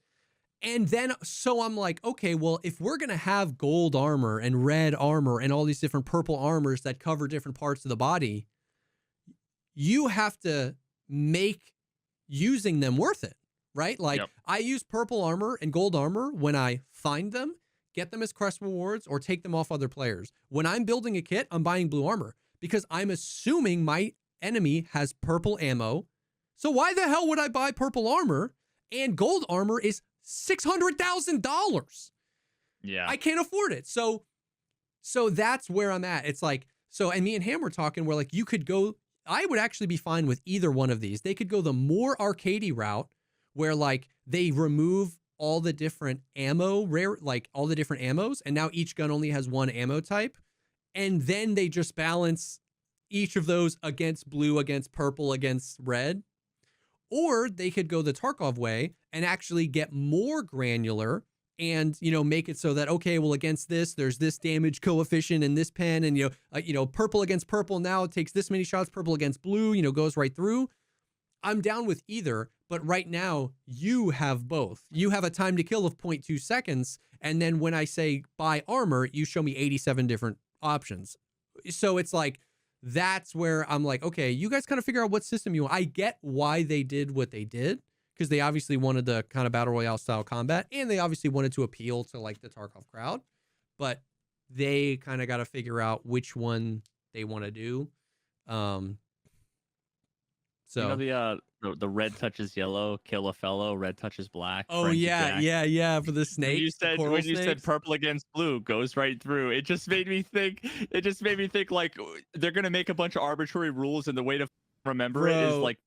Speaker 1: And then, so I'm like, okay, well, if we're going to have gold armor and red armor and all these different purple armors that cover different parts of the body, you have to make using them worth it, right? Like, I use purple armor and gold armor when I find them, get them as quest rewards, or take them off other players. When I'm building a kit, I'm buying blue armor because I'm assuming my enemy has purple ammo. So why the hell would I buy purple armor? And gold armor is $600,000.
Speaker 2: Yeah.
Speaker 1: I can't afford it. So that's where I'm at. It's like, and me and Ham were talking, we're like, you could go, I would actually be fine with either one of these. They could go the more arcadey route where like they remove all the different ammo, like all the different ammos, and now each gun only has one ammo type. And then they just balance each of those against blue, against purple, against red. Or they could go the Tarkov way and actually get more granular and, make it so that, okay, well, against this, there's this damage coefficient in this pen, and, purple against purple now it takes this many shots, purple against blue, goes right through. I'm down with either, but right now you have both. You have a time to kill of 0.2 seconds. And then when I say buy armor, you show me 87 different options. So it's like, that's where I'm like, okay, you guys kind of figure out what system you want. I get why they did what they did, because they obviously wanted the kind of battle royale style combat, and they obviously wanted to appeal to like the Tarkov crowd, but they kind of got to figure out which one they want to do. So
Speaker 2: the red touches yellow, kill a fellow, red touches black.
Speaker 1: Oh yeah, for the snake.
Speaker 2: When you said purple against blue goes right through, it just made me think like they're gonna make a bunch of arbitrary rules, and the way to remember it is like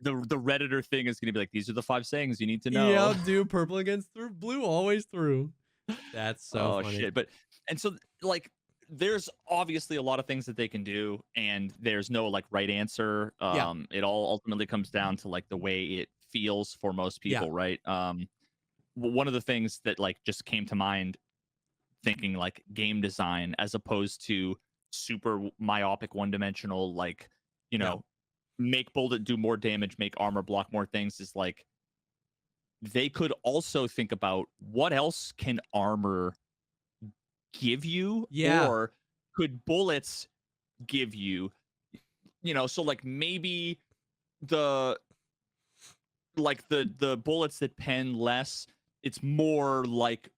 Speaker 2: the Redditor thing is gonna be like, these are the 5 sayings you need to know.
Speaker 1: Yeah, do purple against blue always through. That's so funny.
Speaker 2: Shit. And so like there's obviously a lot of things that they can do, and there's no like right answer. It all ultimately comes down to like the way it feels for most people, right? One of the things that like just came to mind thinking like game design as opposed to super myopic one-dimensional, like, make bullet do more damage, make armor block more things, is like they could also think about what else can armor give you, or could bullets give you? You know, so like maybe the the bullets that pen less, it's more like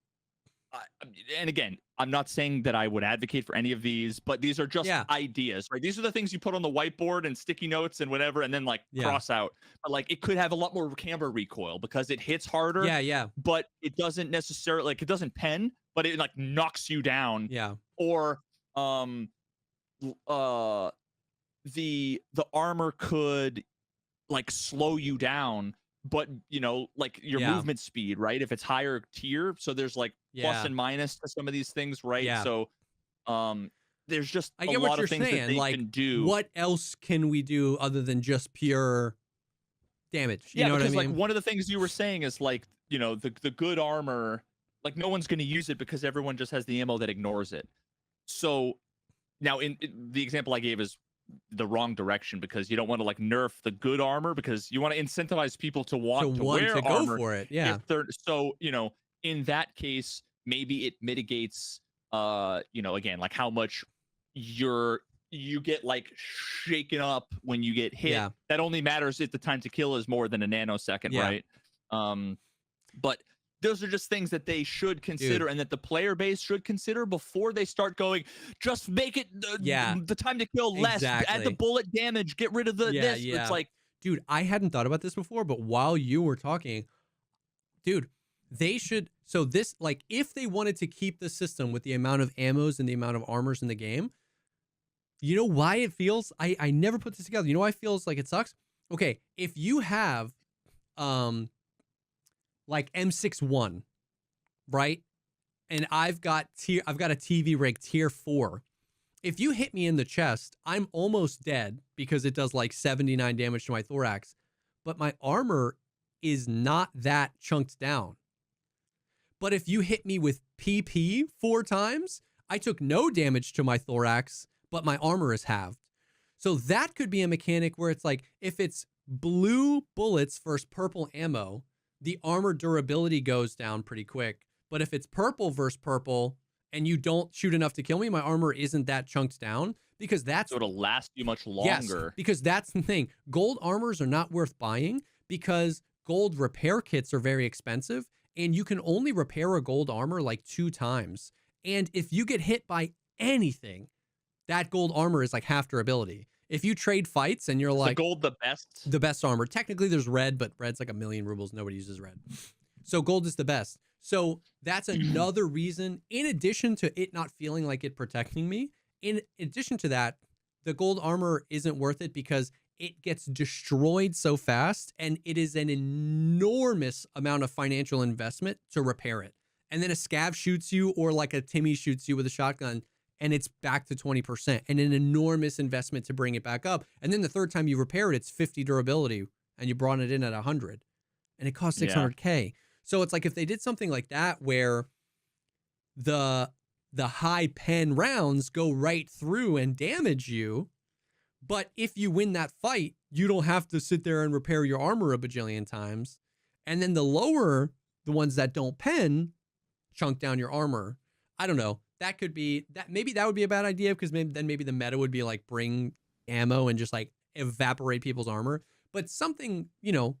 Speaker 2: and again, I'm not saying that I would advocate for any of these, but these are just ideas, right? These are the things you put on the whiteboard and sticky notes and whatever, and then like cross out. But like it could have a lot more camera recoil because it hits harder. But it doesn't necessarily like it doesn't pen, but it like knocks you down. Or the armor could like slow you down, but you know, like your movement speed, right? If it's higher tier, so there's like plus and minus to some of these things, right? So there's just
Speaker 1: I get
Speaker 2: a
Speaker 1: what
Speaker 2: lot
Speaker 1: you're
Speaker 2: of things
Speaker 1: saying.
Speaker 2: that they
Speaker 1: like,
Speaker 2: can do.
Speaker 1: What else can we do other than just pure damage? You know what I mean?
Speaker 2: Like one of the things you were saying is like, you know, the good armor, like no one's going to use it because everyone just has the ammo that ignores it. So now in the example I gave is the wrong direction, because you don't want to like nerf the good armor, because you want to incentivize people to want to wear
Speaker 1: to
Speaker 2: armor
Speaker 1: go for it.
Speaker 2: So you know, in that case maybe it mitigates you know, again, like how much you get like shaken up when you get hit. That only matters if the time to kill is more than a nanosecond, right? But those are just things that they should consider, and that the player base should consider before they start going, just make it the time to kill less, add the bullet damage, get rid of the this. It's like,
Speaker 1: dude, I hadn't thought about this before, but while you were talking, dude, they should. So this, like, if they wanted to keep the system with the amount of ammos and the amount of armors in the game, you know why it feels, I never put this together. You know why it feels like it sucks? Okay, if you have like M61, right? And I've got a TV rig tier 4. If you hit me in the chest, I'm almost dead because it does like 79 damage to my thorax, but my armor is not that chunked down. But if you hit me with PP 4 times, I took no damage to my thorax, but my armor is halved. So that could be a mechanic where it's like, if it's blue bullets versus purple ammo, the armor durability goes down pretty quick. But if it's purple versus purple and you don't shoot enough to kill me, my armor isn't that chunked down, because that's...
Speaker 2: So it'll last you much longer.
Speaker 1: Yes, because that's the thing. Gold armors are not worth buying because gold repair kits are very expensive, and you can only repair a gold armor like 2 times. And if you get hit by anything, that gold armor is like half durability. If you trade fights and you're like...
Speaker 2: the gold the best
Speaker 1: armor. Technically there's red, but red's like 1,000,000 rubles. Nobody uses red. So gold is the best. So that's another reason, in addition to it not feeling like it protecting me, in addition to that, the gold armor isn't worth it because it gets destroyed so fast, and it is an enormous amount of financial investment to repair it. And then a scav shoots you, or like a Timmy shoots you with a shotgun, and it's back to 20%, and an enormous investment to bring it back up. And then the third time you repair it, it's 50 durability, and you brought it in at 100, and it costs 600K. So it's like, if they did something like that where the high pen rounds go right through and damage you, but if you win that fight, you don't have to sit there and repair your armor a bajillion times. And then the ones that don't pen, chunk down your armor. I don't know. That could be that. Maybe that would be a bad idea, because maybe the meta would be like, bring ammo and just like evaporate people's armor. But something, you know,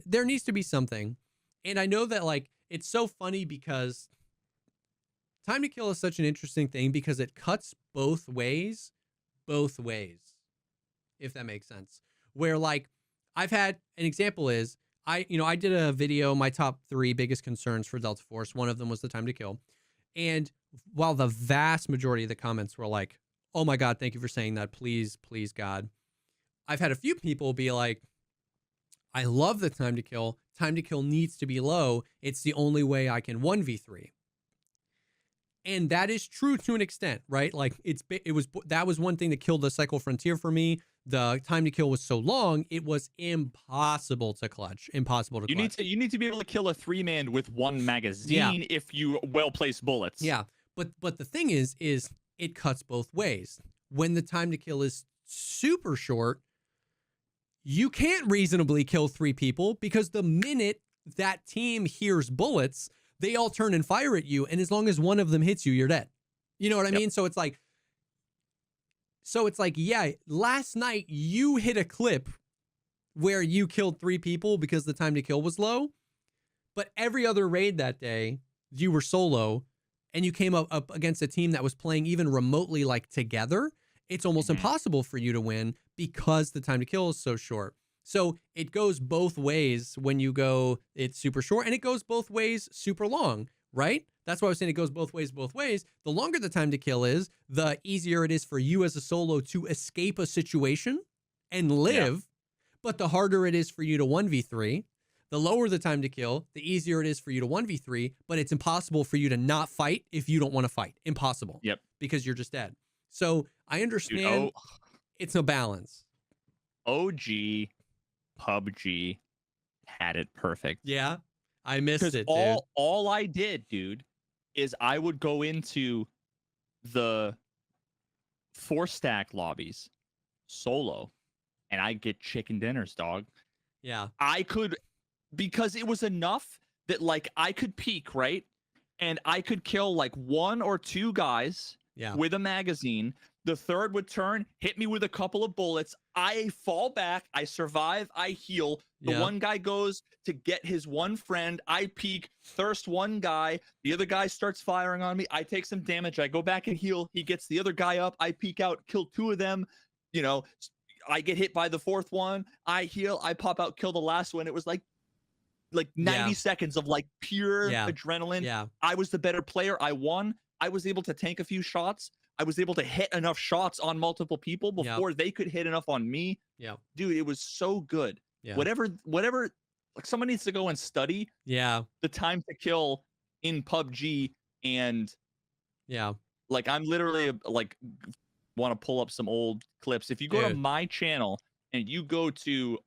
Speaker 1: there needs to be something. And I know that, like, it's so funny because time to kill is such an interesting thing, because it cuts both ways, if that makes sense. Where, like, I've had an example is, I did a video, my top 3 biggest concerns for Delta Force. One of them was the time to kill. And while the vast majority of the comments were like, oh my God, thank you for saying that. Please, please, God. I've had a few people be like, I love the time to kill. Time to kill needs to be low. It's the only way I can 1v3. And that is true to an extent, right? Like, that was one thing that killed the Cycle Frontier for me. The time to kill was so long, it was impossible to clutch. You
Speaker 2: need to be able to kill a 3-man with 1 magazine if you well-placed bullets.
Speaker 1: Yeah, but the thing is it cuts both ways. When the time to kill is super short, you can't reasonably kill 3 people, because the minute that team hears bullets, they all turn and fire at you, and as long as one of them hits you, you're dead. You know what I mean? So it's like, So it's like, yeah, last night you hit a clip where you killed 3 people because the time to kill was low, but every other raid that day, you were solo and you came up against a team that was playing even remotely like together. It's almost impossible for you to win because the time to kill is so short. So it goes both ways when you go, it's super short, and it goes both ways super long, right? That's why I was saying it goes both ways, both ways. The longer the time to kill is, the easier it is for you as a solo to escape a situation and live, but the harder it is for you to 1v3. The lower the time to kill, the easier it is for you to 1v3, but it's impossible for you to not fight if you don't want to fight. Impossible.
Speaker 2: Yep.
Speaker 1: Because you're just dead. So I understand it's a balance.
Speaker 2: OG PUBG had it perfect.
Speaker 1: Yeah. I missed it,
Speaker 2: dude.
Speaker 1: Dude.
Speaker 2: All I did, dude, is I would go into the 4-stack lobbies solo and I'd get chicken dinners, dog.
Speaker 1: Yeah.
Speaker 2: I could, because it was enough that like I could peek, right? And I could kill like 1 or 2 guys with a magazine. The third would turn, hit me with a couple of bullets. I fall back, I survive, I heal. The one guy goes to get his one friend. I peek, thirst one guy. The other guy starts firing on me. I take some damage. I go back and heal. He gets the other guy up. I peek out, kill 2 of them. You know, I get hit by the 4th one. I heal. I pop out, kill the last one. It was like 90 seconds of like pure adrenaline.
Speaker 1: Yeah.
Speaker 2: I was the better player. I won. I was able to tank a few shots. I was able to hit enough shots on multiple people before they could hit enough on me.
Speaker 1: Yeah.
Speaker 2: Dude, it was so good.
Speaker 1: Yeah.
Speaker 2: Whatever, like someone needs to go and study the time to kill in PUBG. And like, I'm literally like want to pull up some old clips. If you go to my channel and you go to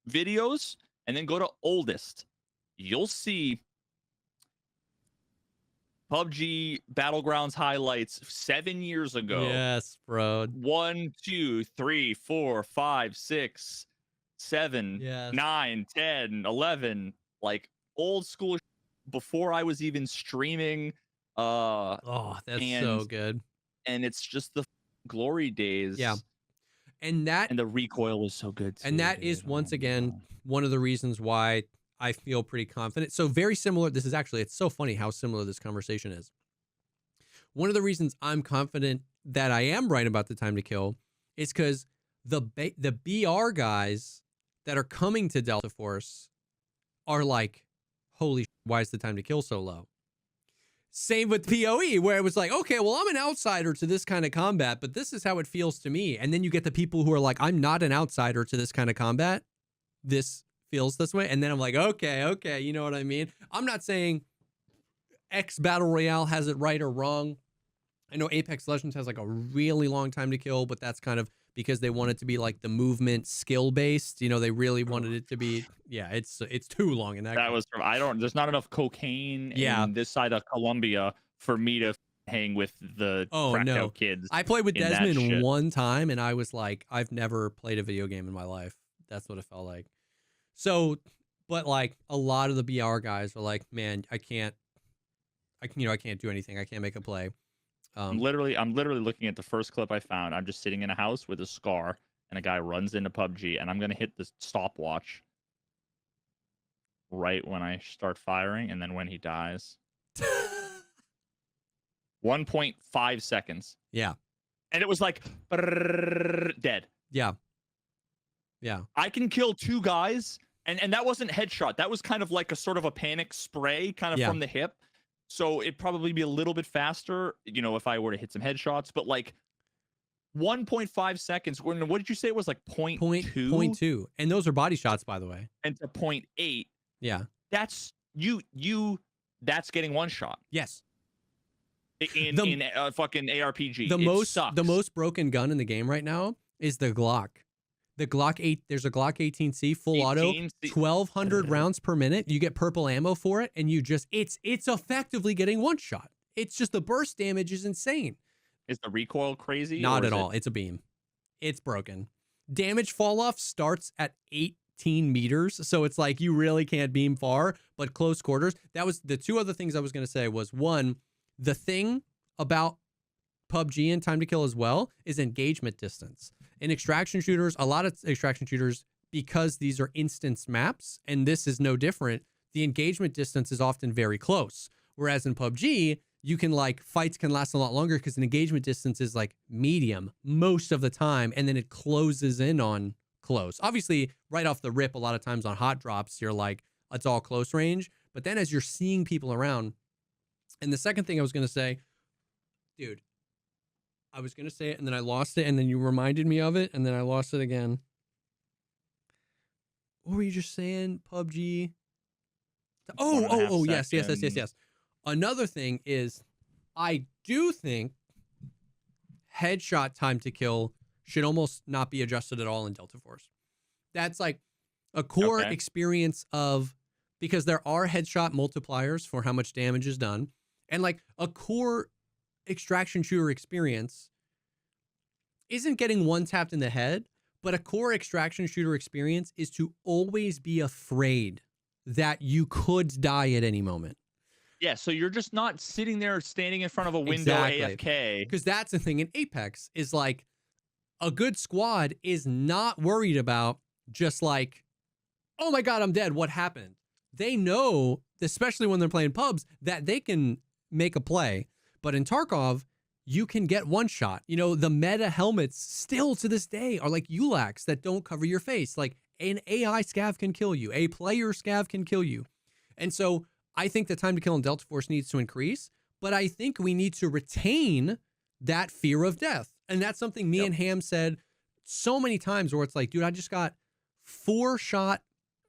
Speaker 2: videos and then go to oldest, you'll see PUBG Battlegrounds highlights 7 years ago.
Speaker 1: Yes, bro.
Speaker 2: 1, 2, 3, 4, 5, 6, 7, 9, 10, 11. Like old school before I was even streaming.
Speaker 1: Oh, that's so good.
Speaker 2: And it's just the glory days.
Speaker 1: Yeah. And
Speaker 2: the recoil was so good too,
Speaker 1: and that is once again one of the reasons why I feel pretty confident. So very similar. This is actually, it's so funny how similar this conversation is. One of the reasons I'm confident that I am right about the time to kill is because the BR guys that are coming to Delta Force are like, holy shit, why is the time to kill so low? Same with PoE, where it was like, okay, well, I'm an outsider to this kind of combat, but this is how it feels to me. And then you get the people who are like, I'm not an outsider to this kind of combat. This feels this way. And then I'm like, okay, you know what I mean? I'm not saying X Battle Royale has it right or wrong. I know Apex Legends has like a really long time to kill, but that's kind of because they want it to be like the movement skill based. You know, they really wanted it to be, it's too long in that.
Speaker 2: That was, there's not enough cocaine in this side of Colombia for me to hang with the cracked out kids.
Speaker 1: I played with Desmond one time and I was like, I've never played a video game in my life. That's what it felt like. So, but like a lot of the BR guys are like, man, I can't do anything. I can't make a play.
Speaker 2: I'm literally looking at the first clip I found. I'm just sitting in a house with a scar and a guy runs into PUBG and I'm going to hit the stopwatch right when I start firing. And then when he dies, 1.5 seconds.
Speaker 1: Yeah.
Speaker 2: And it was like dead.
Speaker 1: Yeah. Yeah.
Speaker 2: I can kill 2 guys. And that wasn't headshot. That was kind of like a sort of a panic spray kind of from the hip. So it'd probably be a little bit faster, you know, if I were to hit some headshots. But like 1.5 seconds. What did you say it was, like 0.2?
Speaker 1: 0.2. And those are body shots, by the way.
Speaker 2: And to 0.8.
Speaker 1: Yeah.
Speaker 2: That's that's getting one shot.
Speaker 1: Yes.
Speaker 2: In a fucking ARPG.
Speaker 1: The most broken gun in the game right now is the Glock. The Glock 8, there's a Glock 18C full auto, 1,200 rounds per minute. You get purple ammo for it, and you just, it's effectively getting one shot. It's just the burst damage is insane.
Speaker 2: Is the recoil crazy?
Speaker 1: Not at all. It's a beam. It's broken. Damage fall off starts at 18 meters, so it's like you really can't beam far, but close quarters. That was the 2 other things I was going to say was, one, the thing about PUBG and time to kill as well is engagement distance. In extraction shooters, a lot of extraction shooters, because these are instance maps, and this is no different, the engagement distance is often very close. Whereas in PUBG, you can like fights can last a lot longer because an engagement distance is like medium most of the time, and then it closes in on close. Obviously, right off the rip, a lot of times on hot drops, you're like, it's all close range. But then as you're seeing people around, and the second thing I was going to say, dude, I was going to say it and then I lost it, and then you reminded me of it and then I lost it again. What were you just saying? PUBG? Oh, yes. Another thing is, I do think headshot time to kill should almost not be adjusted at all in Delta Force. That's like a core experience of, because there are headshot multipliers for how much damage is done, and like a core extraction shooter experience isn't getting one tapped in the head, but a core extraction shooter experience is to always be afraid that you could die at any moment.
Speaker 2: Yeah, so you're just not sitting there standing in front of a window AFK.
Speaker 1: Because that's the thing in Apex is like, a good squad is not worried about just like, oh my God, I'm dead. What happened? They know, especially when they're playing pubs, that they can make a play. But in Tarkov, you can get one shot. You know, the meta helmets still to this day are like ULACs that don't cover your face. Like an AI scav can kill you. A player scav can kill you. And so I think the time to kill in Delta Force needs to increase, but I think we need to retain that fear of death. And that's something me and Ham said so many times, where it's like, dude, I just got 4-shot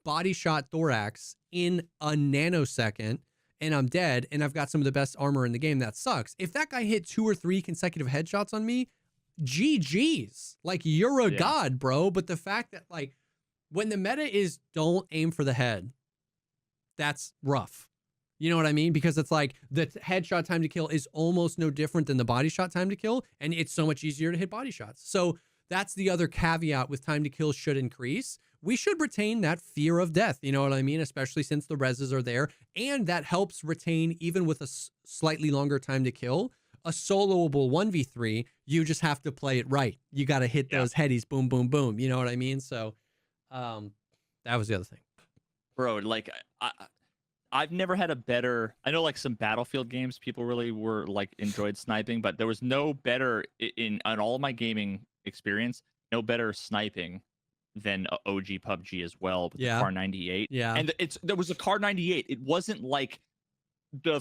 Speaker 1: body shot thorax in a nanosecond and I'm dead, and I've got some of the best armor in the game. That sucks. If that guy hit 2 or 3 consecutive headshots on me, GG's. Like, you're a god, bro. But the fact that, like, when the meta is don't aim for the head, that's rough. You know what I mean? Because it's like the headshot time to kill is almost no different than the body shot time to kill, and it's so much easier to hit body shots. So that's the other caveat with time to kill should increase. We should retain that fear of death. You know what I mean? Especially since the reses are there, and that helps retain, even with a slightly longer time to kill, a soloable 1v3. You just have to play it right. You got to hit those headies, boom, boom, boom. You know what I mean? So that was the other thing. Bro,
Speaker 2: like, I've never had a better, I know like some Battlefield games, people really were like enjoyed sniping, but there was no better in all of my gaming experience, no better sniping than OG PUBG as well with the Car 98.
Speaker 1: Yeah.
Speaker 2: And there was a Car 98. It wasn't like the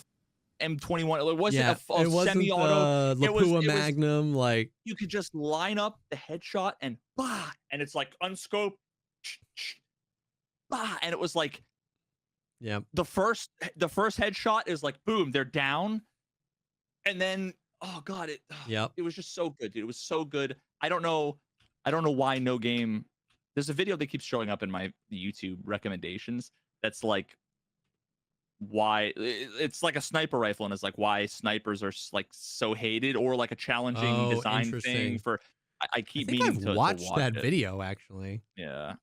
Speaker 2: M21. It wasn't a semi-auto.
Speaker 1: It was Magnum. Like,
Speaker 2: you could just line up the headshot and bah, and it's like unscope, bah, and it was like,
Speaker 1: yeah,
Speaker 2: the first headshot is like boom, they're down, and then oh god, it was just so good, dude. It was so good. I don't know why no game. There's a video that keeps showing up in my YouTube recommendations that's like why it's like a sniper rifle, and it's like why snipers are like so hated, or like a challenging design thing for. I keep meaning to watch
Speaker 1: that video actually.
Speaker 2: Yeah.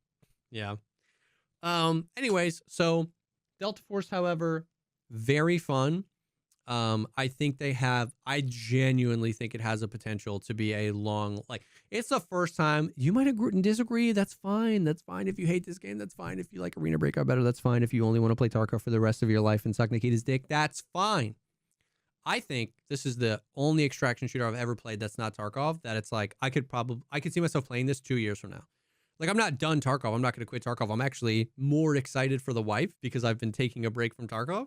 Speaker 1: Anyways, so Delta Force, however, very fun. I think I genuinely think it has a potential to be a long, like, it's the first time. You might agree and disagree. That's fine. That's fine. If you hate this game, that's fine. If you like Arena Breakout better, that's fine. If you only want to play Tarkov for the rest of your life and suck Nikita's dick, that's fine. I think this is the only extraction shooter I've ever played that's not Tarkov, that it's like, I could see myself playing this 2 years from now. Like, I'm not done Tarkov. I'm not going to quit Tarkov. I'm actually more excited for the wife because I've been taking a break from Tarkov.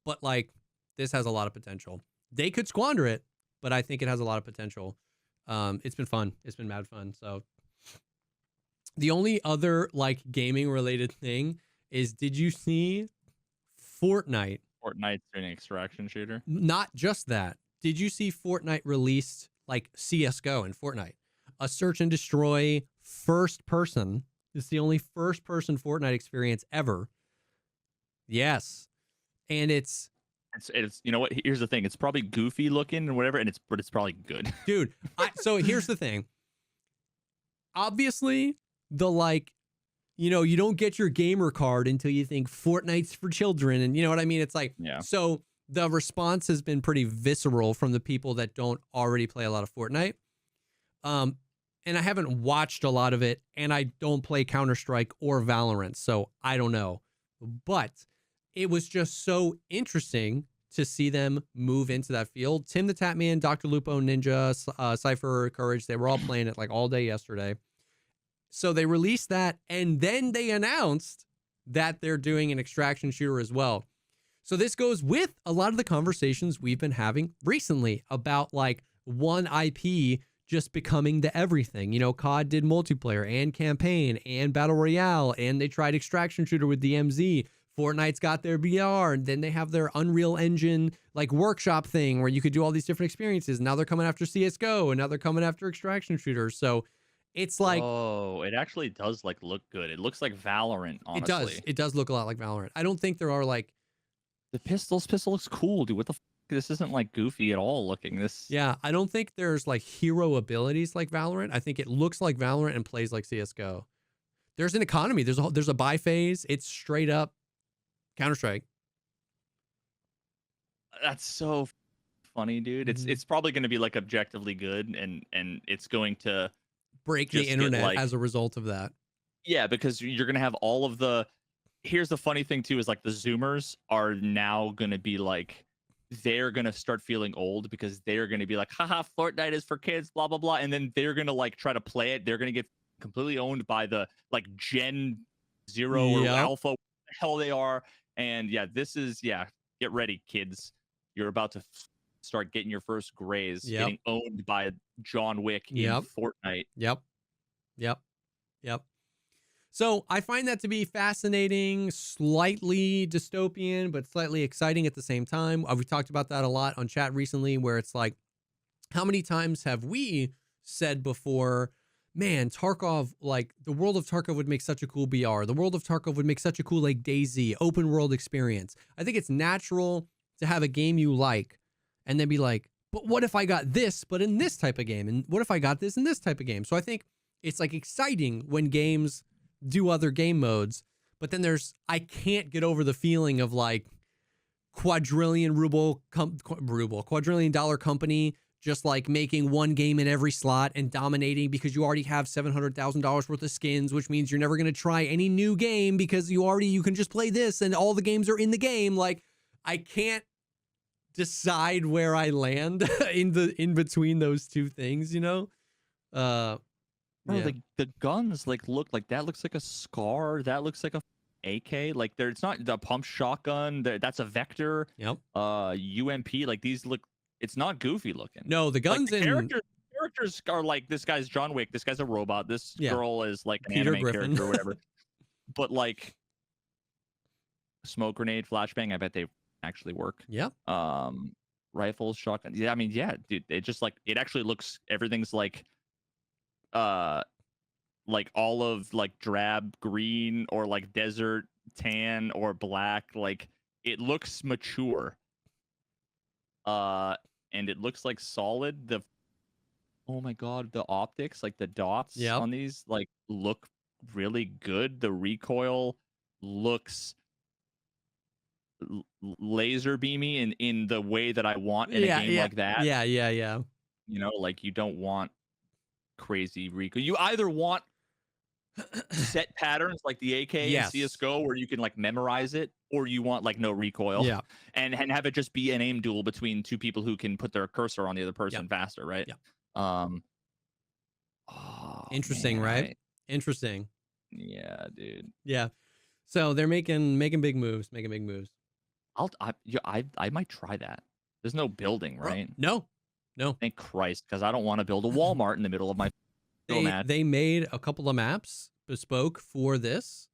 Speaker 1: But like, this has a lot of potential. They could squander it, but I think it has a lot of potential. It's been fun. It's been mad fun. So the only other like gaming related thing is, did you see Fortnite?
Speaker 2: Fortnite's an extraction shooter.
Speaker 1: Not just that. Did you see Fortnite released like CSGO in Fortnite? A search and destroy first person. It's the only first person Fortnite experience ever. Yes. And it's
Speaker 2: you know what? Here's the thing. It's probably goofy looking and whatever, but it's probably good.
Speaker 1: Dude, so here's the thing. Obviously, you don't get your gamer card until you think Fortnite's for children, and you know what I mean? It's like, so the response has been pretty visceral from the people that don't already play a lot of Fortnite. And I haven't watched a lot of it, and I don't play Counter-Strike or Valorant, so I don't know. But it was just so interesting to see them move into that field. Tim the Tatman, Dr. Lupo, Ninja, Cypher, Courage, they were all playing it like all day yesterday. So they released that, and then they announced that they're doing an extraction shooter as well. So this goes with a lot of the conversations we've been having recently about like one IP just becoming the everything. You know, COD did multiplayer and campaign and battle royale, and they tried extraction shooter with DMZ. Fortnite's got their VR, and then they have their Unreal Engine like workshop thing where you could do all these different experiences. Now they're coming after CS:GO, and now they're coming after extraction shooters. So it's like,
Speaker 2: oh, it actually does like look good. It looks like Valorant, honestly.
Speaker 1: it does. It does look a lot like Valorant. I don't think there are like,
Speaker 2: the pistol looks cool, dude. What the this isn't like goofy at all looking. This
Speaker 1: yeah, I don't think there's like hero abilities like Valorant. I think it looks like Valorant and plays like CS:GO. There's an economy. There's a buy phase. It's straight up Counter-Strike.
Speaker 2: that's so funny, dude. It's probably going to be like objectively good, and it's going to
Speaker 1: break the
Speaker 2: just get,
Speaker 1: internet
Speaker 2: like,
Speaker 1: as a result of that.
Speaker 2: yeah, because you're going to have all of the. Here's the funny thing too, is like the Zoomers are now going to be like, they're going to start feeling old because they're going to be like, haha, Fortnite is for kids, blah blah blah, and then they're going to like try to play it. They're going to get completely owned by the like Gen 0 or Alpha, what the hell they are. And yeah, this is, yeah, get ready, kids. You're about to start getting your first grays, getting owned by John Wick in Fortnite.
Speaker 1: Yep. So I find that to be fascinating, slightly dystopian, but slightly exciting at the same time. We talked about that a lot on chat recently, where it's like, how many times have we said before, man, Tarkov, like the world of Tarkov would make such a cool BR. The world of Tarkov would make such a cool like DayZ open world experience. I think it's natural to have a game you like and then be like, but what if I got this, but in this type of game? And what if I got this in this type of game? So I think it's like exciting when games do other game modes, but then I can't get over the feeling of like quadrillion dollar company just like making one game in every slot and dominating because you already have $700,000 worth of skins, which means you're never going to try any new game because you can just play this and all the games are in the game. Like, I can't decide where I land in between those two things, you know?
Speaker 2: Bro, yeah. The guns like look like that looks like a SCAR. That looks like a AK. Like it's not the pump shotgun. That's a Vector.
Speaker 1: Yep.
Speaker 2: UMP. Like these look. It's not goofy looking.
Speaker 1: No, the guns
Speaker 2: like, characters are like, this guy's John Wick. This guy's a robot. This girl is like an
Speaker 1: Peter
Speaker 2: anime
Speaker 1: Griffin.
Speaker 2: character or whatever. But like smoke grenade, flashbang. I bet they actually work.
Speaker 1: Yep.
Speaker 2: Rifles, shotgun. Yeah, I mean, yeah, dude. It just like it actually looks. Everything's like olive, like drab green, or like desert tan or black. Like it looks mature, and it looks like solid. Oh my god, the optics, like the dots on these, like look really good. The recoil looks laser beamy in the way that I want in a game like that.
Speaker 1: Yeah.
Speaker 2: You know, like you don't want crazy recoil. You either want set patterns like the AK and CS:GO where you can like memorize it, or you want like no recoil.
Speaker 1: Yeah.
Speaker 2: And have it just be an aim duel between two people who can put their cursor on the other person faster, right?
Speaker 1: Yeah.
Speaker 2: Interesting,
Speaker 1: man, right? Interesting.
Speaker 2: Yeah, dude.
Speaker 1: Yeah. So they're making big moves,
Speaker 2: I might try that. There's no building, right?
Speaker 1: No.
Speaker 2: Thank Christ, because I don't want to build a Walmart in the middle of my
Speaker 1: they made a couple of maps bespoke for this,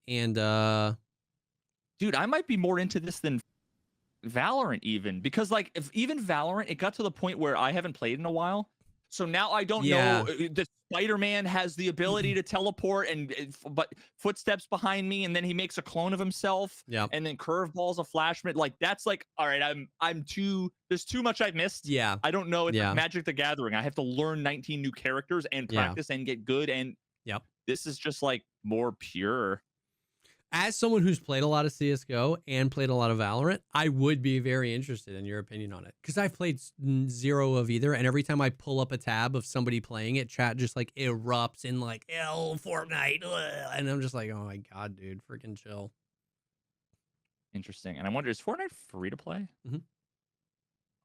Speaker 1: and
Speaker 2: dude, I might be more into this than Valorant even, because like if even Valorant, it got to the point where I haven't played in a while, so now I don't know. The Spider-Man has the ability to teleport but footsteps behind me, and then he makes a clone of himself. And then curveballs a flashman. Like that's like, all right, there's too much I've missed. I don't know. It's like Magic the Gathering. I have to learn 19 new characters and practice and get good. And this is just like more pure.
Speaker 1: as someone who's played a lot of CS:GO and played a lot of Valorant, I would be very interested in your opinion on it because I've played zero of either, and every time I pull up a tab of somebody playing it, chat just like erupts in like Fortnite, and I'm just like, oh my god, dude, freaking chill.
Speaker 2: Interesting. And I wonder, is Fortnite free to play?
Speaker 1: Mhm.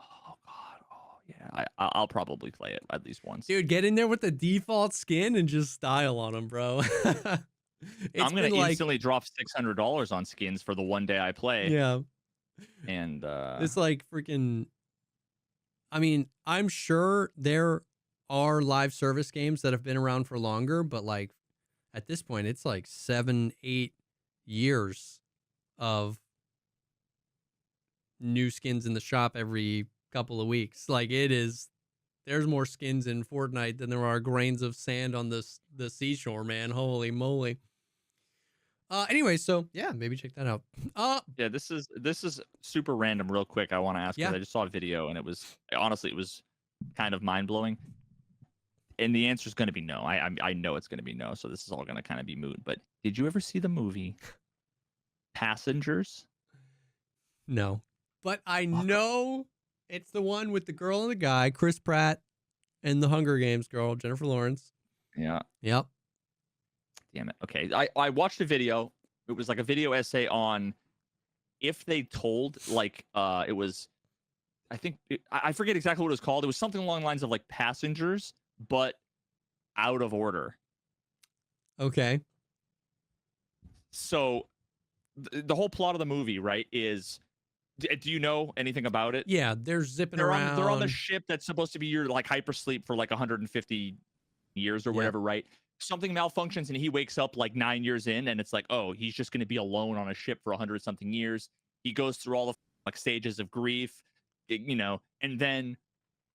Speaker 2: Oh god. Oh yeah. I'll probably play it at least once.
Speaker 1: Dude, get in there with the default skin and just style on them, bro. It's
Speaker 2: I'm gonna
Speaker 1: been like,
Speaker 2: instantly drop $600 on skins for the one day I play.
Speaker 1: yeah,
Speaker 2: And
Speaker 1: it's like freaking. I mean, I'm sure there are live service games that have been around for longer, but like at this point, it's like 7, 8 years of new skins in the shop every couple of weeks. Like it is, there's more skins in Fortnite than there are grains of sand on the seashore, man. Holy moly. Anyway, so yeah, maybe check that out.
Speaker 2: yeah, this is super random. Real quick, I want to ask.
Speaker 1: Yeah.
Speaker 2: I just saw a video and it was kind of mind blowing. And the answer is going to be no. I know it's going to be no. So this is all going to kind of be moot. But did you ever see the movie Passengers?
Speaker 1: No, but I know it's the one with the girl and the guy, Chris Pratt, and the Hunger Games girl, Jennifer Lawrence.
Speaker 2: Yeah.
Speaker 1: Yep.
Speaker 2: Damn it. Okay. I watched a video. It was like a video essay on if they told like it was, I forget exactly what it was called. It was something along the lines of like Passengers, but out of order.
Speaker 1: Okay.
Speaker 2: So the whole plot of the movie, right, is, do you know anything about it?
Speaker 1: Yeah, they're zipping
Speaker 2: They're
Speaker 1: around.
Speaker 2: they're on the ship that's supposed to be your like hypersleep for like 150 years or whatever, right? Something malfunctions and he wakes up like 9 years in, and it's like, oh, he's just going to be alone on a ship for 100 something years. He goes through all the like stages of grief, and then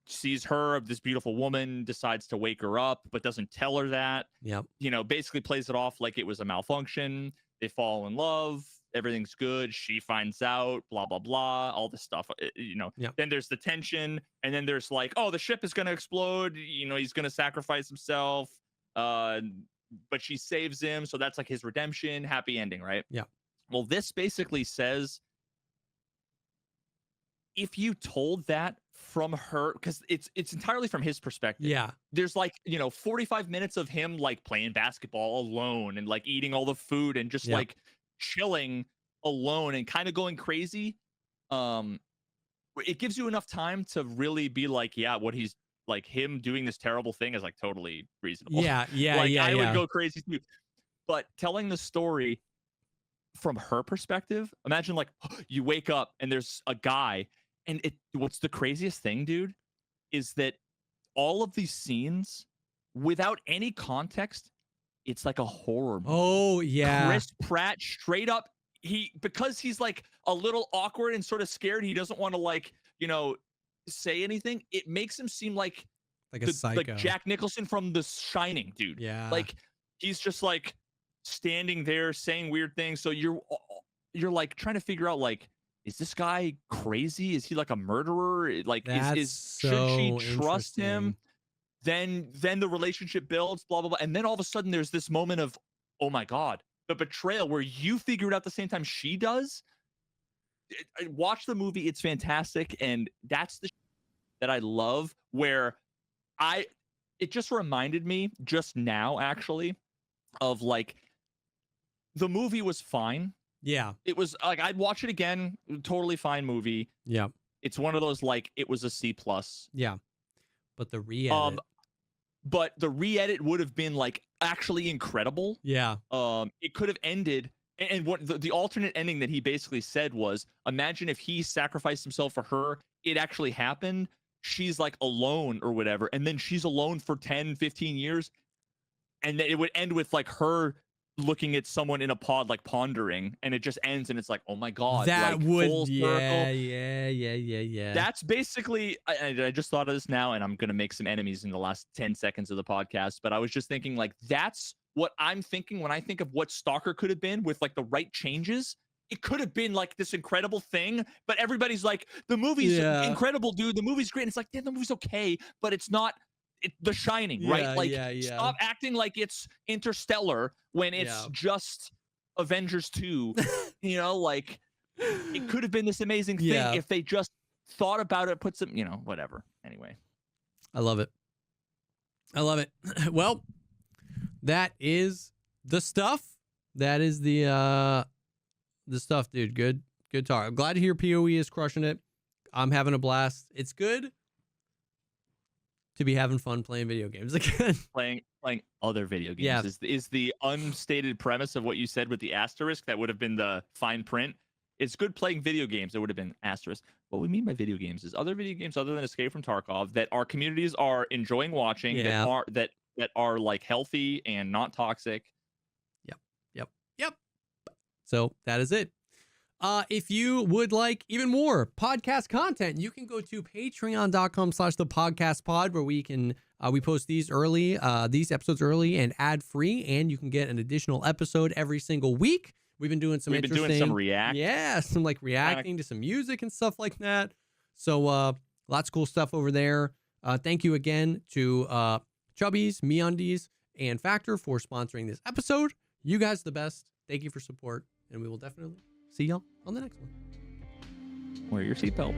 Speaker 2: sees her, this beautiful woman, decides to wake her up, but doesn't tell her that.
Speaker 1: Yep.
Speaker 2: Basically plays it off like it was a malfunction. They fall in love. Everything's good. She finds out, blah, blah, blah, all this stuff.
Speaker 1: Yep.
Speaker 2: Then there's the tension. And then there's like, oh, the ship is going to explode. He's going to sacrifice himself. But she saves him. So that's like his redemption. Happy ending, right?
Speaker 1: Yeah.
Speaker 2: Well, this basically says if you told that from her, because it's entirely from his perspective.
Speaker 1: Yeah.
Speaker 2: There's like 45 minutes of him like playing basketball alone and like eating all the food and just like chilling alone and kind of going crazy. It gives you enough time to really be like, yeah, what he's like, him doing this terrible thing is like totally reasonable.
Speaker 1: Yeah.
Speaker 2: Like I would go crazy too. But telling the story from her perspective, imagine like you wake up and there's a guy. And what's the craziest thing, dude, is that all of these scenes, without any context, it's like a horror movie.
Speaker 1: Oh, yeah.
Speaker 2: Chris Pratt straight up, because he's like a little awkward and sort of scared, he doesn't want to like, say anything. It makes him seem like
Speaker 1: a psycho.
Speaker 2: Like Jack Nicholson from The Shining, dude.
Speaker 1: Yeah.
Speaker 2: Like he's just like standing there saying weird things. So you're like trying to figure out like, is this guy crazy? Is he like a murderer? Like, should she trust him? Then the relationship builds, blah, blah, blah. And then all of a sudden there's this moment of, oh my God, the betrayal where you figure it out the same time she does. Watch the movie. It's fantastic. And that's the that I love, where it just reminded me just now, actually, of like the movie was fine.
Speaker 1: Yeah.
Speaker 2: It was like, I'd watch it again. Totally fine movie.
Speaker 1: Yeah.
Speaker 2: It's one of those, like, it was a C+.
Speaker 1: Yeah. But the re-edit.
Speaker 2: But the re-edit would have been like actually incredible.
Speaker 1: Yeah.
Speaker 2: It could have ended. And what the alternate ending that he basically said was, imagine if he sacrificed himself for her. It actually happened. She's like alone or whatever. And then she's alone for 10, 15 years. And then it would end with like her looking at someone in a pod, like pondering, and it just ends and it's like, oh my God,
Speaker 1: that
Speaker 2: like,
Speaker 1: would
Speaker 2: full circle.
Speaker 1: Yeah.
Speaker 2: That's basically, I just thought of this now, and I'm gonna make some enemies in the last 10 seconds of the podcast, but I was just thinking like, that's what I'm thinking when I think of what Stalker could have been with like the right changes. It could have been like this incredible thing, but everybody's like, the movie's incredible, dude, the movie's great. And it's like, yeah, the movie's okay, but it's not The Shining, right? Like, stop acting like it's Interstellar when it's just Avengers 2. You know, like it could have been this amazing thing
Speaker 1: Yeah.
Speaker 2: if they just thought about it, put some, whatever. Anyway.
Speaker 1: I love it. I love it. Well, that is the stuff. That is the stuff, dude. Good talk. I'm glad to hear PoE is crushing it. I'm having a blast. It's good to be having fun playing video games again.
Speaker 2: Playing other video games
Speaker 1: Yeah.
Speaker 2: is the unstated premise of what you said with the asterisk. That would have been the fine print. It's good playing video games. It would have been asterisk. What we mean by video games is other video games other than Escape from Tarkov that our communities are enjoying watching,
Speaker 1: Yeah.
Speaker 2: that are like healthy and not toxic.
Speaker 1: Yep. So that is it. If you would like even more podcast content, you can go to patreon.com/thepodcastpod where we post these episodes early and ad free, and you can get an additional episode every single week. We've been doing some
Speaker 2: react.
Speaker 1: Yeah, some like reacting to some music and stuff like that. So lots of cool stuff over there. Thank you again to Chubbies, MeUndies, and Factor for sponsoring this episode. You guys are the best. Thank you for support, and we will definitely see y'all on the next one.
Speaker 2: Wear your seatbelt.